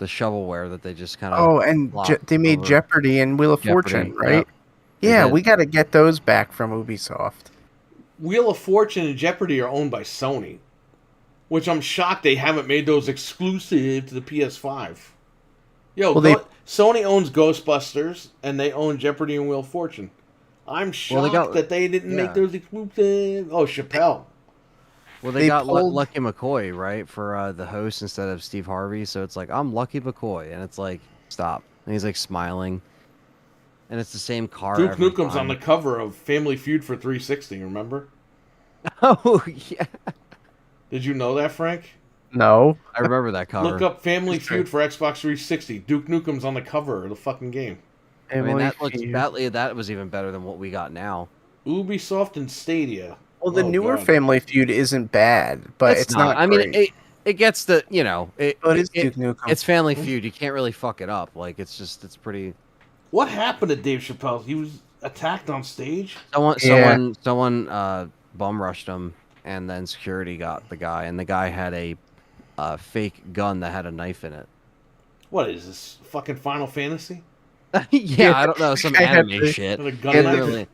shovelware that they just kind of. Oh, and they made over. Jeopardy and Wheel of Jeopardy, Fortune, yep. right? They Yeah, did. we got to get those back from Ubisoft. Wheel of Fortune and Jeopardy are owned by Sony, which I'm shocked they haven't made those exclusive to the PS5. Yo, Well, Sony owns Ghostbusters, and they own Jeopardy and Wheel of Fortune. I'm Well, they shocked got that they didn't make yeah. those exclusive. Oh, Chappelle. Well, they They got pulled. Lucky McCoy, right, for the host instead of Steve Harvey. So it's like, I'm Lucky McCoy. And it's like, stop. And he's like smiling. And it's the same car Duke every Nukem's on the time. cover of Family Feud for 360, remember? Oh, yeah. Did you know that, Frank? No. I remember that Look cover. up Family It's true. Feud for Xbox 360. Duke Nukem's on the cover of the fucking game. I mean, Emily that looks Feud. that was even better than what we got now. Ubisoft and Stadia. Well, the Oh, newer God. Family Feud isn't bad, but it's not I mean, great. it gets the But it's Duke Nukem. it's Family Feud. You can't really fuck it up. Like it's pretty. What happened to Dave Chappelle? He was attacked on stage? Yeah. Someone bum rushed him, and then security got the guy, and the guy had a fake gun that had a knife in it. What is this? Fucking Final Fantasy? Yeah, I don't know, some I had anime to- shit. With a gun He knife? literally-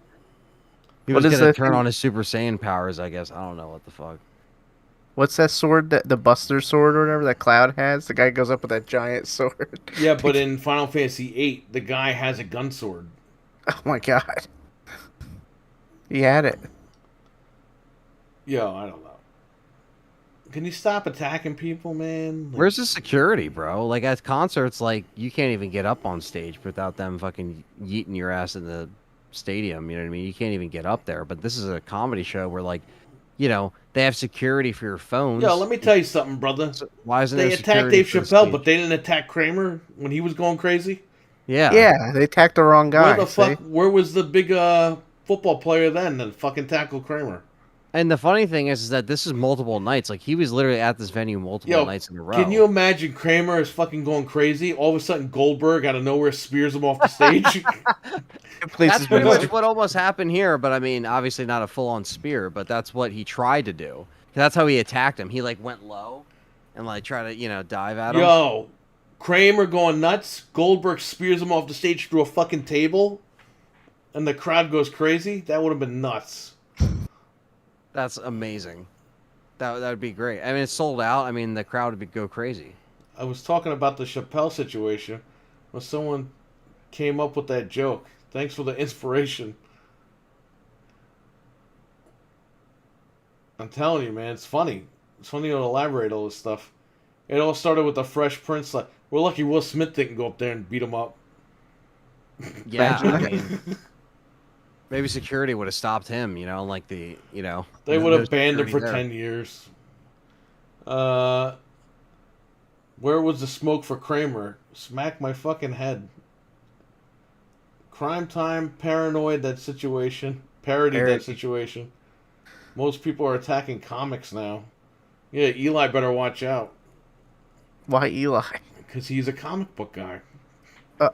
he What was is gonna the turn thing- on his Super Saiyan powers, I guess. I don't know what the fuck. What's that sword that the Buster sword or whatever that Cloud has? The guy goes up with that giant sword. Yeah, but in Final Fantasy VIII, the guy has a gun sword. Oh my god. He had it. Yo, I don't know. Can you stop attacking people, man? Like, Where's the security, bro? Like at concerts, like you can't even get up on stage without them fucking yeeting your ass in the stadium. You know what I mean? You can't even get up there. But this is a comedy show where, like, they have security for your phones. Yo, let me tell you something, brother. So why isn't They there attacked security Dave for the Chappelle, stage? but they didn't attack Kramer when he was going crazy. Yeah. Yeah, they attacked the wrong guy. Where the see? fuck? Where was the big football player then that fucking tackled Kramer? And the funny thing is that this is multiple nights. Like he was literally at this venue multiple Yo, nights in a row. can you imagine Kramer is fucking going crazy? All of a sudden, Goldberg out of nowhere spears him off the stage. It plays That's his pretty music. much what almost happened here. But I mean, obviously not a full-on spear, but that's what he tried to do. That's how he attacked him. He like went low and like tried to dive at him. Yo, Kramer going nuts. Goldberg spears him off the stage through a fucking table, and the crowd goes crazy. That would have been nuts. That's amazing. That would be great. I mean, it's sold out. I mean, the crowd would go crazy. I was talking about the Chappelle situation when someone came up with that joke. Thanks for the inspiration. I'm telling you, man, it's funny. It's funny to elaborate all this stuff. It all started with the Fresh Prince. Like, we're lucky Will Smith didn't go up there and beat him up. Yeah, I Imagine. mean, maybe security would have stopped him. Like They no would have banned him security for there. 10 years. Where was the smoke for Kramer? Smack my fucking head. Crime Time, paranoid that situation. Parody that Parody. situation. Most people are attacking comics now. Yeah, Eli better watch out. Why Eli? Because he's a comic book guy. Uh,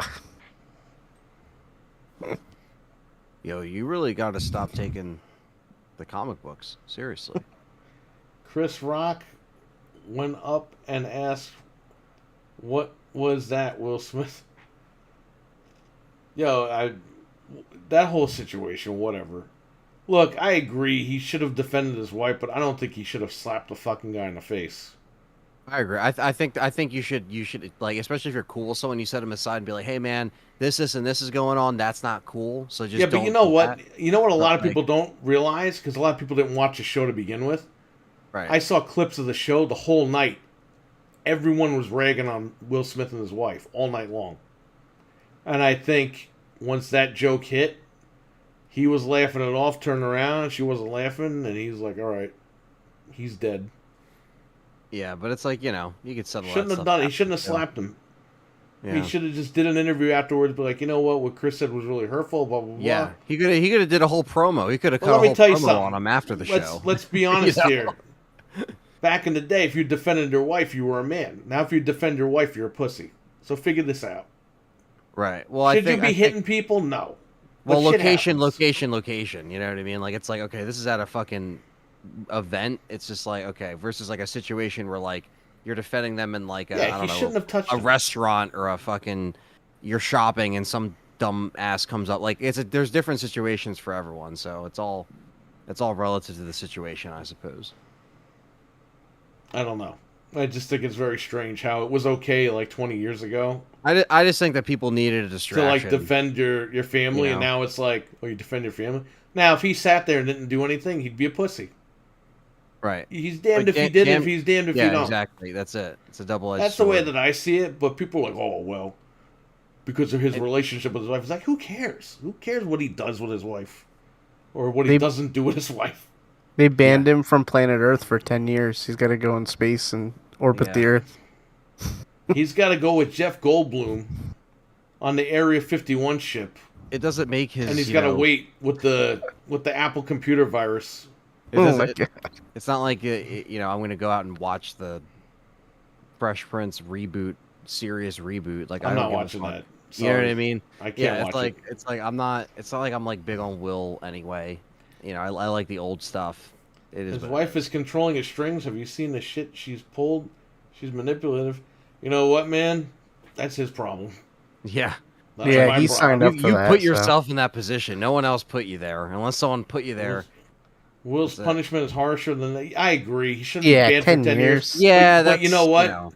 Yo, you really got to stop taking the comic books seriously. Chris Rock went up and asked, "What was that, Will Smith?" Yo, that whole situation, whatever. Look, I agree. He should have defended his wife, but I don't think he should have slapped the fucking guy in the face. I agree. I think you should like, especially if you're cool with someone, you set them aside and be like, hey man, this and this is going on. That's not cool. So just Yeah, but don't you know do what? that. You know what a lot of But, people don't realize? Because a lot of people didn't watch the show to begin with. Right. I saw clips of the show the whole night. Everyone was ragging on Will Smith and his wife all night long. And I think once that joke hit, he was laughing it off, turned around, she wasn't laughing, and he's like, all right, he's dead. Yeah, but it's like, you could settle Shouldn't that have stuff done it. He after shouldn't have the show. slapped him. Yeah. He should have just did an interview afterwards, be like, you know what Chris said was really hurtful, blah, blah, blah. Yeah, he could have did a whole promo. He could have Well, cut let me a whole tell you promo something. on him after the show. Let's be honest You know? here. Back in the day, if you defended your wife, you were a man. Now, if you defend your wife, you're a pussy. So figure this out. Right. Well, Should I think you be hitting people? No. But Well, shit location. happens. You know what I mean? Like, it's like, okay, this is at a fucking event. It's just like, okay, versus like a situation where like you're defending them in like a, Yeah, I he don't shouldn't know, have touched a him. restaurant or a fucking, you're shopping and some dumb ass comes up. Like there's different situations for everyone. So it's all relative to the situation, I suppose. I don't know. I just think it's very strange how it was okay like 20 years ago I just think that people needed a to like distraction. defend your family, You and know? now it's like, oh, you defend your family. Now, if he sat there and didn't do anything, he'd be a pussy. Right. He's damned But if he did, if damn, he's damned if he yeah, don't. exactly. That's it. It's a double-edged That's the way sword. that I see it. But people are like, oh well, because of his It, relationship with his wife. It's like, who cares? Who cares what he does with his wife, or what he They doesn't do with his wife? they yeah, banned him from planet Earth for 10 years. He's got to go in space and orbit yeah. the Earth. He's got to go with Jeff Goldblum on the Area 51 ship, It doesn't make and his, he's got to wait with the Apple computer virus. it Oh doesn't. my god. It's not like I'm going to go out and watch the Fresh Prince reboot, serious reboot. Like I'm I don't not give a watching fuck. that. You know what I Sorry, mean? I can't Yeah, watch it. it's like I'm not. It's not like I'm like big on Will anyway. I like the old stuff. It is. His What it wife is controlling his strings. Have you seen the shit she's pulled? She's manipulative. You know what, man? That's his problem. is. Yeah. That's Yeah, my he problem. signed up for You put that. So yourself in that position. No one else put you there. Unless someone put you there. Will's That's it. punishment is harsher than I agree. He shouldn't yeah, be banned 10 for 10 years. years. Yeah, But you know what? You know,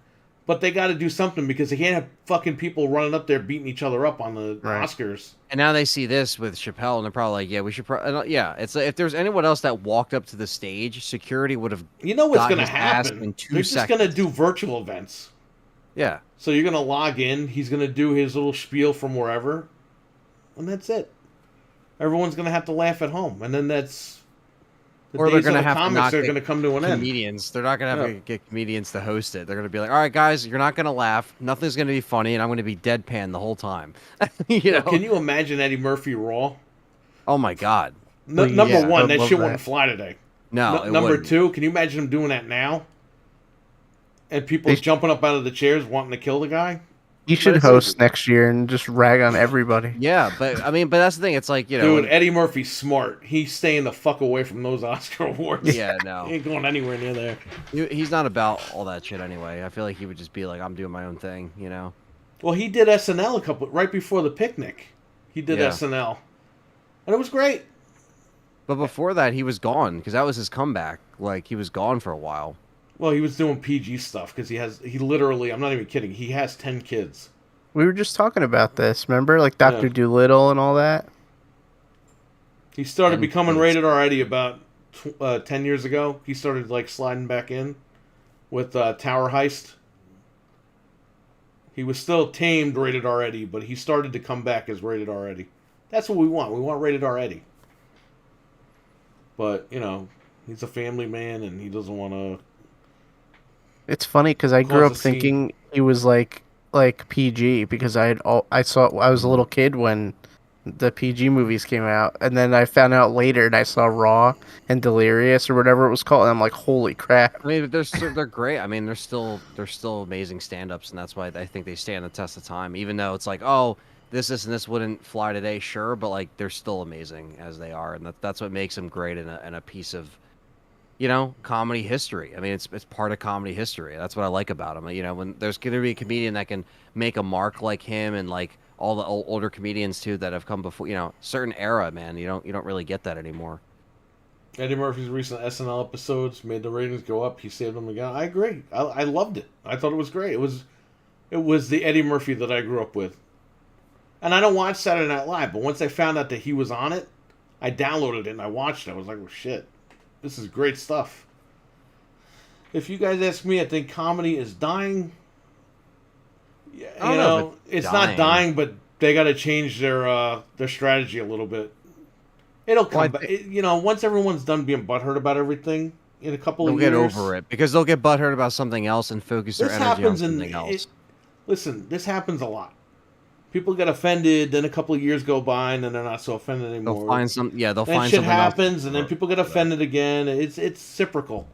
But they got to do something because they can't have fucking people running up there beating each other up on the Right. Oscars. and now they see this with Chappelle, and they're probably like, "Yeah, we should." Yeah, it's like if there's anyone else that walked up to the stage, security would have You know what's got going to his ass happen? in 2 They're just seconds. going to do virtual events. Yeah, So you're going to log in. He's going to do his little spiel from wherever. And that's it. Everyone's going to have to laugh at home. And then that's... The or they're days gonna of the have to comics not are get going to come to an end. comedians. They're not gonna have Yeah. to get comedians to host it. They're gonna be like, "All right, guys, you're not gonna laugh. Nothing's gonna be funny, and I'm gonna be deadpan the whole time." you know? Can you imagine Eddie Murphy Raw? Oh my god. Number Yeah, one, I'd that love shit that. wouldn't fly today. No. It Number wouldn't. two, can you imagine him doing that now? And people They- jumping up out of the chairs wanting to kill the guy? You should That's host easy. next year and just rag on everybody. Yeah, but I mean, but that's the thing. It's like Dude, when- Eddie Murphy's smart. He's staying the fuck away from those Oscar awards. yeah, He no, ain't going anywhere near there. he's not about all that shit anyway. I feel like he would just be like, "I'm doing my own thing," you know. Well, he did SNL right before the picnic. He did Yeah. SNL. And it was great. But before that, he was gone because that was his comeback. Like he was gone for a while. Well, he was doing PG stuff because he literally, I'm not even kidding, he has 10 kids. We were just talking about this, remember? Like Dr. Yeah. Doolittle and all that. He started 10 becoming kids. rated already about 10 years ago. He started like sliding back in with Tower Heist. He was still tamed rated already, but he started to come back as rated already. That's what we want. We want rated already. But, he's a family man and he doesn't want to... It's funny because I grew Cause up a scene. thinking he was like PG because I was a little kid when the PG movies came out, and then I found out later and I saw Raw and Delirious or whatever it was called, and I'm like, holy crap! I mean, they're great. I mean, they're still amazing stand-ups, and that's why I think they stand the test of time. Even though it's like, oh, this and this wouldn't fly today, sure, but like they're still amazing as they are, and that's what makes them great in a piece of, comedy history. I mean, it's part of comedy history. That's what I like about him. When there's going to be a comedian that can make a mark like him, and like all the older comedians too that have come before, certain era, man. You don't really get that anymore. Eddie Murphy's recent SNL episodes made the ratings go up. He saved them again. I agree. I loved it. I thought it was great. It was the Eddie Murphy that I grew up with. And I don't watch Saturday Night Live, but once I found out that he was on it, I downloaded it and I watched it. I was like, well, shit. This is great stuff. If you guys ask me, I think comedy is dying. Yeah, I don't know if it's it's not dying. dying, but they got to change their strategy a little bit. It'll come Well, back. Once everyone's done being butthurt about everything in a couple They'll of get years, over it because they'll get butthurt about something else and focus their This energy on happens something else. Listen, this happens a lot. People get offended, then a couple of years go by, and then they're not so offended anymore. They'll find some. Yeah, they'll Then find shit something else. happens, and then people get offended again. It's reciprocal.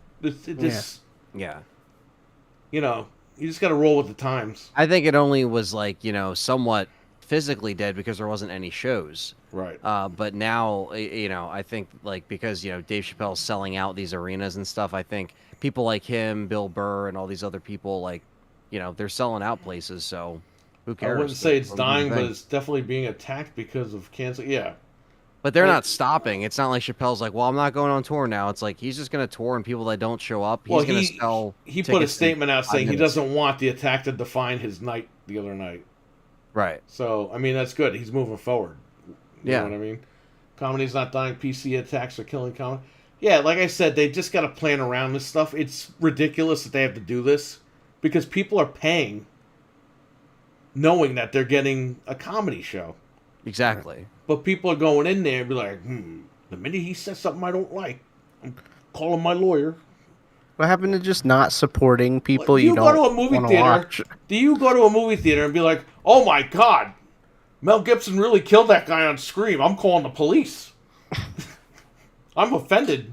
Yeah. You just got to roll with the times. I think it only was like, somewhat physically dead because there wasn't any shows. Right. But now, I think like because, Dave Chappelle's selling out these arenas and stuff, I think people like him, Bill Burr, and all these other people, like, they're selling out places. So who I cares? wouldn't say it's They'll do dying, their but thing. it's definitely being attacked because of cancer. Yeah. But they're not stopping. It's not like Chappelle's like, well, I'm not going on tour now. It's like he's just going to tour, and people that don't show up, he's going to sell. He put a statement out saying he minutes. doesn't want the attack to define his night the other night. Right. So I mean that's good. He's moving forward. You know what I mean? Comedy's not dying. PC attacks are killing comedy. Yeah, like I said, they just got to plan around this stuff. It's ridiculous that they have to do this because people are paying, knowing that they're getting a comedy show. Exactly. But people are going in there and be like, the minute he says something I don't like, I'm calling my lawyer. What happened to just not supporting people you don't go to a movie wanna theater? watch? Do you go to a movie theater and be like, oh my God, Mel Gibson really killed that guy on Scream. I'm calling the police. I'm offended.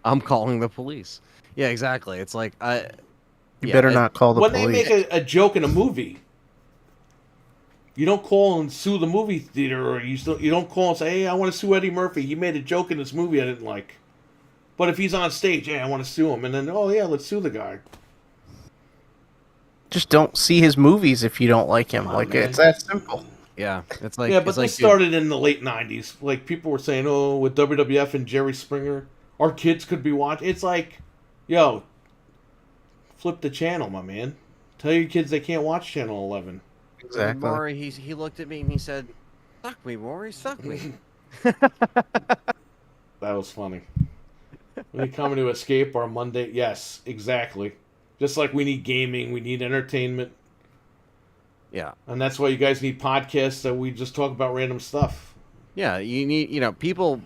I'm calling the police. Yeah, exactly. It's like, You better not call the police. When they make a joke in a movie, you don't call and sue the movie theater, or you don't call and say, hey, I want to sue Eddie Murphy. He made a joke in this movie I didn't like. But if he's on stage, hey, I want to sue him. And then, oh yeah, let's sue the guy. Just don't see his movies if you don't like him. Man. It's that simple. yeah, it's like, Yeah, but it's this started in the late 90s. Like, people were saying, oh, with WWF and Jerry Springer, our kids could be watching. It's like, yo, flip the channel, my man. Tell your kids they can't watch Channel 11. Exactly. Maury, he looked at me and he said, suck me, Maury, suck me. That was funny. We need coming to escape our Monday. Yes, exactly. Just like we need gaming, we need entertainment. Yeah. And that's why you guys need podcasts that we just talk about random stuff. Yeah, you need, people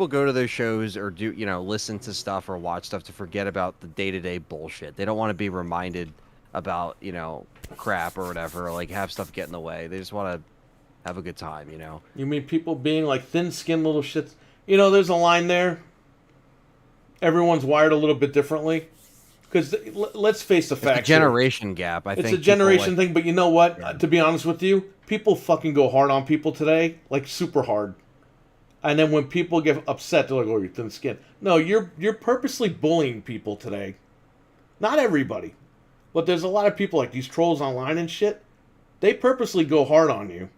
go to their shows or do, listen to stuff or watch stuff to forget about the day-to-day bullshit. They don't want to be reminded about, crap or whatever, or like have stuff get in the way. They just want to have a good time, You mean people being like thin-skinned little shits? There's a line there. Everyone's wired a little bit differently. Because let's face the facts. It's a generation gap, I think. It's a generation thing, but you know what? Yeah. To be honest with you, people fucking go hard on people today, like super hard. And then when people get upset, they're like, "Oh, you're thin-skinned." No, you're purposely bullying people today. Not everybody, but there's a lot of people like these trolls online and shit. They purposely go hard on you.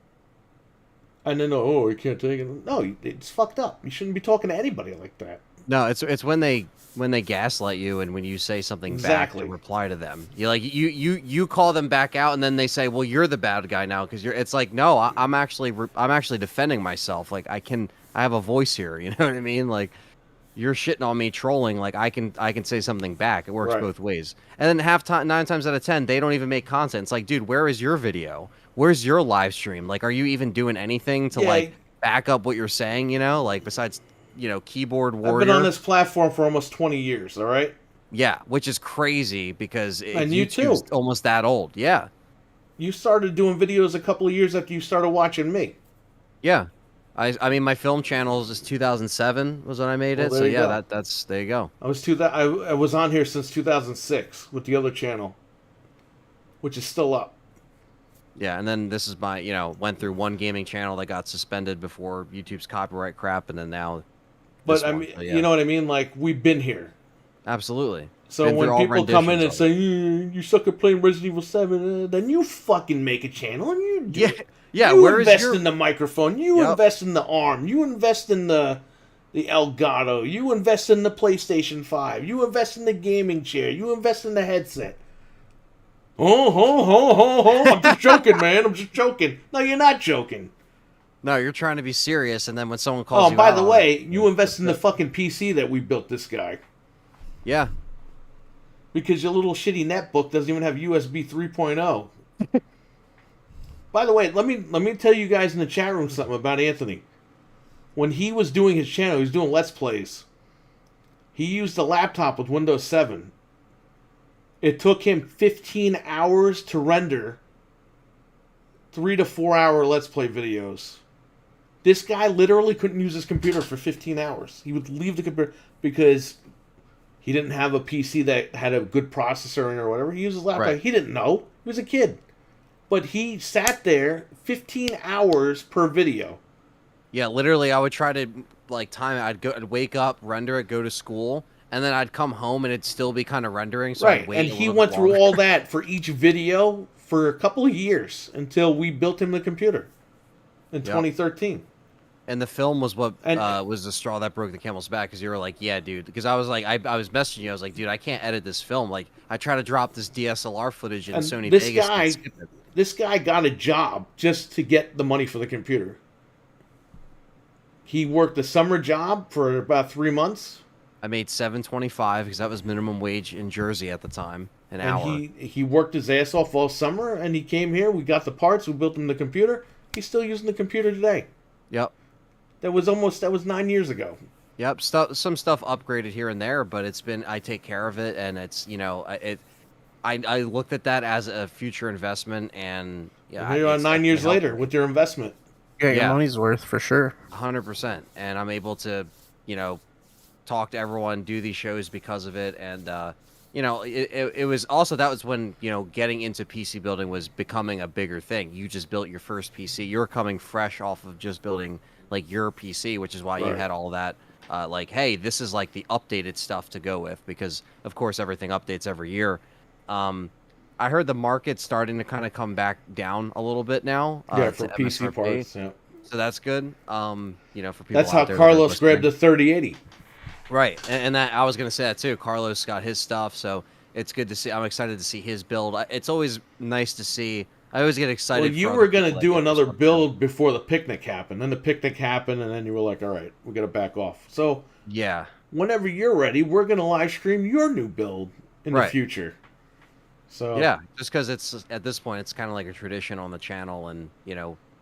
And then, oh, you can't take it. No, it's fucked up. You shouldn't be talking to anybody like that. No, it's when they gaslight you and when you say something back to reply to them. You call them back out and then they say, "Well, you're the bad guy now because you're." It's like, no, I'm actually defending myself. Like I have a voice here. You know what I mean? Like you're shitting on me, trolling. Like I can say something back. It works both ways. And then 9 times out of 10, they don't even make content. It's like, dude, where is your video? Where's your live stream? Like, are you even doing anything to like back up what you're saying? Like besides. Keyboard warrior. I've been on this platform for almost 20 years, all right? Yeah, which is crazy because and you YouTube's too. Almost that old. Yeah. You started doing videos a couple of years after you started watching me. Yeah. I mean, my film channels is 2007 was when I made it. So yeah, that's there you go. I was on here since 2006 with the other channel, which is still up. Yeah, and then this is my, went through one gaming channel that got suspended before YouTube's copyright crap, and then now. But I mean, you know what I mean? Like, we've been here. Absolutely. So when people come in and say, you suck at playing Resident Evil 7, then you fucking make a channel and you do it. Yeah, you invest in the microphone. You invest in the arm. You invest in the Elgato. You invest in the PlayStation 5. You invest in the gaming chair. You invest in the headset. I'm just joking, man. I'm just joking. No, you're not joking. No, you're trying to be serious, and then when someone calls you by the way, you invest in the fucking PC that we built this guy. Yeah. Because your little shitty netbook doesn't even have USB 3.0. By the way, let me tell you guys in the chat room something about Anthony. When he was doing his channel, he was doing Let's Plays. He used a laptop with Windows 7. It took him 15 hours to render 3 to 4 hour Let's Play videos. This guy literally couldn't use his computer for 15 hours. He would leave the computer because he didn't have a PC that had a good processor in it or whatever. He used his laptop. Right. He didn't know. He was a kid. But he sat there 15 hours per video. Yeah, literally, I would try to time it. I'd wake up, render it, go to school, and then I'd come home and it'd still be kind of rendering. So right, I'd wait and he went through all that for each video for a couple of years until we built him the computer in 2013. And the film was what And was the straw that broke the camel's back, because you were like, yeah, dude. Because I was like, I was messaging you. I was like, dude, I can't edit this film. Like, I try to drop this DSLR footage in and Sony Vegas and skip it. this guy got a job just to get the money for the computer. He worked a summer job for about 3 months. I made $7.25 because that was minimum wage in Jersey at the time, an And hour. he worked his ass off all summer, and he came here. We got the parts. We built him the computer. He's still using the computer today. Yep. That was 9 years ago. Yep. Some stuff upgraded here and there, but I take care of it, and it's, I looked at that as a future investment, and yeah, And here you are it's 9 years definitely later helped. with your investment. Yeah, your Yeah. money's worth for sure. 100%, and I'm able to, talk to everyone, do these shows because of it, and it was also, that was when getting into PC building was becoming a bigger thing. You just built your first PC. You're coming fresh off of just building like your PC, which is why you Right. had all that. Like, hey, this is like the updated stuff to go with, because of course everything updates every year. I heard the market's starting to kind of come back down a little bit now. Yeah, for to PC MSRP. parts. Yeah. So that's good. For people. That's out how there that are Carlos grabbed listening. the 3080. Right, and that I was gonna say that too. Carlos got his stuff, so it's good to see. I'm excited to see his build. It's always nice to see. I always get excited. Well, for you other were going people to that do get another stuff done. build before the picnic happened. Then the picnic happened, and then you were like, all right, we got to back off. So Yeah, whenever you're ready, we're going to live stream your new build in the Right. future. So yeah. Just because it's at this point, it's kind of like a tradition on the channel, and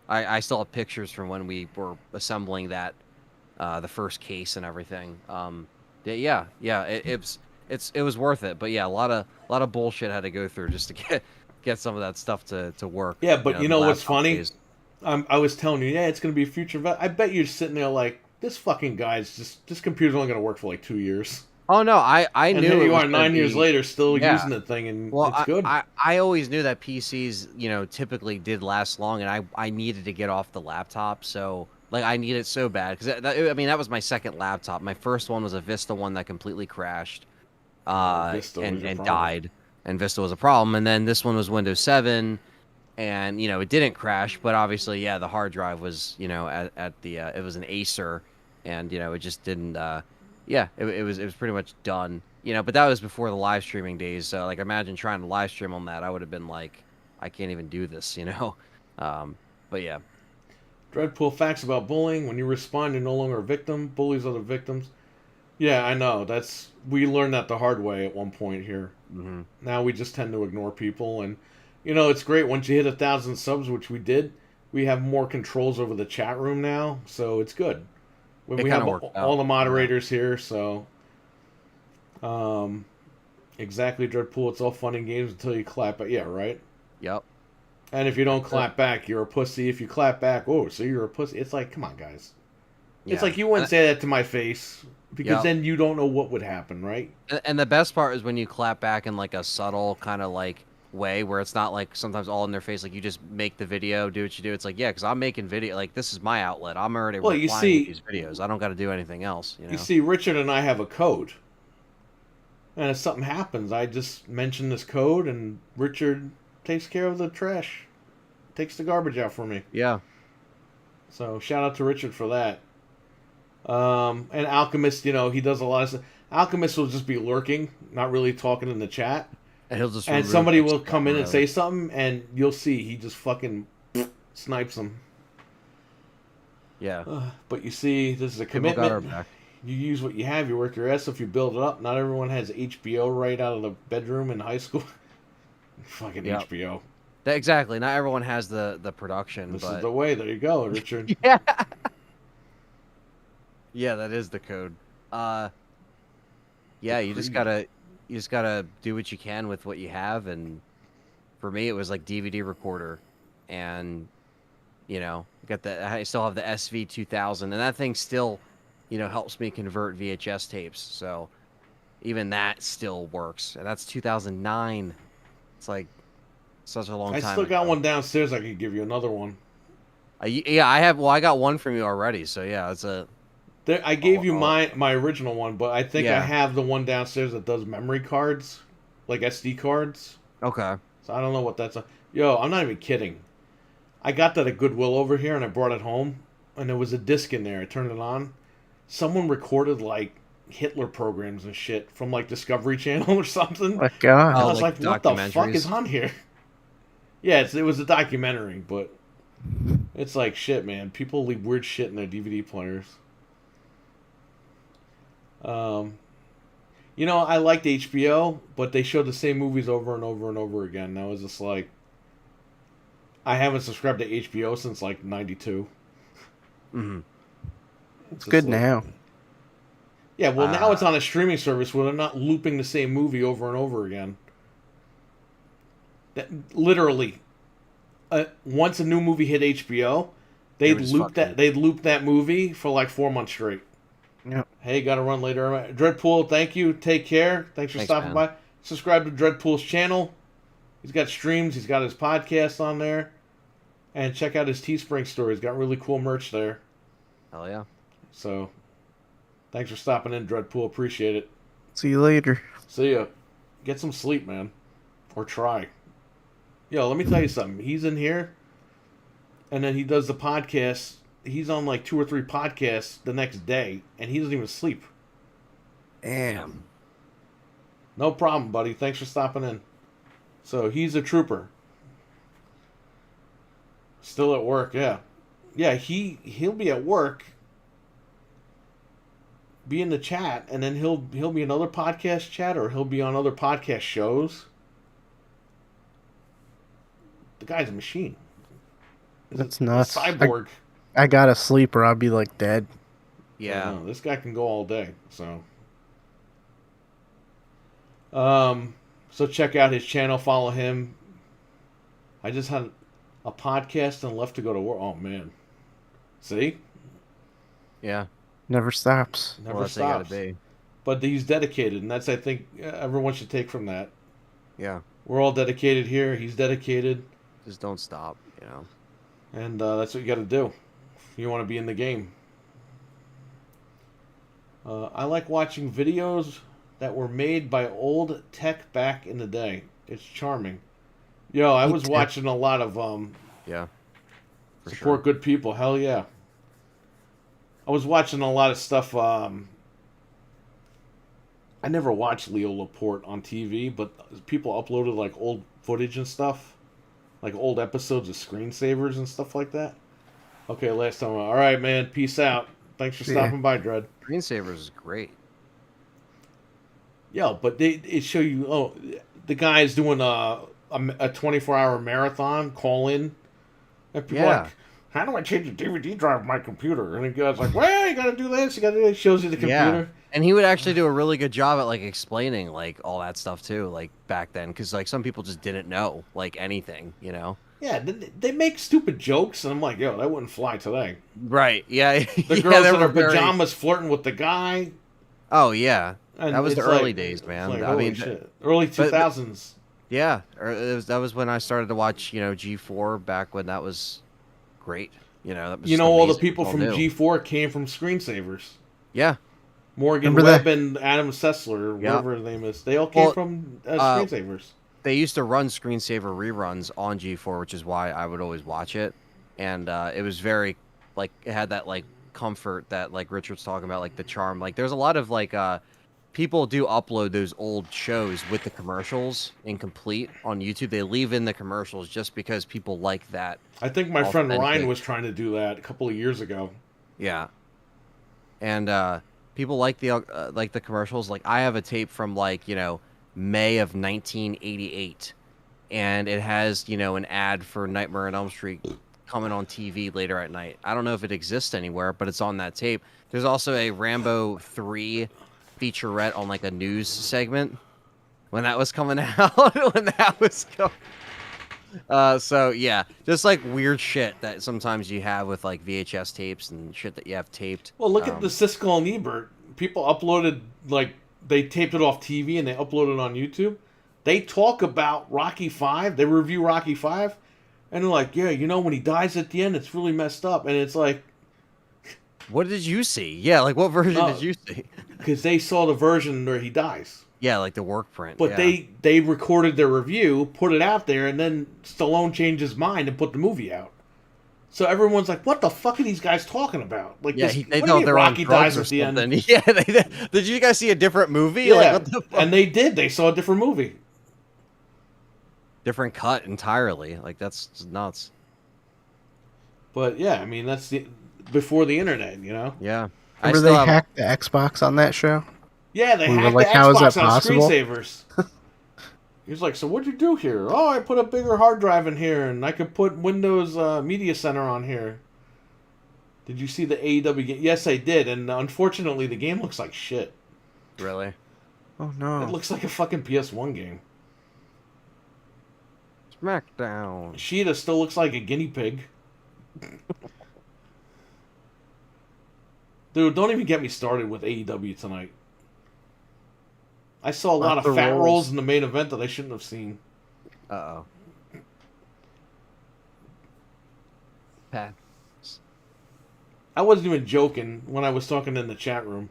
I still have pictures from when we were assembling that, the first case and everything. Yeah. It was worth it, but yeah, a lot of bullshit had to go through just to get some of that stuff to work. Yeah, but you the know what's laptop funny? days. I was telling you, yeah, it's going to be a future. I bet you're sitting there like, this fucking guy's this computer's only going to work for like 2 years. Oh no, I And knew here it you was are gonna 9 years be. later still Yeah. using the thing, and Well, it's good. I always knew that PCs, typically did last long, and I needed to get off the laptop, so like I need it so bad, because that was my second laptop. My first one was a Vista one that completely crashed, Vista was and your problem. died, and Vista was a problem. And then this one was Windows 7, and it didn't crash, but obviously, yeah, the hard drive was at the it was an Acer, and it just didn't. It was pretty much done. But that was before the live streaming days. So like, imagine trying to live stream on that. I would have been like, I can't even do this. But yeah, Dreadpool facts about bullying. When you respond, you're no longer a victim. Bullies are the victims. Yeah, I know. We learned that the hard way at one point here. hmm Now we just tend to ignore people, and it's great once you hit 1,000 subs, which we did. We have more controls over the chat room now, so it's good. When It we have kinda worked all out, the yeah. moderators here, so exactly, Dreadpool. It's all fun and games until you clap. Yeah, right. yep. And if you don't clap back, you're a pussy. If you clap back, oh, so you're a pussy. It's like, come on, guys. It's Yeah. like you wouldn't say that to my face, because Yep. then you don't know what would happen, right? And the best part is when you clap back in like a subtle kind of like way, where it's not like sometimes all in their face. Like, you just make the video, do what you do. It's like, yeah, because I'm making video. Like, this is my outlet. I'm already Well, you replying see- with these videos. I don't got to do anything else. You see, Richard and I have a code. And if something happens, I just mention this code, and Richard takes care of the trash. Takes the garbage out for me. Yeah. So, shout out to Richard for that. And Alchemist, he does a lot of stuff. Alchemist will just be lurking, not really talking in the chat. And he'll just And remove somebody like will come in and temporarily. say something, and you'll see he just fucking snipes them. Yeah. But you see, this is a People got our commitment. back. You use what you have. You work your ass off. You build it up. Not everyone has HBO right out of the bedroom in high school. Fucking Yep. HBO. Exactly. Not everyone has the production, This but is the way. There you go, Richard. yeah. Yeah, that is the code. Yeah, you just gotta do what you can with what you have, and for me it was like DVD recorder, and I still have the SV2000, and that thing still helps me convert VHS tapes, so even that still works, and that's 2009. It's like such a long I time still got ago. one downstairs. I could give you another one. Yeah, I have. Well, I got one from you already, so yeah, it's a. There, I gave you Oh. my original one, but I think I Yeah. have the one downstairs that does memory cards, like SD cards. Okay. So I don't know what that's. Yo, I'm not even kidding. I got that at Goodwill over here, and I brought it home. and there was a disc in there. I turned it on. Someone recorded like Hitler programs and shit from like Discovery Channel or something. My God. And I Oh, was like, what the fuck is on here? Yeah, it was a documentary, but it's like shit, man. People leave weird shit in their DVD players. You know, I liked HBO, but they showed the same movies over and over and over again. And I was just like, I haven't subscribed to HBO since like '92. Mm-hmm. It's good now. Yeah, well, now it's on a streaming service where they're not looping the same movie over and over again. That literally, once a new movie hit HBO, they'd loop that movie for like 4 months straight. Yep. Hey, gotta run later. Dreadpool, thank you. Take care. Thanks for stopping by. Subscribe to Dreadpool's channel. He's got streams. He's got his podcast on there. And check out his Teespring store. He's got really cool merch there. Hell yeah. So, thanks for stopping in, Dreadpool. Appreciate it. See you later. See ya. Get some sleep, man. Or try. Yo, let me tell you something. He's in here, and then he does the podcast. He's on like 2 or 3 podcasts the next day, and he doesn't even sleep. Damn. No problem, buddy. Thanks for stopping in. So, he's a trooper. Still at work, yeah. Yeah, he'll be at work, be in the chat, and then he'll be in other podcast chat, or he'll be on other podcast shows. The guy's a machine. That's nuts. A cyborg. I gotta sleep or I'll be like dead. Yeah. This guy can go all day. So check out his channel. Follow him. I just had a podcast and left to go to work. Oh man. See? Yeah. Never stops. Never stops. Gotta be. But he's dedicated, and that's, I think, everyone should take from that. Yeah. We're all dedicated here. He's dedicated. Just don't stop, you know. And that's what you got to do if you want to be in the game. I like watching videos that were made by old tech back in the day. It's charming. Yo, I was watching a lot of yeah. Support good people. Hell yeah. I was watching a lot of stuff. I never watched Leo Laporte on TV, but people uploaded like old footage and stuff. Like old episodes of Screensavers and stuff like that. Okay, last time. All right, man. Peace out. Thanks for stopping by, Dread. Screensavers is great. Yeah, but it show you, the guy's doing a 24-hour marathon call-in. And people are like, how do I change the DVD drive of my computer? And the guy's like, well, you gotta do this, you gotta do this. Shows you the computer. Yeah. And he would actually do a really good job at like explaining like all that stuff too, like back then, because like some people just didn't know like anything, you know. Yeah, they make stupid jokes, and I'm like, yo, that wouldn't fly today. Right? Yeah. The girls in their pajamas flirting with the guy. Oh yeah, and that was the early days, man. Like, I mean, shit. Early 2000s. Yeah, that was when I started to watch, you know, G4 back when that was great. You know, that was all the people from G4 came from Screensavers. Yeah. Morgan Webb and Adam Sessler, whatever his name is. They all came from Screensavers. They used to run Screensaver reruns on G4, which is why I would always watch it. And it was very, like, it had that, like, comfort that, like, Richard's talking about, like, the charm. Like, there's a lot of, like, people do upload those old shows with the commercials incomplete on YouTube. They leave in the commercials just because people like that. I think my friend Ryan was trying to do that a couple of years ago. Yeah. And people like the commercials. Like, I have a tape from, like, you know, May of 1988, and it has, you know, an ad for Nightmare on Elm Street coming on TV later at night. I don't know if it exists anywhere, but it's on that tape. There's also a Rambo 3 featurette on like a news segment when that was coming out. So yeah, just like weird shit that sometimes you have with like VHS tapes and shit that you have taped. Well, look at the Siskel and Ebert. People uploaded, like, they taped it off TV and they uploaded it on YouTube. They talk about Rocky 5. They review Rocky 5. And they're like, yeah, you know, when he dies at the end, it's really messed up. And it's like... What did you see? Yeah, like, what version did you see? Because they saw the version where he dies. Yeah, like the work print. But they recorded their review, put it out there, and then Stallone changed his mind and put the movie out. So everyone's like, "What the fuck are these guys talking about?" Like Yeah, this. they What do you thought mean they were on Rocky drugs dies or at the end? something. Yeah, did you guys see a different movie? Like, Yeah, what the fuck? and they did. They saw a different movie. Different cut entirely. Like, that's nuts. But yeah, I mean that's before the internet, you know. Yeah. I Remember still they have. hacked the Xbox on that show? Yeah, they We were hacked like, the how is that Xbox on possible? screensavers. He's like, "So what'd you do here?" "Oh, I put a bigger hard drive in here, and I could put Windows Media Center on here." Did you see the AEW game? Yes, I did, and unfortunately, the game looks like shit. Really? Oh It no. looks like a fucking PS1 game. SmackDown. Sheeta still looks like a guinea pig. Dude, don't even get me started with AEW tonight. I saw a lot Let of the fat rolls. rolls in the main event that I shouldn't have seen. Uh-oh. Pat. I wasn't even joking when I was talking in the chat room.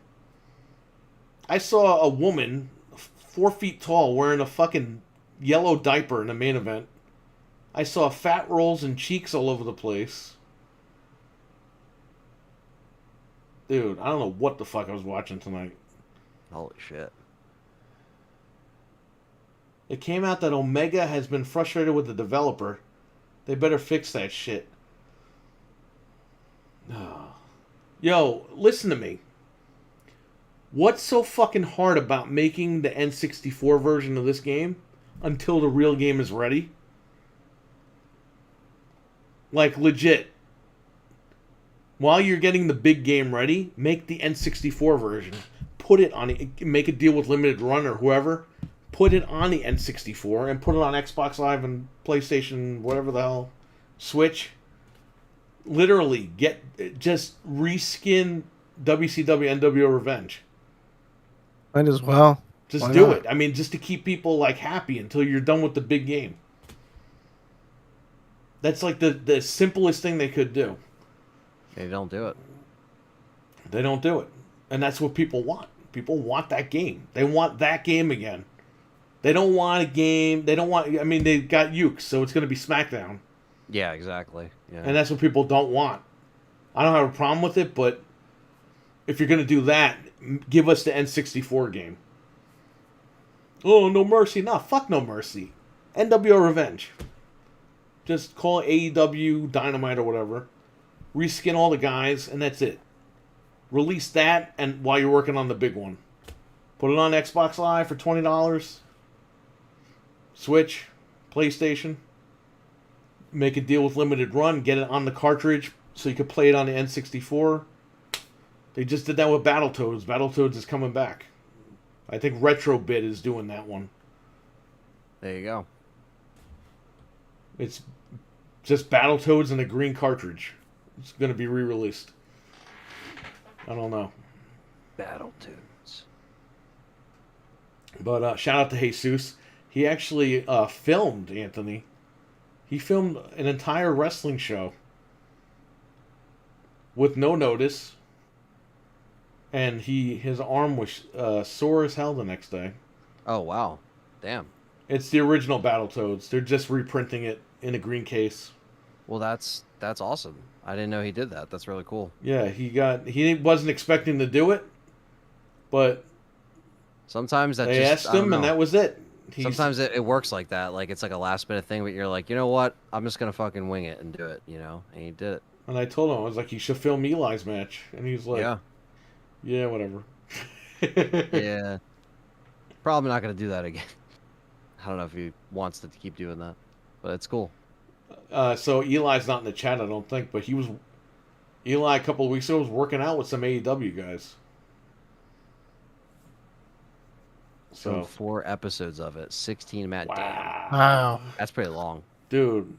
I saw a woman 4 feet tall wearing a fucking yellow diaper in the main event. I saw fat rolls and cheeks all over the place. Dude, I don't know what the fuck I was watching tonight. Holy shit. It came out that Omega has been frustrated with the developer. They better fix that shit. Yo, listen to me. What's so fucking hard about making the N64 version of this game until the real game is ready? Like, legit. While you're getting the big game ready, make the N64 version. Put it on it. Make a deal with Limited Run or whoever. Put it on the N64 and put it on Xbox Live and PlayStation, whatever the hell, Switch. Literally, just reskin WCW NWO Revenge. Might as well. Just Why do not? it. I mean, just to keep people like happy until you're done with the big game. That's like the simplest thing they could do. They don't do it. They don't do it. And that's what people want. People want that game. They want that game again. They don't want a game. They don't want. I mean, they got Ukes, so it's going to be SmackDown. Yeah, exactly. Yeah. And that's what people don't want. I don't have a problem with it, but if you're going to do that, give us the N64 game. Oh, No Mercy. Nah, fuck No Mercy. NWO Revenge. Just call it AEW Dynamite or whatever. Reskin all the guys, and that's it. Release that, and while you're working on the big one. Put it on Xbox Live for $20. Switch, PlayStation. Make a deal with Limited Run. Get it on the cartridge so you can play it on the N64. They just did that with Battletoads. Battletoads is coming back. I think Retrobit is doing that one. There you go. It's just Battletoads in a green cartridge. It's going to be re-released. I don't know. Battletoads. But shout out to Jesus. He actually filmed, Anthony. He filmed an entire wrestling show with no notice. And his arm was sore as hell the next day. Oh, wow. Damn. It's the original Battletoads. They're just reprinting it in a green case. Well, that's awesome. I didn't know he did that. That's really cool. Yeah, he wasn't expecting to do it, but Sometimes that they just, asked I don't him, and know. that was it. Sometimes it works like that. Like, it's like a last minute thing, but you're like, you know what? I'm just going to fucking wing it and do it, you know? And he did it. And I told him, I was like, you should film Eli's match. And he's like, yeah, whatever. Yeah. Probably not going to do that again. I don't know if he wants to keep doing that, but it's cool. So Eli's not in the chat, I don't think, but Eli a couple of weeks ago was working out with some AEW guys. So So 4 episodes of it, 16 Damn. Wow. That's pretty long. Dude,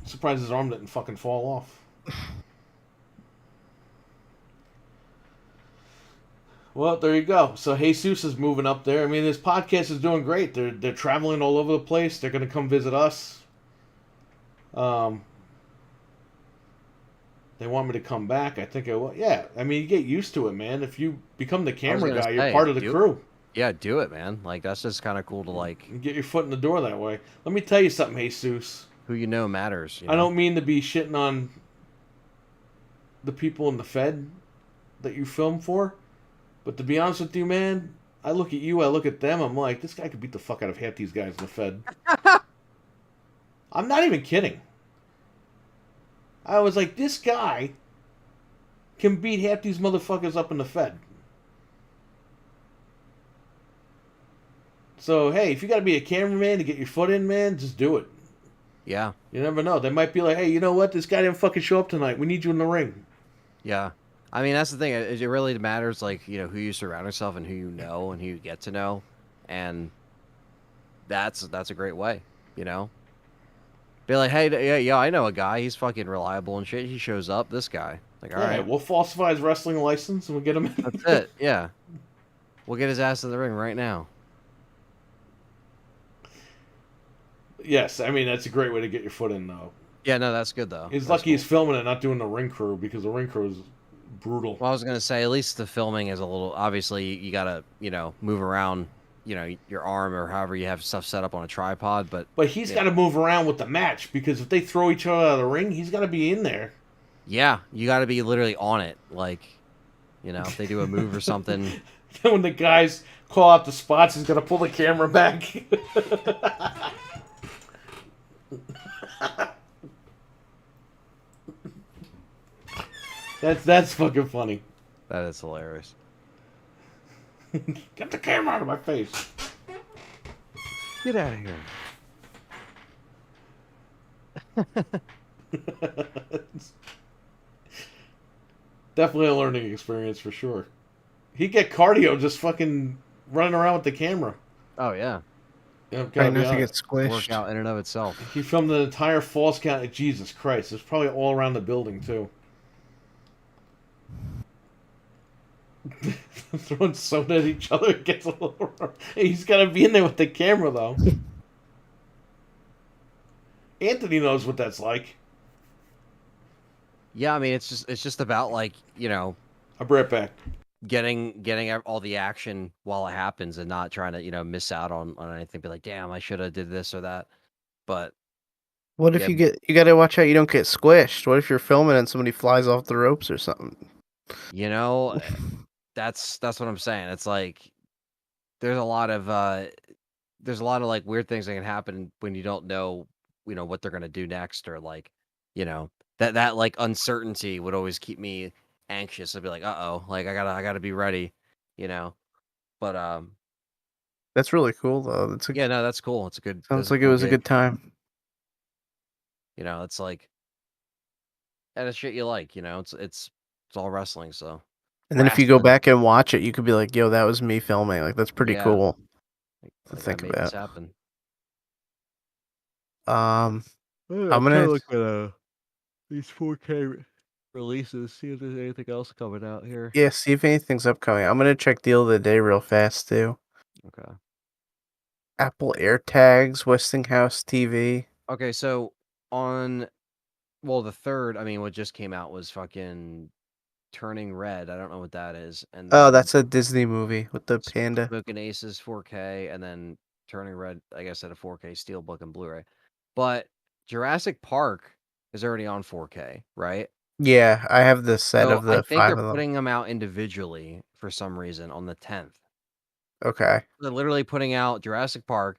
surprised his arm didn't fucking fall off. Well, there you go. So Jesus is moving up there. I mean, this podcast is doing great. They're traveling all over the place. They're going to come visit us. They want me to come back. I think I will. Yeah, I mean, you get used to it, man. If you become the camera gonna guy, you're say, part of the crew. Yeah, do it, man. Like, that's just kind of cool to, like... You get your foot in the door that way. Let me tell you something, Jesus. Who you know matters. You know? I don't mean to be shitting on the people in the Fed that you film for. But to be honest with you, man, I look at you, I look at them, I'm like, this guy could beat the fuck out of half these guys in the Fed. I'm not even kidding. I was like, this guy can beat half these motherfuckers up in the Fed. So, hey, if you gotta be a cameraman to get your foot in, man, just do it. Yeah. You never know. They might be like, hey, you know what? This guy didn't fucking show up tonight. We need you in the ring. Yeah. I mean, that's the thing. It really matters, like, you know, who you surround yourself and who you know and who you get to know. And that's a great way, you know? Be like, hey, yeah, I know a guy. He's fucking reliable and shit. He shows up. This guy. Like, all Yeah, right. we'll falsify his wrestling license and we'll get him in. That's it. Yeah. We'll get his ass in the ring right now. Yes, I mean, that's a great way to get your foot in, though. Yeah, no, that's good, though. He's That's lucky cool. he's filming it, not doing the ring crew, because the ring crew is brutal. Well, I was going to say, at least the filming is a little... Obviously, you got to, you know, move around, you know, your arm or however you have stuff set up on a tripod, but... But he's got to move around with the match, because if they throw each other out of the ring, he's got to be in there. Yeah, you got to be literally on it. Like, you know, if they do a move or something... When the guys call out the spots, he's got to pull the camera back. That's fucking funny. That is hilarious. Get the camera out of my face. Get out of here. Definitely a learning experience for sure. He'd get cardio just fucking running around with the camera. Oh, yeah. Yeah, Trying not to get squished. Workout in and of itself. He filmed an entire false count. Jesus Christ. It's probably all around the building, too. Throwing soda at each other gets a little... He's got to be in there with the camera, though. Anthony knows what that's like. Yeah, I mean, it's just about, like, you know... I'll be right back. Getting all the action while it happens and not trying to, you know, miss out on anything. Be like, damn, I should have did this or that. But What if yeah, you gotta watch out you don't get squished? What if you're filming and somebody flies off the ropes or something? you know, that's what I'm saying. It's like there's a lot of like weird things that can happen when you don't know, you know, what they're gonna do next, or like, you know, that like uncertainty would always keep me anxious. I'd be like, uh-oh, like I gotta be ready, you know. But That's really cool though. yeah, no, that's cool. It's a good. Sounds That's like a it cool was a gig. good time. You know, it's like, and it's shit you like. You know, it's all wrestling. So And then if you go wrestling. back and watch it, you could be like, "Yo, that was me filming." Like that's pretty Yeah, cool to like I think made this about. happen. I'm I'm gonna looking at these 4K releases. See if there's anything else coming out here. yeah, see if anything's upcoming. I'm gonna check Deal of the Day real fast too. Okay. Apple AirTags, Westinghouse TV. Okay, so on the third, I mean, what just came out was fucking Turning Red. I don't know what that is. And Oh, then that's a Disney movie with the panda. Smoking Aces 4K, and then Turning Red, I guess, at a 4K Steelbook and Blu-ray. But Jurassic Park is already on 4K, right? Yeah, I have the set So of I the think 5 they're of them. putting them out individually for some reason on the 10th. Okay. They're literally putting out Jurassic Park,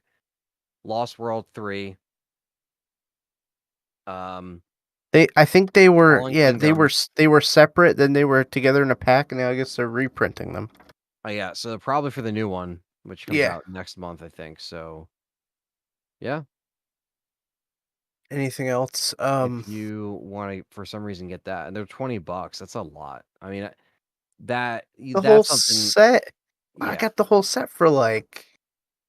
Lost World 3, I think they were Fallen they Kingdom. they were separate, then they were together in a pack, and now I guess they're reprinting them. Oh yeah, so probably for the new one, which comes Yeah. out next month, I think. So yeah, Anything else? if you want to, for some reason, get that, and they're $20. That's a lot. I mean, The whole that's something. set. I Yeah, got the whole set for like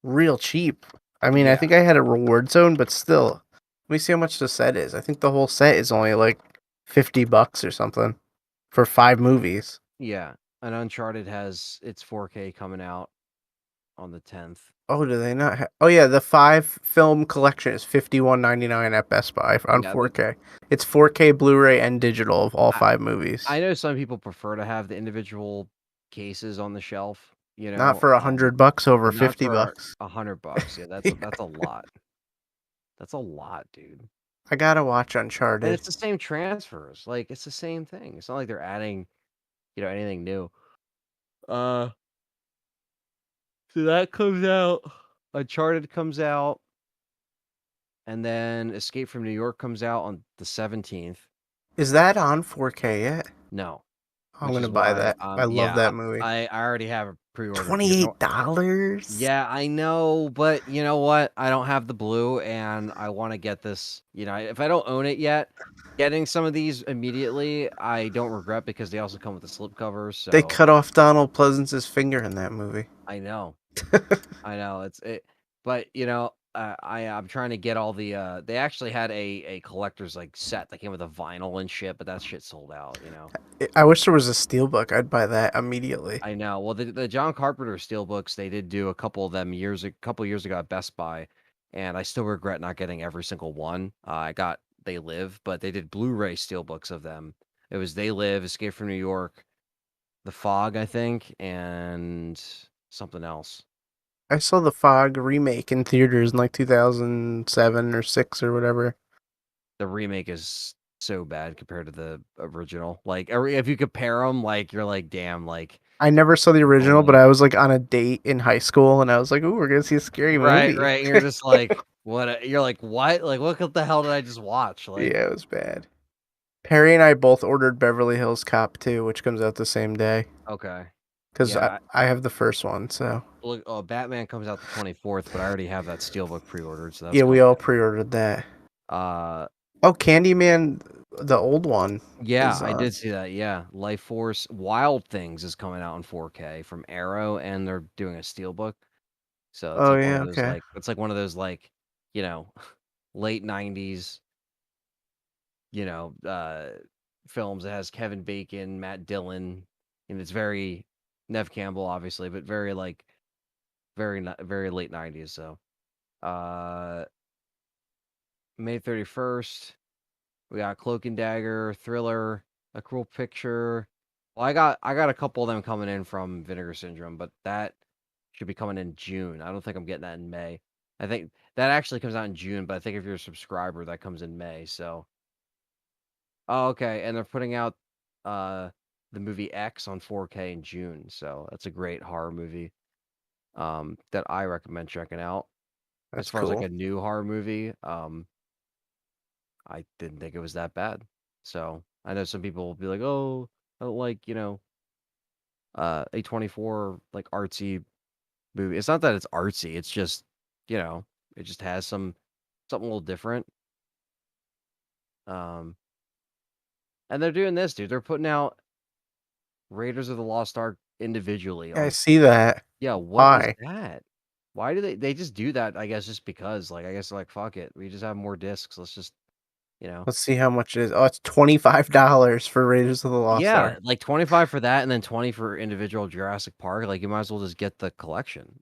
real cheap. I mean, I yeah, think I had a reward zone, but still. Let me see how much the set is. I think the whole set is only like $50 or something for 5 movies. yeah. And Uncharted has its 4K coming out on the 10th. Oh, do they not have? Oh yeah, the 5 film collection is $51.99 at Best Buy on Yeah, 4K. It's 4K Blu-ray and digital of all 5 movies. I know some people prefer to have the individual cases on the shelf. You know, Not for $100 over not for $50. $100. Yeah, that's a lot. That's a lot, dude. I gotta watch And Uncharted. it's the same transfers. Like it's the same thing. It's not like they're adding, anything new. Uh, so that comes out. Uncharted comes out, and then Escape from New York comes out on the 17th. Is that on 4K yet? No, I'm which gonna is buy why, that. I love yeah, that movie. I already have it pre-ordered because $28? yeah, I know, but you know what? I don't have the blue, and I want to get this. If I don't own it yet, getting some of these immediately, I don't regret because they also come with the slipcovers. They So cut off Donald Pleasance's finger in that movie. I know, I know it's it, but I'm trying to get all the. They actually had a collector's like set that came with a vinyl and shit, but that shit sold out. I wish there was a steelbook. I'd buy that immediately. I know. Well, the John Carpenter steelbooks, they did do a couple of them a couple years ago at Best Buy, and I still regret not getting every single one. I got They Live, but they did Blu-ray steelbooks of them. It was They Live, Escape from New York, The Fog, I think, and something else. I saw the Fog remake in theaters in like 2007 or 6 or whatever. The remake is so bad compared to the original. Like, if you compare them, like you're like, damn, like, I never saw the original, but only I was like on a date in high school and I was like, "Ooh, we're going to see a scary right, movie." right. You're just like, what? You're like, what? Like, what the hell did I just watch? Like. Yeah, it was bad. Perry and I both ordered Beverly Hills Cop 2, which comes out the same day. Okay. Because Yeah, I have the first one, so. look, Batman comes out the 24th, but I already have that Steelbook pre-ordered, so that's Yeah, we coming all in. pre ordered that. Uh, Oh, Candyman, the old one, yeah, is I on. did see that. Yeah, Life Force Wild Things is coming out in 4K from Arrow, and they're doing a Steelbook. So it's Oh, like one yeah, of those okay. it's like one of those you know, late 90s, you know, uh, films that has Kevin Bacon, Matt Dillon, and it's very Nev Campbell, obviously, but very very late 90s. So, uh. May 31st, we got Cloak and Dagger, Thriller, A Cruel Picture. Well, I got a couple of them coming in from Vinegar Syndrome, but that should be coming in June. I don't think I'm getting that in May. I think that actually comes out in June, but I think if you're a subscriber, that comes in May. So, oh, okay, and they're putting out uh the movie X on 4K in June. So that's a great horror movie that I recommend checking out. As That's far as like cool. a new horror movie, I didn't think it was that bad. So I know some people will be like, "Oh, I don't like A24 like artsy movie." It's not that it's artsy. It's just you know it just has something a little different. Um, and they're doing this, dude. They're putting out Raiders of the Lost Ark individually Yeah, I on. see that. Yeah, what is Why? that? Why do they just do that? I guess just because. Like I guess they're like, fuck it. We just have more discs. Let's just you know. Let's see how much it is. Oh, it's $25 for Raiders of the Lost Yeah, Ark. like 25 for that and then 20 for individual Jurassic Park. Like you might as well just get the collection.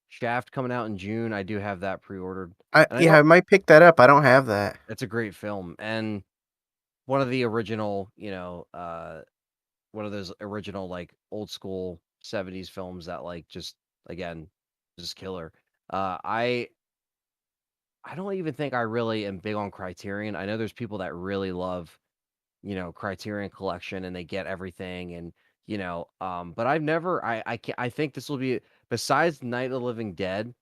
Shaft coming out in June. I do have that pre-ordered. And I Yeah, I know might pick that up. I don't have that. it's a great film and one of the original, one of those original like old school 70s films that like just again, just killer. I don't even think I really am big on Criterion. I know there's people that really love Criterion Collection and they get everything and but I've never I think this will be besides Night of the Living Dead,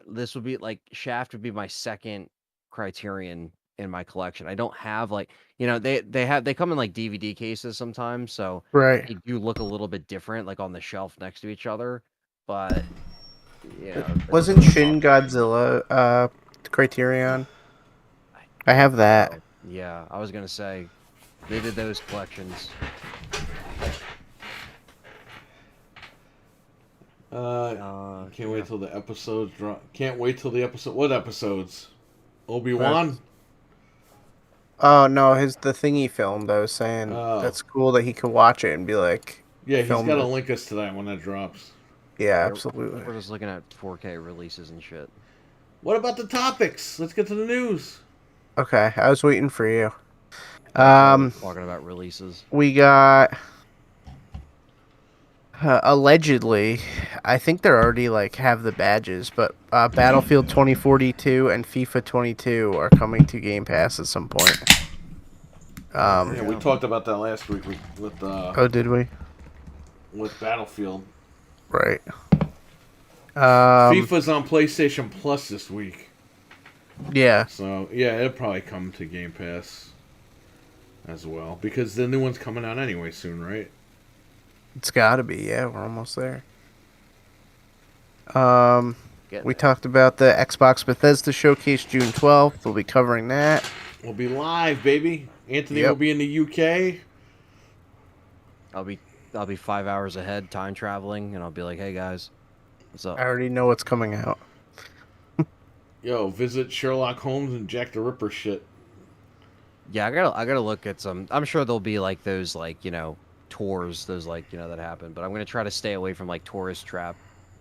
this would be like Shaft would be my second Criterion in my collection. I don't have like, they come in like DVD cases sometimes, so Right. they do look a little bit different like on the shelf next to each other, but they look Wasn't really Shin awesome. Godzilla Criterion? I I think have that. so. Yeah, I was gonna say they did those collections. Uh, can't wait Yeah. till the episodes drop. Can't wait till the episode. What episodes? Obi But Wan. oh no, the thing he filmed. I was saying Oh, that's cool that he could watch it and be like, yeah. He's got filmed to it. link us to that when that drops. Yeah, Yeah, absolutely. we're just looking at 4K releases and shit. What about the topics? Let's get to the news. Okay, I was waiting for you. That's why we're Um, talking about releases. we got Allegedly, I think they're already like have the badges, but Battlefield 2042 and FIFA 22 are coming to Game Pass at some point. There Yeah, you we go. talked about that last week Oh, did we? with Battlefield. Right. Um, FIFA's on PlayStation Plus this week, yeah, so yeah, it'll probably come to Game Pass as well because the new one's coming out anyway soon, right? it's got to be. Yeah, we're almost there. Um, Getting we there. talked about the Xbox Bethesda showcase June 12th. We'll be covering that. We'll be live, baby. Anthony will Yep. be in the UK. I'll be 5 hours ahead time traveling, and I'll be like, hey guys, what's up? I already know what's coming out. Yo, visit Sherlock Holmes and Jack the Ripper shit. Yeah, I gotta look at some. I'm sure there'll be like those like tours, those like that happen. But I'm gonna try to stay away from like tourist trap,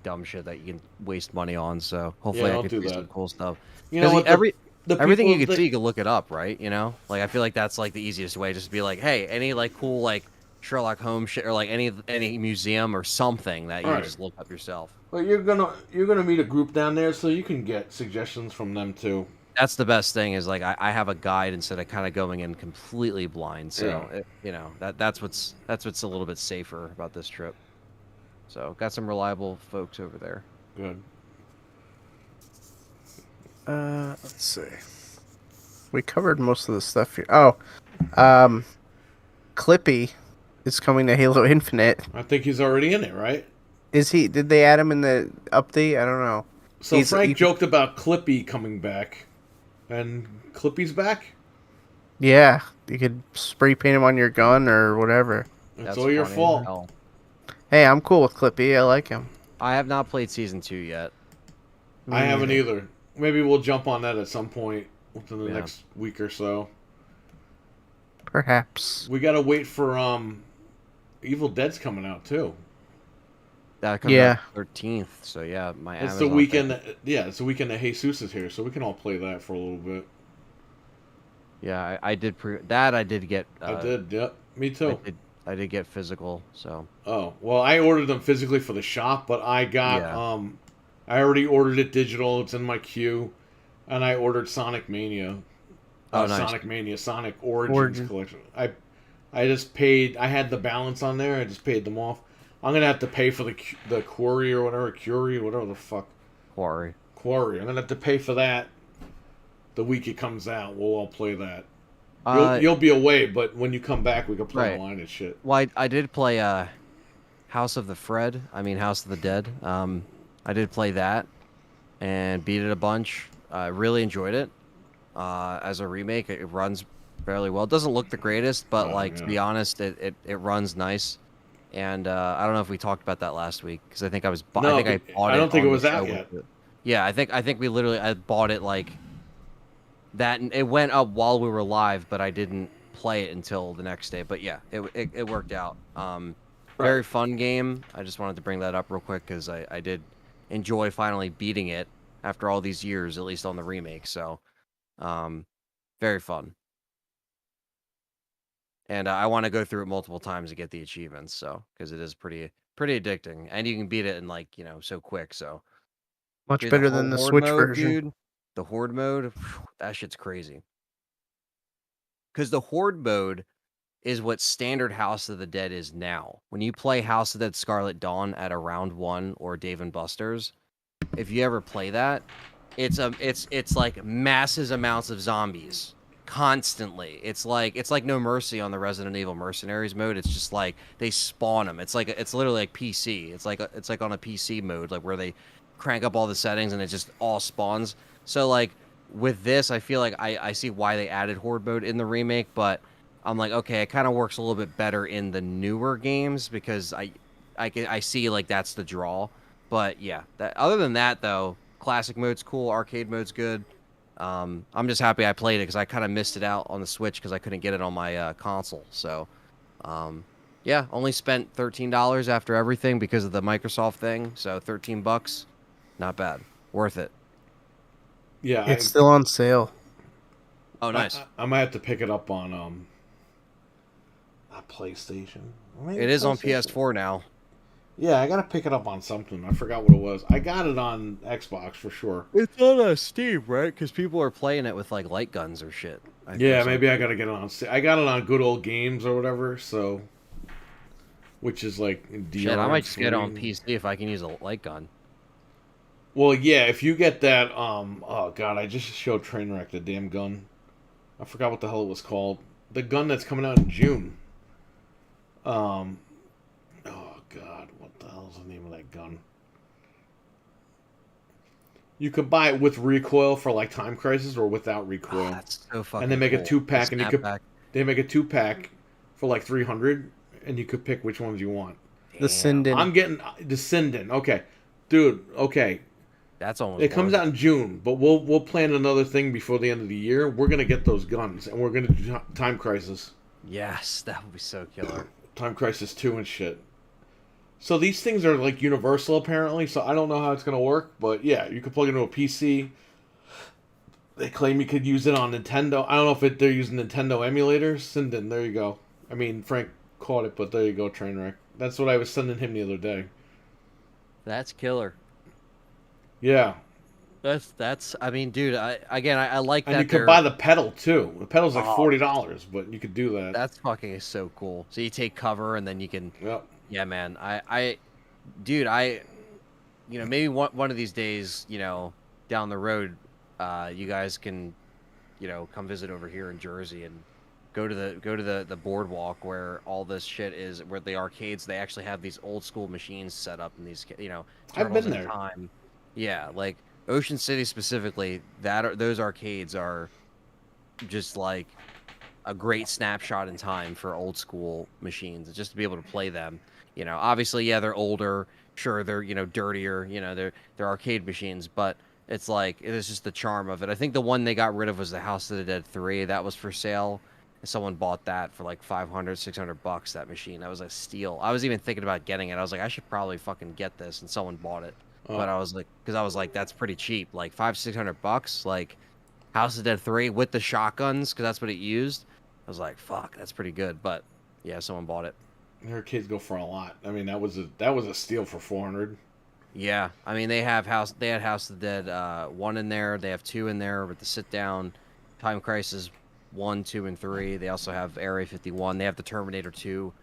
dumb shit that you can waste money on. So Yeah, hopefully I don't can do see that. some cool stuff. You know Because what? The everything people you can that see, you can look it up, right? Like I feel like that's like the easiest way. Just be like, hey, any like cool like Sherlock Holmes shit or like any museum or something that all you can right. just look up yourself. Well, you're gonna meet a group down there, so you can get suggestions from them too. That's the best thing is like I have a guide instead of kind of going in completely blind. Yeah, So that's what's a little bit safer about this trip. So got some reliable folks over there. good. Let's see. We covered most of the stuff here. Oh, um, Clippy is coming to Halo Infinite. I think he's already in it, right? Is he? Did they add him in the update? I don't know. So Frank joked about Clippy coming back, and Clippy's back. Yeah, you could spray paint him on your gun or whatever. It's That's all your funny as fault. hell. Hey, I'm cool with Clippy. I like him. I have not played season 2 yet. Me I haven't neither. either. Maybe we'll jump on that at some point within the Yeah. next week or so. Perhaps. We gotta wait for Evil Dead's coming out too. That comes Yeah. out 13th. So yeah, my It's Amazon the weekend. thing. Yeah, it's the weekend that Jesus is here, so we can all play that for a little bit. Yeah, I did that. I did get. I did. Yep, me I too. did get physical. So Oh well, I ordered them physically for the shop, but I got yeah. I already ordered it digital. It's in my queue, and I ordered Sonic Mania. Oh, nice. Sonic Mania, Sonic Origins Origin. collection. I just paid. I had the balance on there. I just paid them off. I'm gonna have to pay for the Quarry or whatever, Curie, whatever the fuck. Quarry. Quarry. I'm gonna have to pay for that the week it comes out. We'll all play that. Uh, You'll be away, but when you come back, we can play Right. online and shit. Well, I did play House of the Fred. I mean House of the Dead. I did play that and beat it a bunch. I really enjoyed it. As a remake, it runs fairly well. It doesn't look the greatest, but Oh, like to yeah. be honest, it runs nice. And I don't know if we talked about that last week because I think I was I No, think I but bought I it. don't think on it was the out show yet. with it. Yeah, I think I bought it like that, and it went up while we were live, but I didn't play it until the next day. But yeah, it worked out. Very fun game. I just wanted to bring that up real quick because I did enjoy finally beating it after all these years, at least on the remake. So, very fun. And I want to go through it multiple times to get the achievements. So, because it is pretty addicting, and you can beat it in like so quick. So, Much dude, better than the horde Switch mode, version. dude. The horde mode, that shit's crazy. Because the horde mode is what standard House of the Dead is now. When you play House of the Dead Scarlet Dawn at a round 1 or Dave and Buster's, if you ever play that, it's like massive amounts of zombies constantly. It's like No Mercy on the Resident Evil Mercenaries mode. It's just like they spawn them. It's literally like PC. It's like on a PC mode, like where they crank up all the settings and it just all spawns. So like with this, I feel like I see why they added horde mode in the remake, but I'm like, okay, it kind of works a little bit better in the newer games because I see like that's the draw. But yeah, other than that though, classic mode's cool, arcade mode's good. I'm just happy I played it because I kind of missed it out on the Switch because I couldn't get it on my console. So, yeah, only spent $13 after everything because of the Microsoft thing. So $13, not bad, worth it. Yeah, It's still on sale. Oh, nice. I might have to pick it up on not PlayStation. Maybe It is on PlayStation. PS4 now. Yeah, I gotta pick it up on something. I forgot what it was. I got it on Xbox for sure. It's on Steam, right? Because people are playing it with like light guns or shit. Or Yeah, maybe I something. gotta get it on. I got it on Good Old Games or whatever. So, which is like Shit, I might DRM just get it on free. PC if I can use a light gun. Well, yeah, if you get that, oh god, I just showed Trainwreck the damn gun. I forgot what the hell it was called. The gun that's coming out in June. Um, oh god, what the hell is the name of that gun? You could buy it with recoil for like Time Crisis or without Oh, recoil, that's so and they fucking make a cool. two The pack, and you could snapback. they make a 2 pack for like 300, and you could pick which ones you want. The Damn, Sinden. I'm getting Descendant. Okay, dude. Okay, that's almost it comes worth out it. in June, but we'll plan another thing before the end of the year. We're gonna get those guns, and we're gonna do Time Crisis, Yes, that would be so killer. Time Crisis 2 and shit. So these things are like universal apparently. So I don't know how it's gonna work, but yeah, you could plug it into a PC. They claim you could use it on Nintendo. I don't know if they're using Nintendo emulators. And then there you go. I mean, Frank caught it, but there you go, Trainwreck. That's what I was sending him the other day. That's killer. Yeah, That's. I mean, dude. I like and you that could they're. buy the pedal too. The pedal's like Oh, $40, but you could do that. that's fucking so cool. So you take cover and then you can. Yep. Yeah, man. Dude. Maybe one of these days, down the road, you guys can, come visit over here in Jersey and go to the boardwalk where all this shit is, where the arcades, they actually have these old school machines set up in these, I've Turtles been in there. Time. Yeah, like Ocean City specifically, those arcades are just like a great snapshot in time for old school machines, just to be able to play them. Obviously, yeah, they're older. Sure, they're dirtier. They're arcade machines, but it's like it's just the charm of it. I think the one they got rid of was the House of the Dead 3. That was for sale. And someone bought that for like 500, $600. That machine. That was a steal. I was even thinking about getting it. I was like, I should probably fucking get this, and someone bought it. Oh, But I was like, because I was like, that's pretty cheap. Like 500, $600. Like House of the Dead 3 with the shotguns, because that's what it used. I was like, fuck, that's pretty good. But yeah, someone bought it. their kids go for a lot. I mean, that was a steal for 400. Yeah, I mean they had House of the Dead 1 in there. They have 2 in there with the sit down, Time Crisis 1, 2, and 3. They also have Area 51. They have the Terminator 2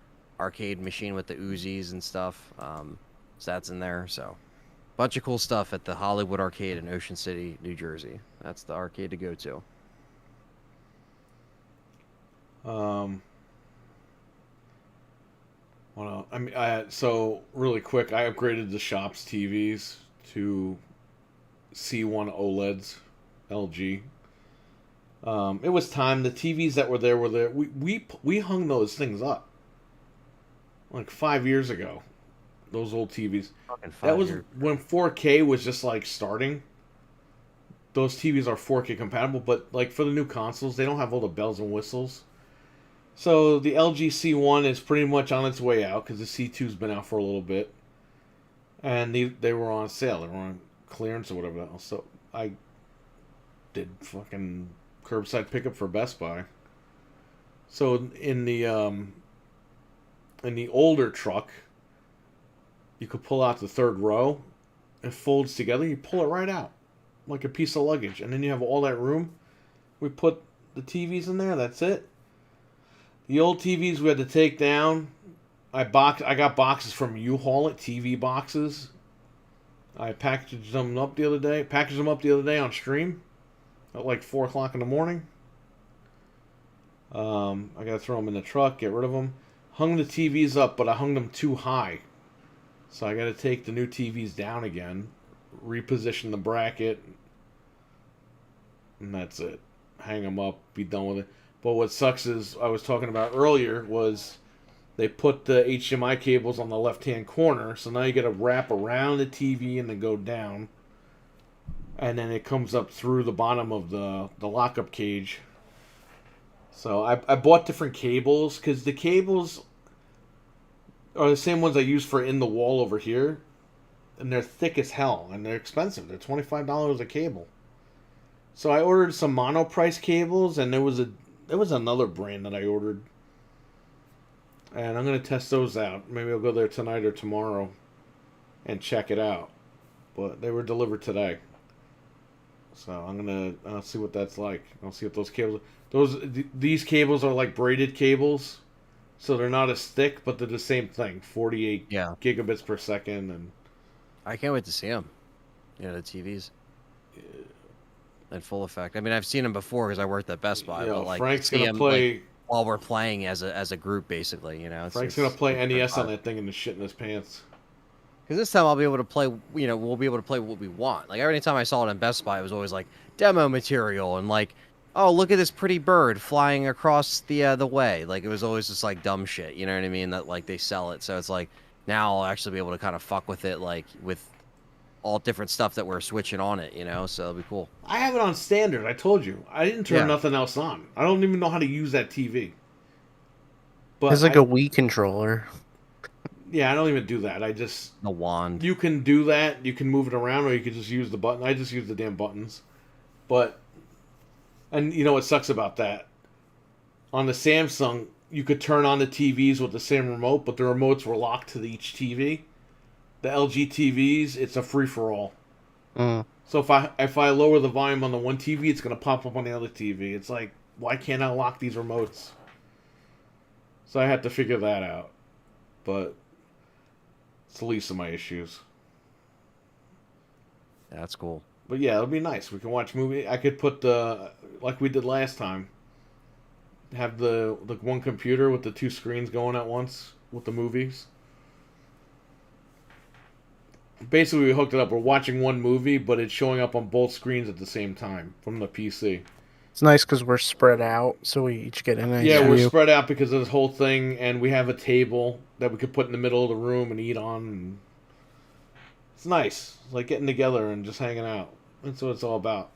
arcade machine with the Uzis and stuff. So that's in there. So bunch of cool stuff at the Hollywood Arcade in Ocean City, New Jersey. That's the arcade to go to. Um, well, I mean, so really quick, I upgraded the shop's TVs to C1 OLEDs, LG. It was time. The TVs that were there were there. We hung those things up like 5 years ago. Those old TVs. Fucking That five was years. when 4K was just like starting. Those TVs are 4K compatible, but like for the new consoles, they don't have all the bells and whistles. So the LG C1 is pretty much on its way out because the C2's been out for a little bit, and they were on sale. They were on clearance or whatever else. So I did fucking curbside pickup for Best Buy. So in the older truck, you could pull out the third row. It folds together. You pull it right out like a piece of luggage, and then you have all that room. We put the TVs in there. That's it. The old TVs we had to take down. I got boxes from U-Haul, TV boxes. I packaged them up the other day. Packaged them up the other day on stream at like 4 o'clock in the morning. I gotta throw them in the truck, get rid of them. Hung the TVs up, but I hung them too high, so I gotta take the new TVs down again, reposition the bracket, and that's it. Hang them up, be done with it. But what sucks is I was talking about earlier was they put the HDMI cables on the left-hand corner, so now you got to wrap around the TV and then go down, and then it comes up through the bottom of the lockup cage. So I bought different cables because the cables are the same ones I use for in the wall over here, and they're thick as hell and they're expensive. They're $25 a cable. So I ordered some mono price cables, and there was another brand that I ordered. and I'm gonna test those out. Maybe I'll go there tonight or tomorrow and check it out. But they were delivered today, so I'm gonna see what that's like. I'll see what those cables. These cables are like braided cables, so they're not as thick, but they're the same thing. 48 Yeah. gigabits per second, and I can't wait to see them. You know, the TVs in full effect. I mean, I've seen them before because I worked at Best Buy, but like Frank's see gonna them play. like while we're playing as a group, basically. You know, Frank's gonna play it's NES on that thing and the shit in his pants. Because this time I'll be able to play. You know, we'll be able to play what we want. Like every time I saw it in Best Buy, it was always like demo material and like, oh, look at this pretty bird flying across the way. Like it was always just like dumb shit. You know what I mean? That like they sell it, so it's like now I'll actually be able to kind of fuck with it, like with all different stuff that we're switching on it. You know, so it'll be cool. I have it on standard. I told you. I didn't turn Yeah. nothing else on. I don't even know how to use that TV. But It's like a Wii controller. yeah, I don't even do that. I just The wand. you can do that. You can move it around, or you can just use the button. I just use the damn buttons. But and you know what sucks about that? On the Samsung, you could turn on the TVs with the same remote, but the remotes were locked to each TV. The LG TVs, it's a free for all. Mm. So if I lower the volume on the one TV, it's gonna pop up on the other TV. It's like, why can't I lock these remotes? So I had to figure that out. But it's the least of my issues. Yeah, that's cool. But yeah, it'll be nice. We can watch movie. I could put the like we did last time. Have the one computer with the two screens going at once with the movies. Basically, we hooked it up. We're watching one movie, but it's showing up on both screens at the same time from the PC. It's nice because we're spread out, so we each get a nice Yeah, we're view. spread out because of this whole thing, and we have a table that we could put in the middle of the room and eat on. And it's nice. It's like getting together and just hanging out. That's what it's all about.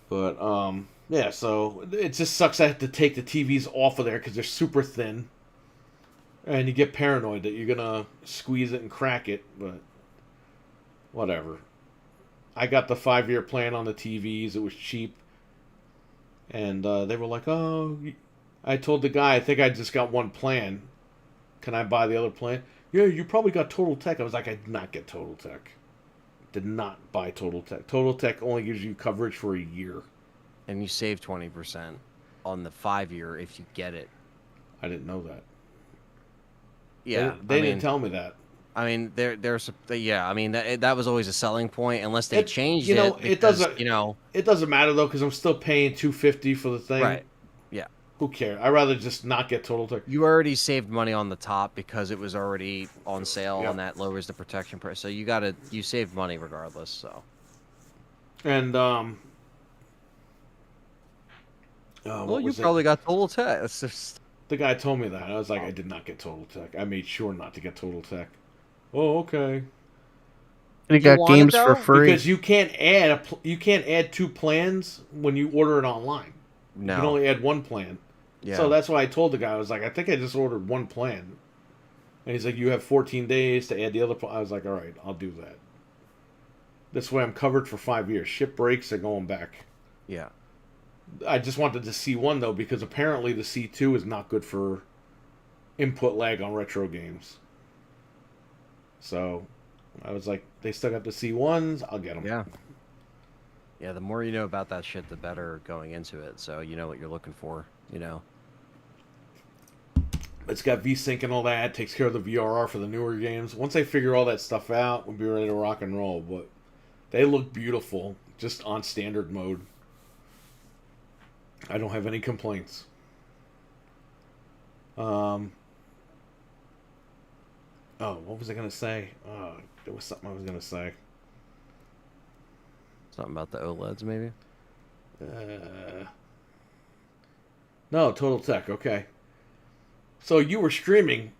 But, yeah, so it just sucks I have to take the TVs off of there because they're super thin. And you get paranoid that you're going to squeeze it and crack it, but whatever. I got the 5-year plan on the TVs. It was cheap. And they were like, oh, I told the guy, I think I just got one plan. Can I buy the other plan? Yeah, you probably got Total Tech. I was like, I did not get Total Tech. Did not buy Total Tech. Total Tech only gives you coverage for a year. And you save 20% on the 5-year if you get it. I didn't know that. Yeah, They didn't tell me that. I mean, there's yeah. I mean, that was always a selling point, unless they changed you know, it. it Because, doesn't. you know, It doesn't matter though because I'm still paying $250 for the thing. right? Yeah, Who cares? I'd rather just not get Total Tech. you already saved money on the top because it was already on sale, Yep. and that lowers the protection price. So you saved money regardless. So And well, you probably got Total Tech. That's just the guy told me that. I was like, I did not get Total Tech. I made sure not to get Total Tech. Oh, okay. You You got want it, games for though? free. Because you can't add 2 plans when you order it online. You can no. only add 1 plan. Yeah. So that's why I told the guy, I was like, I think I just ordered 1 plan. And he's like, you have 14 days to add the other plan. I was like, all right, I'll do that. This way I'm covered for 5 years. Ship breaks are going back. Yeah. I just wanted the C1 though, because apparently the C2 is not good for input lag on retro games. So I was like, they still got the C1s, I'll get them. Yeah. Yeah. The more you know about that shit, the better going into it. So you know what you're looking for. You know. It's got VSync and all that, takes care of the VRR for the newer games. Once I figure all that stuff out, we'll be ready to rock and roll. But they look beautiful, just on standard mode. I don't have any complaints. Oh, what was I going to say? There was something I was going to say. Something about the OLEDs, maybe. No, Total Tech, okay. So you were streaming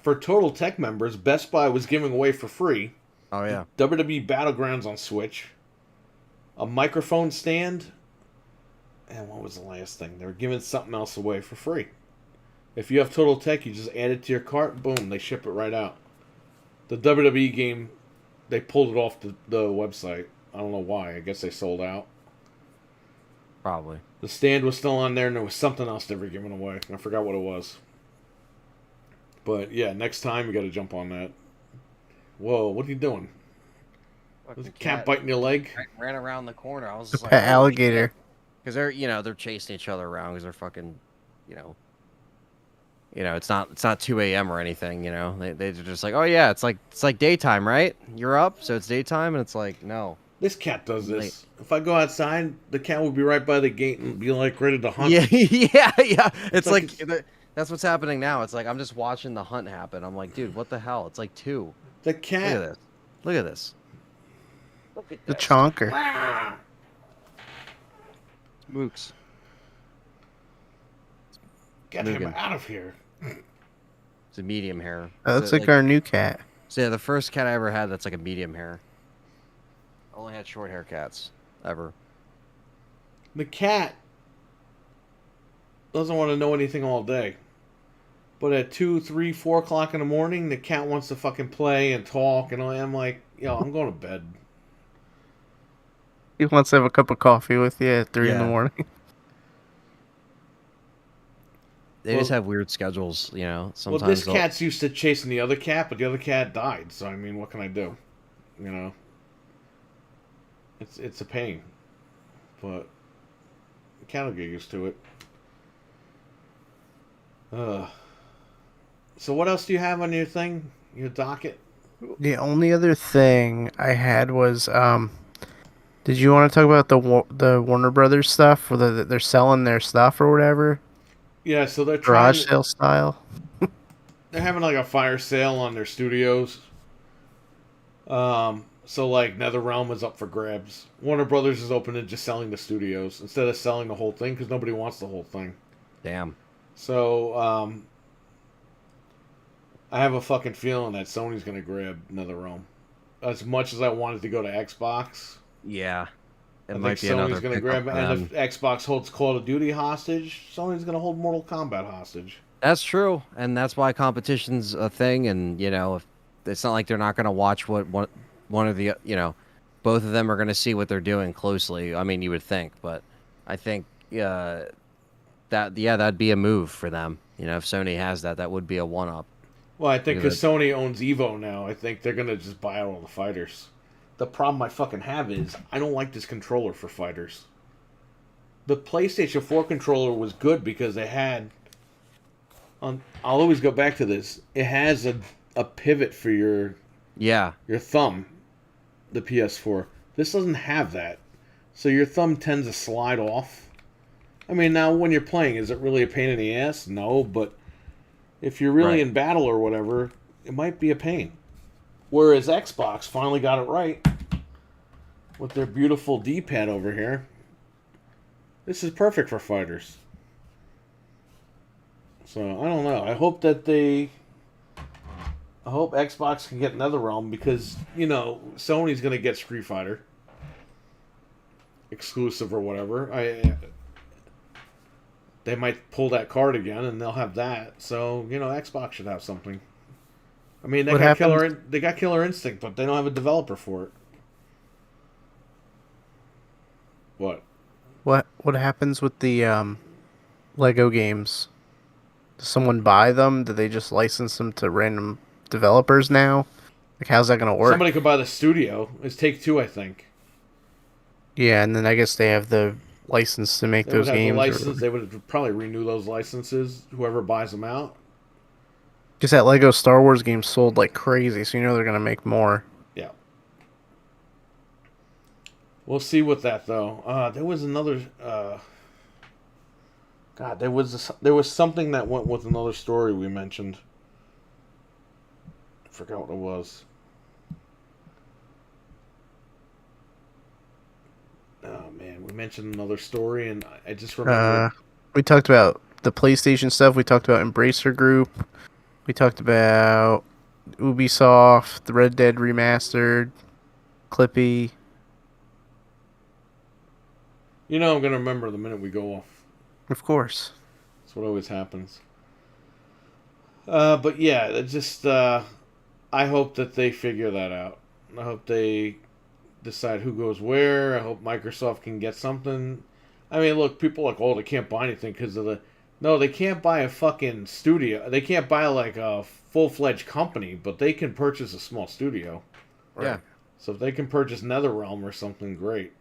for Total Tech members. Best Buy was giving away for free Oh yeah. WWE Battlegrounds on Switch, a microphone stand, and what was the last thing? They were giving something else away for free. If you have Total Tech, you just add it to your cart, boom, they ship it right out. The WWE game, they pulled it off the website. I don't know why. I guess they sold out. Probably. The stand was still on there, and there was something else they were giving away. I forgot what it was. But yeah, next time you got to jump on that. Whoa, what are you doing? Fuck, Was the a cat biting your leg? ran around the corner. I was The just like, pet alligator. because they're chasing each other around because they're fucking, you know. It's not 2 a.m. or anything. They're just like, oh yeah, it's like daytime, right? You're up, so it's daytime, and it's like, no. This cat does Late. this. If I go outside, the cat will be right by the gate and be like ready to hunt. Yeah, yeah. It's like that's what's happening now. It's like I'm just watching the hunt happen. I'm like, dude, what the hell? It's like 2. The Look at cat. this. Look at this. Look at The this. chonker. Mooks. Get him Mugen. out of here. It's a medium hair. That looks like our new cat. So yeah, the first cat I ever had that's like a medium hair. I only had short hair cats ever. The cat doesn't want to know anything all day. But at 2, 3, 4 o'clock in the morning, the cat wants to fucking play and talk, and I'm like, I'm going to bed. He wants to have a cup of coffee with you at 3 in the Yeah. morning. They just have weird schedules, Sometimes Well, this cat's used to chasing the other cat, but the other cat died. So I mean, what can I do? It's a pain, but the cat will get used to it. So what else do you have on your thing? Your docket? The only other thing I had was, did you want to talk about the Warner Brothers stuff, where they're selling their stuff or whatever? Yeah, so they're Garage sale style. They're having like a fire sale on their studios. So like NetherRealm is up for grabs. Warner Brothers is open to just selling the studios instead of selling the whole thing because nobody wants the whole thing. Damn. So I have a fucking feeling that Sony's gonna grab NetherRealm. As much as I wanted to go to Xbox, Yeah. I think Sony's gonna grab it. And if Xbox holds Call of Duty hostage, Sony's gonna hold Mortal Kombat hostage. That's true, and that's why competition's a thing. And if it's not like they're not going to watch what one of the both of them are going to see what they're doing closely. I mean, you would think, but I think that'd be a move for them. If Sony has that would be a one-up. Well, I think because Sony owns Evo now, I think they're gonna just buy out all the fighters. The problem I fucking have is I don't like this controller for fighters. The PlayStation 4 controller was good because it had. I'll always go back to this. It has a pivot for your thumb. The PS4. This doesn't have that, so your thumb tends to slide off. I mean, now when you're playing, is it really a pain in the ass? No, but if you're really in battle or whatever, it might be a pain. Whereas Xbox finally got it right with their beautiful D-pad over here. This is perfect for fighters. So, I don't know. I hope Xbox can get NetherRealm because, Sony's going to get Street Fighter. Exclusive or whatever. They might pull that card again and they'll have that. So, Xbox should have something. I mean, they got Killer Instinct, but they don't have a developer for it. What? What happens with the Lego games? Does someone buy them? Do they just license them to random developers now? Like, how's that gonna work? Somebody could buy the studio. It's Take-Two, I think. Yeah, and then I guess they have the license to make They those would have games. the license. They would probably renew those licenses. Whoever buys them out. Because that Lego Star Wars game sold like crazy, so they're gonna make more. Yeah. We'll see with that though. There was another. God, there was something that went with another story we mentioned. I forgot what it was. Oh man, we mentioned another story, and I just remember. We talked about the PlayStation stuff. We talked about Embracer Group. We talked about Ubisoft, the Red Dead Remastered, Clippy. I'm gonna remember the minute we go off. Of course. That's what always happens. But yeah, it just I hope that they figure that out. I hope they decide who goes where. I hope Microsoft can get something. I mean, look, people are like, oh, they can't buy anything because of the. No, they can't buy a fucking studio. They can't buy like a full-fledged company, but they can purchase a small studio. Yeah. So if they can purchase NetherRealm or something, great.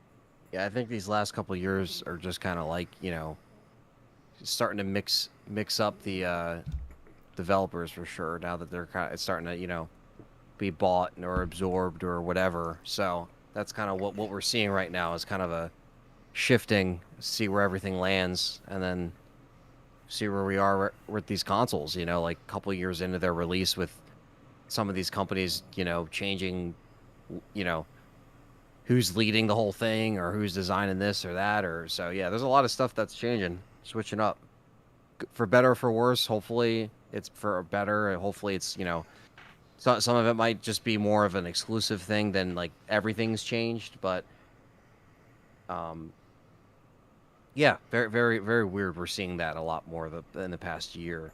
Yeah, I think these last couple of years are just kind of like, starting to mix up the developers for sure. Now that they're kind of starting to, be bought or absorbed or whatever. So that's kind of what we're seeing right now is kind of a shifting, see where everything lands, and then see where we are with these consoles. Like a couple of years into their release, with some of these companies, changing, you know, who's leading the whole thing or who's designing this or that, or so. Yeah, there's a lot of stuff that's changing, switching up, for better or for worse. Hopefully, it's for better. And hopefully, it's so, some of it might just be more of an exclusive thing than like everything's changed, but yeah, very, very, very weird. We're seeing that a lot more in the past year.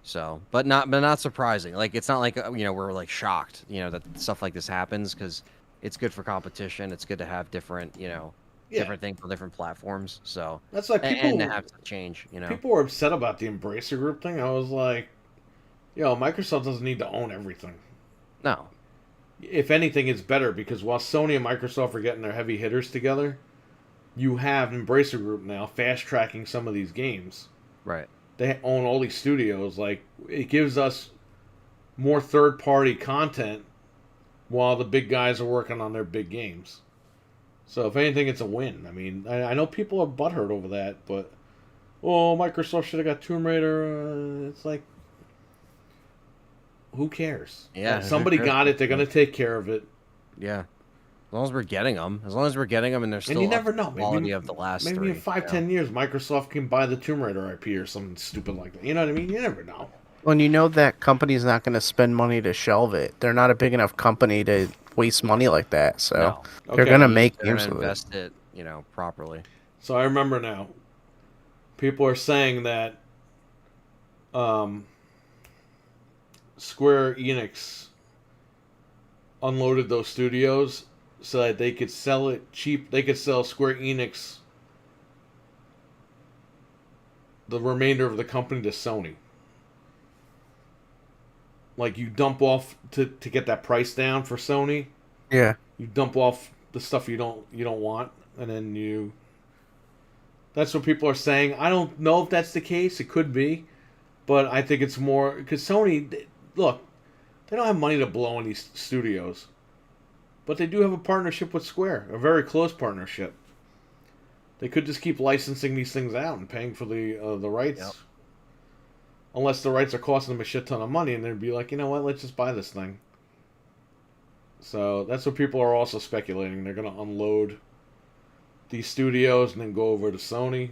So, but not surprising. Like it's not like we're like shocked, that stuff like this happens, because it's good for competition. It's good to have different, Yeah, different things on different platforms. So that's why and to have to change, people were upset about the Embracer Group thing. I was like, Microsoft doesn't need to own everything. No. If anything, it's better because while Sony and Microsoft are getting their heavy hitters together, you have Embracer Group now fast tracking some of these games. Right. They own all these studios. Like, it gives us more third party content while the big guys are working on their big games. So, if anything, it's a win. I mean, I know people are butthurt over that, but, Microsoft should have got Tomb Raider. It's like, who cares? Yeah. Somebody got it. They're going to take care of it. Yeah. As long as we're getting them. And they're still And you never up to know. the quality of the last Maybe three. in 5-10 years, Microsoft can buy the Tomb Raider IP or something stupid like that. You know what I mean? You never know. Well, that company's not going to spend money to shelve it. They're not a big enough company to waste money like that. So No. they're going to make They're games gonna with it. invest it, properly. So I remember now. People are saying that Square Enix unloaded those studios so that they could sell it cheap. They could sell Square Enix the remainder of the company to Sony. Like, you dump off to get that price down for Sony. Yeah. You dump off the stuff you don't want, and then you. That's what people are saying. I don't know if that's the case. It could be, but I think it's more because Sony. Look, they don't have money to blow in these studios, but they do have a partnership with Square, a very close partnership. They could just keep licensing these things out and paying for the rights. Yep. Unless the rights are costing them a shit ton of money, and they'd be like, you know what, let's just buy this thing. So that's what people are also speculating. They're going to unload these studios and then go over to Sony.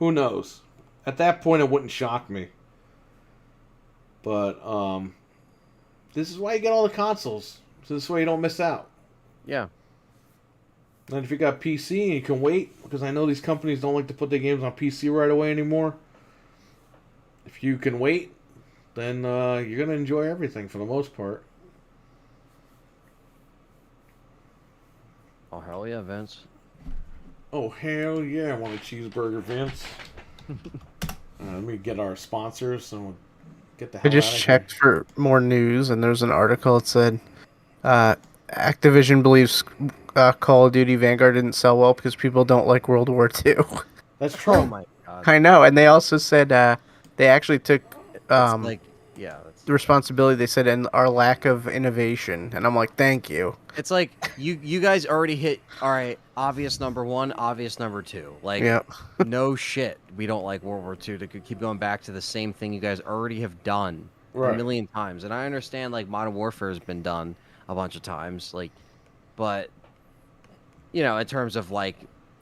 Who knows? At that point, it wouldn't shock me. But this is why you get all the consoles. So this way you don't miss out. Yeah. And if you got PC and you can wait, because I know these companies don't like to put their games on PC right away anymore. If you can wait, then you're going to enjoy everything for the most part. Oh, hell yeah, Vince. Oh, hell yeah, I want a cheeseburger, Vince. Let me get our sponsors and we'll get the hell I just out of checked for more news, and there's an article that said Activision believes Call of Duty Vanguard didn't sell well because people don't like World War II. That's true. Oh my god. I know, and they also said they actually took That's the responsibility. They said, and our lack of innovation, and I'm like, thank you. It's like you guys already hit, all right, obvious number one, obvious number two. Like, Yeah. no shit, we don't like World War II to keep going back to the same thing you guys already have done Right. a million times. And I understand, like, Modern Warfare has been done a bunch of times, like, but, in terms of, like,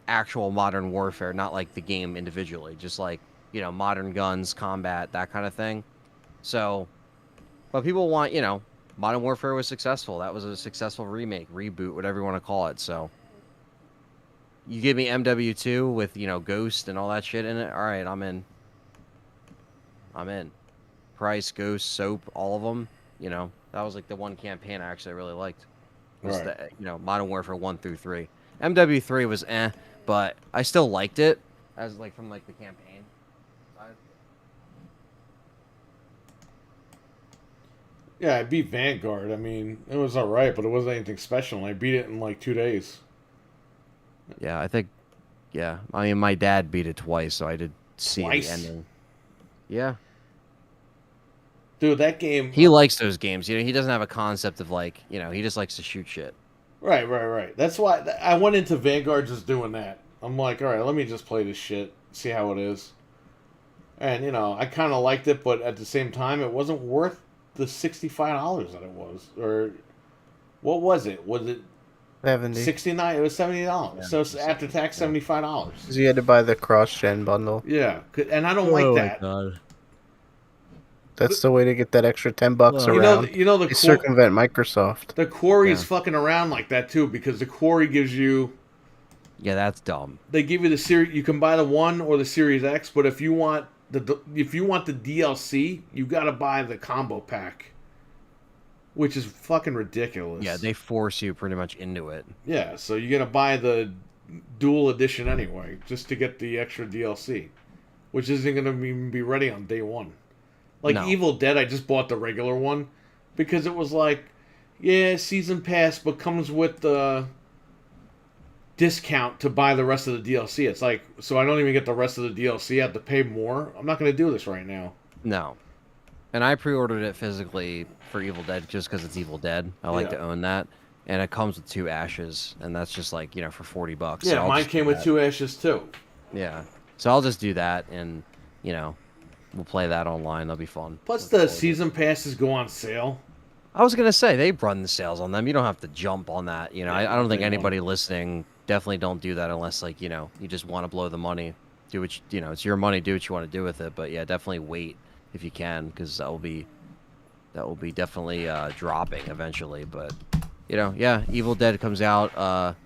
actual Modern Warfare, not, like, the game individually, just, like, modern guns, combat, that kind of thing. So, but people want, Modern Warfare was successful. That was a successful remake, reboot, whatever you want to call it. So, you give me MW2 with, Ghost and all that shit in it. All right, I'm in. Price, Ghost, Soap, all of them. That was like the one campaign I actually really liked. Was Right. the, Modern Warfare 1 through 3. MW3 was but but I still liked it as like from like the campaign side. Yeah, I beat Vanguard. I mean, it was alright, but it wasn't anything special. And I beat it in like 2 days. Yeah, I think. Yeah, I mean, my dad beat it twice, so I did see the Twice? ending. Yeah, Dude, that game. he likes those games. You know, he doesn't have a concept of like, he just likes to shoot shit. Right. That's why I went into Vanguard just doing that. I'm like, alright, let me just play this shit, see how it is. And, I kind of liked it, but at the same time, it wasn't worth the $65 that it was. Or, what was it? Was it 70. 69? It was $70. Yeah, So it's after tax, yeah. $75. Because you had to buy the cross-gen bundle. Yeah, and I don't like that. God. That's the way to get that extra $10 Well, around. The They circumvent Microsoft. The quarry is Yeah. fucking around like that too, because the quarry gives you. Yeah, that's dumb. They give you the series. You can buy the One or the Series X, but if you want the DLC, you got to buy the combo pack, which is fucking ridiculous. Yeah, they force you pretty much into it. Yeah, so you're gonna buy the dual edition anyway, just to get the extra DLC, which isn't gonna even be ready on day one. Like No. Evil Dead, I just bought the regular one because it was like, yeah, season pass, but comes with the discount to buy the rest of the DLC. It's like, so I don't even get the rest of the DLC. I have to pay more. I'm not going to do this right now. No. And I pre-ordered it physically for Evil Dead just because it's Evil Dead. I like to own that. And it comes with 2 ashes, and that's just like, for $40. Yeah, so mine came with 2 ashes too. Yeah. So I'll just do that, and, we'll play that online. That'll be fun. Plus, the season passes go on sale. I was going to say, they run the sales on them. You don't have to jump on that. I don't think they anybody listening, definitely don't do that unless, like, you just want to blow the money. Do what it's your money, do what you want to do with it. But, yeah, definitely wait if you can, because that will be definitely dropping eventually. But, yeah, Evil Dead comes out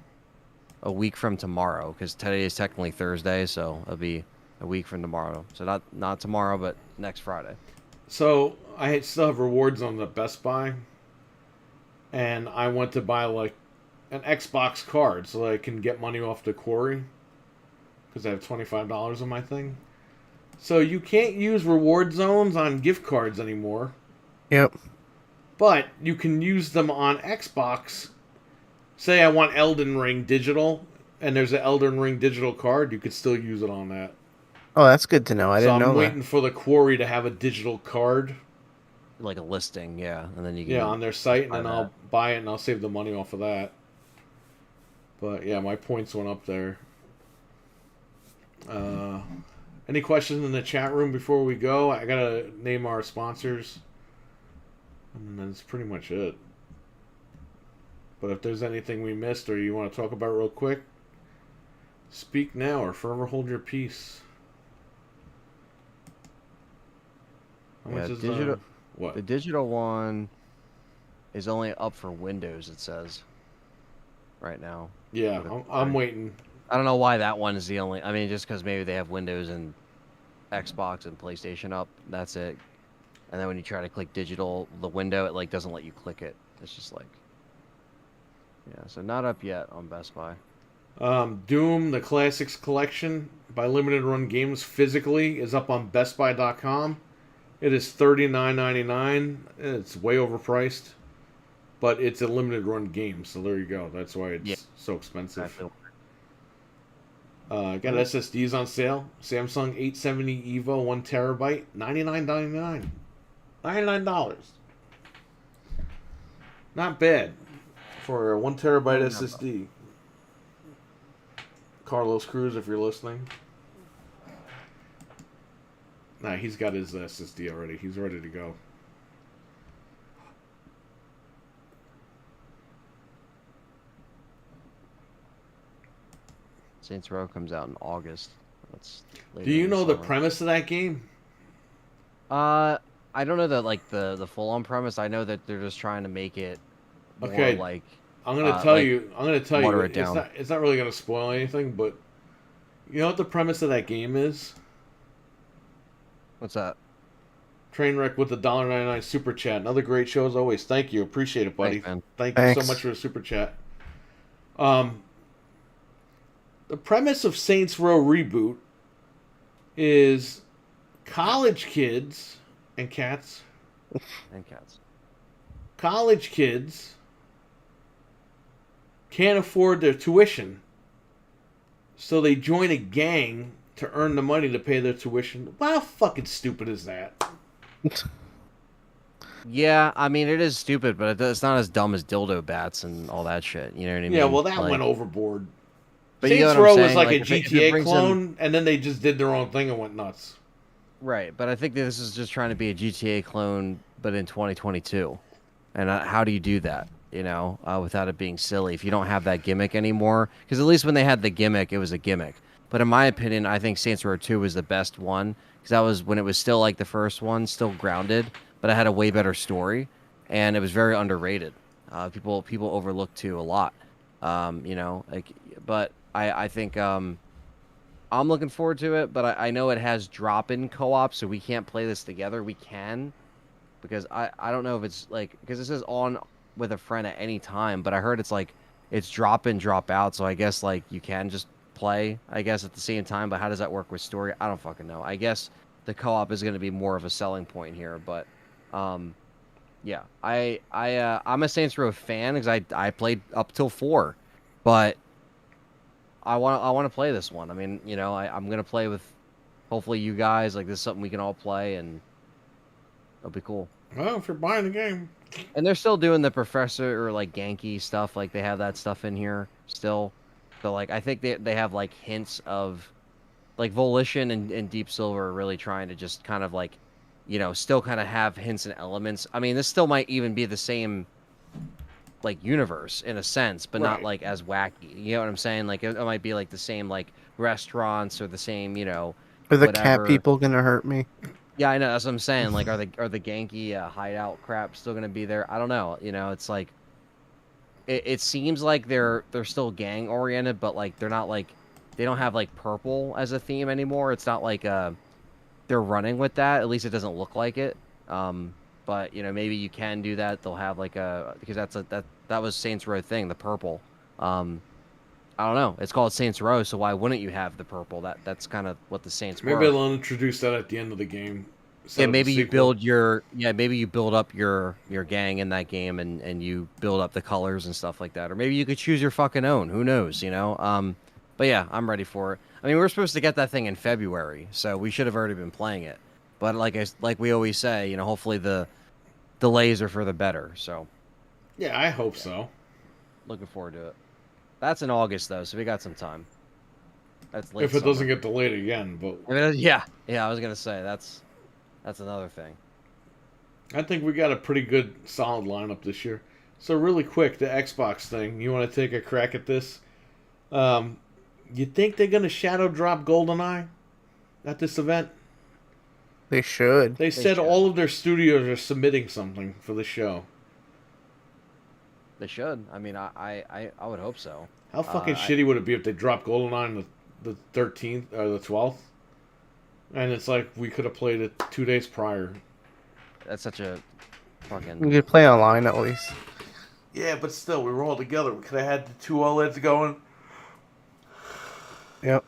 a week from tomorrow, because today is technically Thursday, so it'll be a week from tomorrow. So not tomorrow, but next Friday. So I still have rewards on the Best Buy, and I went to buy like an Xbox card so that I can get money off the quarry because I have $25 on my thing. So you can't use reward zones on gift cards anymore. Yep. But you can use them on Xbox. Say I want Elden Ring digital, and there's an Elden Ring digital card, you could still use it on that. Oh, that's good to know. I didn't know I'm that. waiting for the quarry to have a digital card. Like a listing, yeah. And then you can... Yeah, on their site, and then that. I'll buy it, and I'll save the money off of that. But, yeah, my points went up there. Any questions in the chat room before we go? I gotta name our sponsors. And that's pretty much it. But if there's anything we missed or you want to talk about real quick, speak now or forever hold your peace. How much is digital, what? The digital one is only up for Windows, it says, right now. Yeah, I'm waiting. I don't know why that one is the only... I mean, just because maybe they have Windows and Xbox and PlayStation up. That's it. And then when you try to click digital, the window, it like doesn't let you click it. It's just like... Yeah, so not up yet on Best Buy. Doom, the Classics Collection by Limited Run Games physically is up on BestBuy.com. It is $39.99. It's way overpriced, but it's a limited run game, so there you go. That's why it's so expensive. Got SSDs on sale. Samsung 870 EVO 1 terabyte, $99.99. $99. Not bad for a 1 terabyte SSD. Carlos Cruz, if you're listening. Nah, he's got his SSD already. He's ready to go. Saints Row comes out in August. That's Do you know the premise of that game? I don't know the full-on premise. I know that they're just trying to make it more like... I'm gonna tell you. water it down. It's not really gonna spoil anything, but you know what the premise of that game is? What's that? Trainwreck with the $1.99 super chat. Another great show as always. Thank you. Appreciate it, buddy. Thanks, man. Thank you so much for the super chat. The The premise of Saints Row Reboot is college kids and cats. And cats. College kids can't afford their tuition, so they join a gang to earn the money to pay their tuition. How fucking stupid is that? Yeah, I mean it is stupid, but it's not as dumb as dildo bats and all that shit. You know what I mean? Yeah, well, that Like, went overboard. but you Saints know what I'm Row was saying? like a If it GTA brings them- clone, and then they just did their own thing and went nuts. right, but I think that this is just trying to be a GTA clone, but in 2022. And how do you do that? You know, without it being silly, if you don't have that gimmick anymore, because at least when they had the gimmick, it was a gimmick. But in my opinion, I think Saints Row 2 was the best one because that was when it was still like the first one, still grounded, but it had a way better story, and it was very underrated. People overlooked too a lot. You know, like, but I think I'm looking forward to it. But I know it has drop-in co-op, so we can't play this together. We can because I don't know if it's like because it says on with a friend at any time, but I heard it's like it's drop in, drop out, so I guess like you can just play, I guess, at the same time, but how does that work with story? I don't fucking know. I guess the co-op is going to be more of a selling point here, but yeah, I'm a Saints Row fan because I played up till 4, but I want to play this one. I mean, you know, I'm going to play with hopefully you guys, like this is something we can all play and it'll be cool. Well, if you're buying the game. And they're still doing the professor or like Genki stuff, like they have that stuff in here still. So like I think they have like hints of like Volition and Deep Silver are really trying to just kind of like, you know, still kind of have hints and elements. I mean, this still might even be the same like universe in a sense, but not Right. like as wacky. You know what I'm saying? Like it might be like the same like restaurants or the same, you know, Are the whatever. cat people gonna hurt me? Yeah, I know. That's what I'm saying. Like, are the Genki hideout crap still gonna be there? I don't know. You know, it's like it seems like they're still gang oriented, but like they're not like they don't have like purple as a theme anymore. It's not like they're running with that. At least it doesn't look like it. But you know, maybe you can do that. They'll have like a because that was Saints Row thing, the purple. I don't know. It's called Saints Row, so why wouldn't you have the purple? That's kind of what the Saints Maybe were. they'll introduce that at the end of the game. Yeah, maybe you build maybe you build up your gang in that game and you build up the colors and stuff like that. Or maybe you could choose your fucking own. Who knows, you know? But yeah, I'm ready for it. I mean, we're supposed to get that thing in February, so we should have already been playing it. But like we always say, you know, hopefully the delays are for the better. So Yeah, I hope so. looking forward to it. That's in August though, so we got some time. That's late If it summer. doesn't get delayed again, but I mean, yeah, I was gonna say that's another thing. I think we got a pretty good, solid lineup this year. So really quick, the Xbox thing. You want to take a crack at this? You think they're gonna shadow drop GoldenEye at this event? They should. They said should. all of their studios are submitting something for the show. They should. I mean, I would hope so. How fucking shitty would it be if they dropped GoldenEye on the 13th or the 12th? And it's like we could have played it 2 days prior. That's such a fucking. You could play online at least. Yeah, but still, we were all together. We could have had the two OLEDs going. Yep.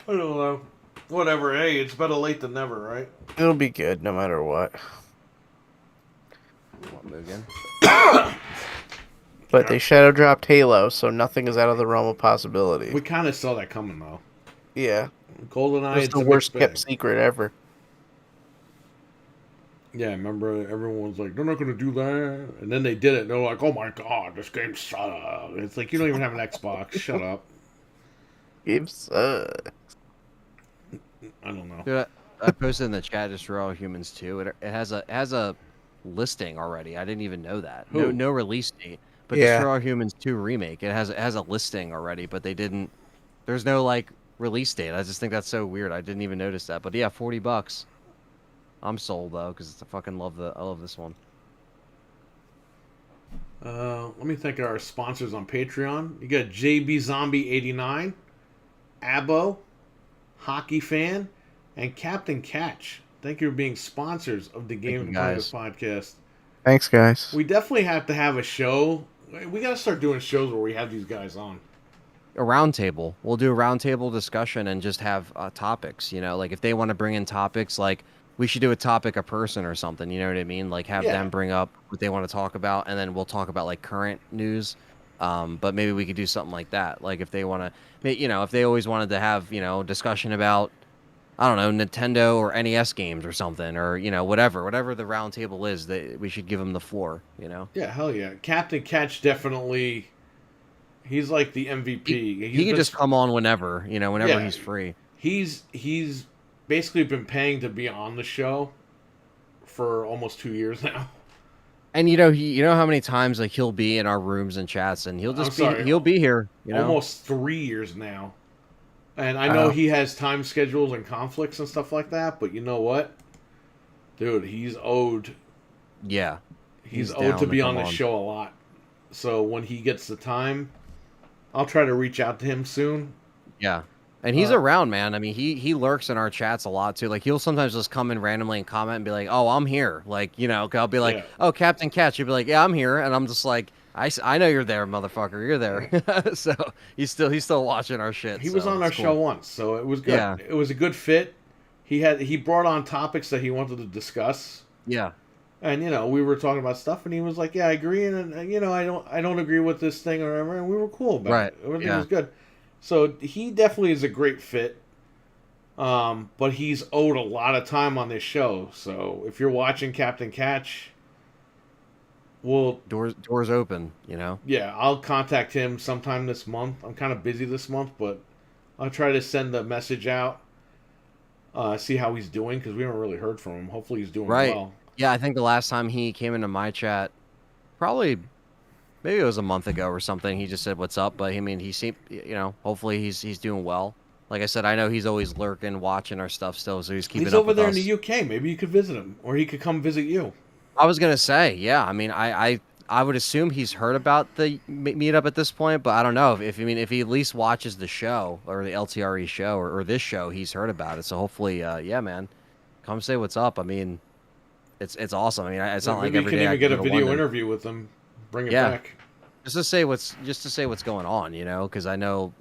I don't know. Whatever. Hey, it's better late than never, right? It'll be good no matter what. What, Mugen? But they shadow dropped Halo, so nothing is out of the realm of possibility. We kind of saw that coming, though. Yeah. GoldenEye, It's it's the a worst mixed kept bag. secret ever. Yeah, remember everyone was like, they're not going to do that. And then they did it. And they're like, oh my god, this game sucks. It's like, you don't even have an Xbox. Shut up. Game sucks. I don't know. Dude, I posted in the chat just for All Humans 2. It has a listing already. I didn't even know that. Who? No release date. But Yeah. Destroy All Humans 2 remake. It has a listing already, but they didn't. There's no like release date. I just think that's so weird. I didn't even notice that. But yeah, $40. I'm sold though because I fucking love this one. Let me thank our sponsors on Patreon. You got JB Zombie 89, Abo, Hockey Fan, and Captain Catch. Thank you for being sponsors of the Game you, Components guys. podcast. Thanks, guys. We definitely have to have a show. We got to start doing shows where we have these guys on. a round table. We'll do a round table discussion and just have topics. You know, like if they want to bring in topics, like we should do a topic a person or something. You know what I mean? Like have Yeah. them bring up what they want to talk about, and then we'll talk about like current news. But maybe we could do something like that. Like if they want to, you know, if they always wanted to have, you know, discussion about, I don't know, Nintendo or NES games or something, or you know, whatever the round table is, that we should give them the floor. You know, Yeah, hell yeah. Captain Catch definitely. He's like the he MVP. he can just come on whenever, you know, whenever Yeah, he's free. he's basically been paying to be on the show for almost 2 years now. And you know, you know how many times like he'll be in our rooms and chats, and I'm sorry, he'll be here. You know, almost 3 years now. And I know Wow. he has time schedules and conflicts and stuff like that, but you know what, dude, he's owed. yeah, He's he's owed to down to be on come the on. show a lot. So when he gets the time, I'll try to reach out to him soon. Yeah. And he's Uh, around, man. I mean, he lurks in our chats a lot too. Like he'll sometimes just come in randomly and comment and be like, "Oh, I'm here." Like, you know, I'll be like, yeah. "Oh, Captain Catch." You'll be like, "Yeah, I'm here." And I'm just like, I know you're there, motherfucker. You're there." So he's still watching our shit. He was So on our it's show cool. once, so it was good. Yeah. It was a good fit. He brought on topics that he wanted to discuss, Yeah. and you know we were talking about stuff, and he was like, "Yeah, I agree," and you know I don't agree with this thing or whatever, and we were cool about Right. it. Everything Yeah. was good. So he definitely is a great fit. But he's owed a lot of time on this show. So if you're watching Captain Catch, well, Doors open. You know. yeah, I'll contact him sometime this month. I'm kind of busy this month, but I'll try to send a message out, see how he's doing because we haven't really heard from him. Hopefully, he's doing Right. well. Yeah. I think the last time he came into my chat, probably maybe it was a month ago or something. He just said, "What's up?" But I mean, he seemed, you know, hopefully he's doing well. Like I said, I know he's always lurking, watching our stuff still, so he's keeping He's up over with there in the us. UK. Maybe you could visit him, or he could come visit you. I was gonna say, yeah. I mean, I would assume he's heard about the meetup at this point, but I don't know if I mean if he at least watches the show or the LTRE show or this show, he's heard about it. So hopefully, yeah, man, come say what's up. I mean, it's awesome. I mean, it's Yeah, not like maybe you every can day I even can get a go to video London. interview with him. Bring it Yeah, back. just to say what's going on, you know, because I know,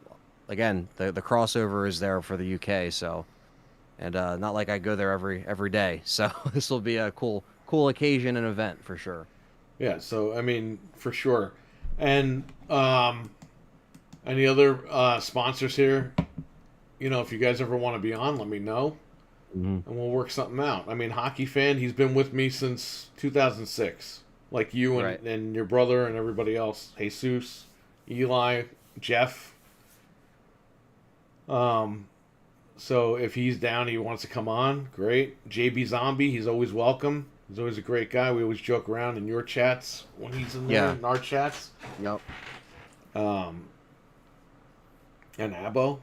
again, the crossover is there for the UK, so and not like I go there every day, so this will be a cool occasion and event for sure. Yeah. So I mean, for sure. And any other sponsors here? You know, if you guys ever want to be on, let me know, Hmm. and we'll work something out. I mean, Hockey Fan, he's been with me since 2006, like you Right. and your brother and everybody else, Jesus, Eli, Jeff. Um, so if he's down, he wants to come on, great. JB Zombie, he's always welcome. He's always a great guy. We always joke around in your chats when he's in there, Yeah. in our chats. Yep. Um, and Abo,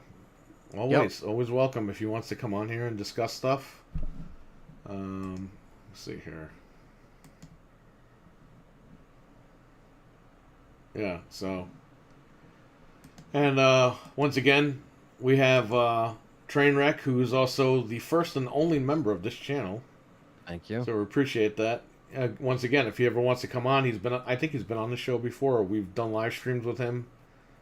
always welcome if he wants to come on here and discuss stuff. Let's see here. Yeah, so. And once again, we have Trainwreck, who is also the first and only member of this channel. Thank you. So we appreciate that. Once again, if he ever wants to come on, I think he's been on the show before. Or we've done live streams with him.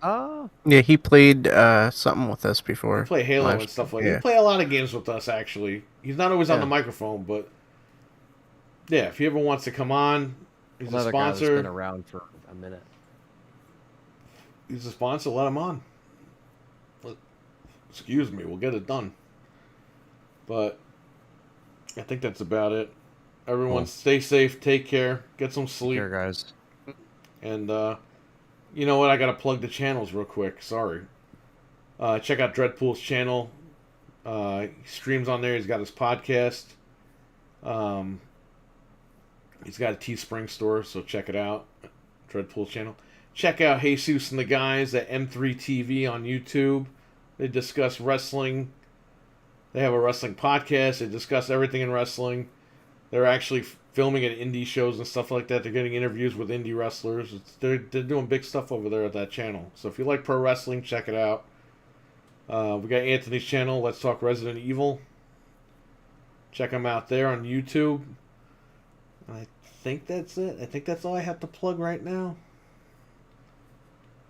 Oh, Yeah, he played something with us We before. play Halo and Last- stuff like. yeah. He play a lot of games with us. Actually, he's not always on Yeah. the microphone, but yeah, if he ever wants to come on, he's a another guy that's been sponsor. around for a minute. He's a sponsor. Let him on. Excuse me, we'll get it done. But I think that's about it. Everyone, Cool. stay safe, take care, get some Take sleep, care, guys. and you know what? I gotta plug the channels real quick. Sorry. Check out Dreadpool's channel. He streams on there. He's got his podcast. He's got a Teespring store, so check it out. Dreadpool's channel. Check out Jesus and the guys at M3TV on YouTube. They discuss wrestling. They have a wrestling podcast. They discuss everything in wrestling. They're actually filming at indie shows and stuff like that. They're getting interviews with indie wrestlers. They're doing big stuff over there at that channel. So if you like pro wrestling, check it out. We got Anthony's channel, Let's Talk Resident Evil. Check him out there on YouTube. I think that's it. I think that's all I have to plug right now.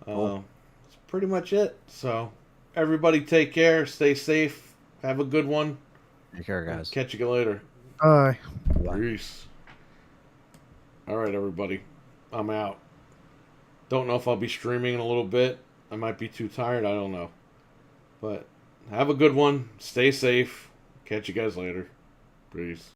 Cool. pretty much it. So, everybody take care, stay safe, have a good one. Take care, guys. Catch you later. Bye. Bye. Peace. All right, everybody. I'm out. Don't know if I'll be streaming in a little bit. I might be too tired. I don't know. But have a good one. Stay safe. Catch you guys later. Peace.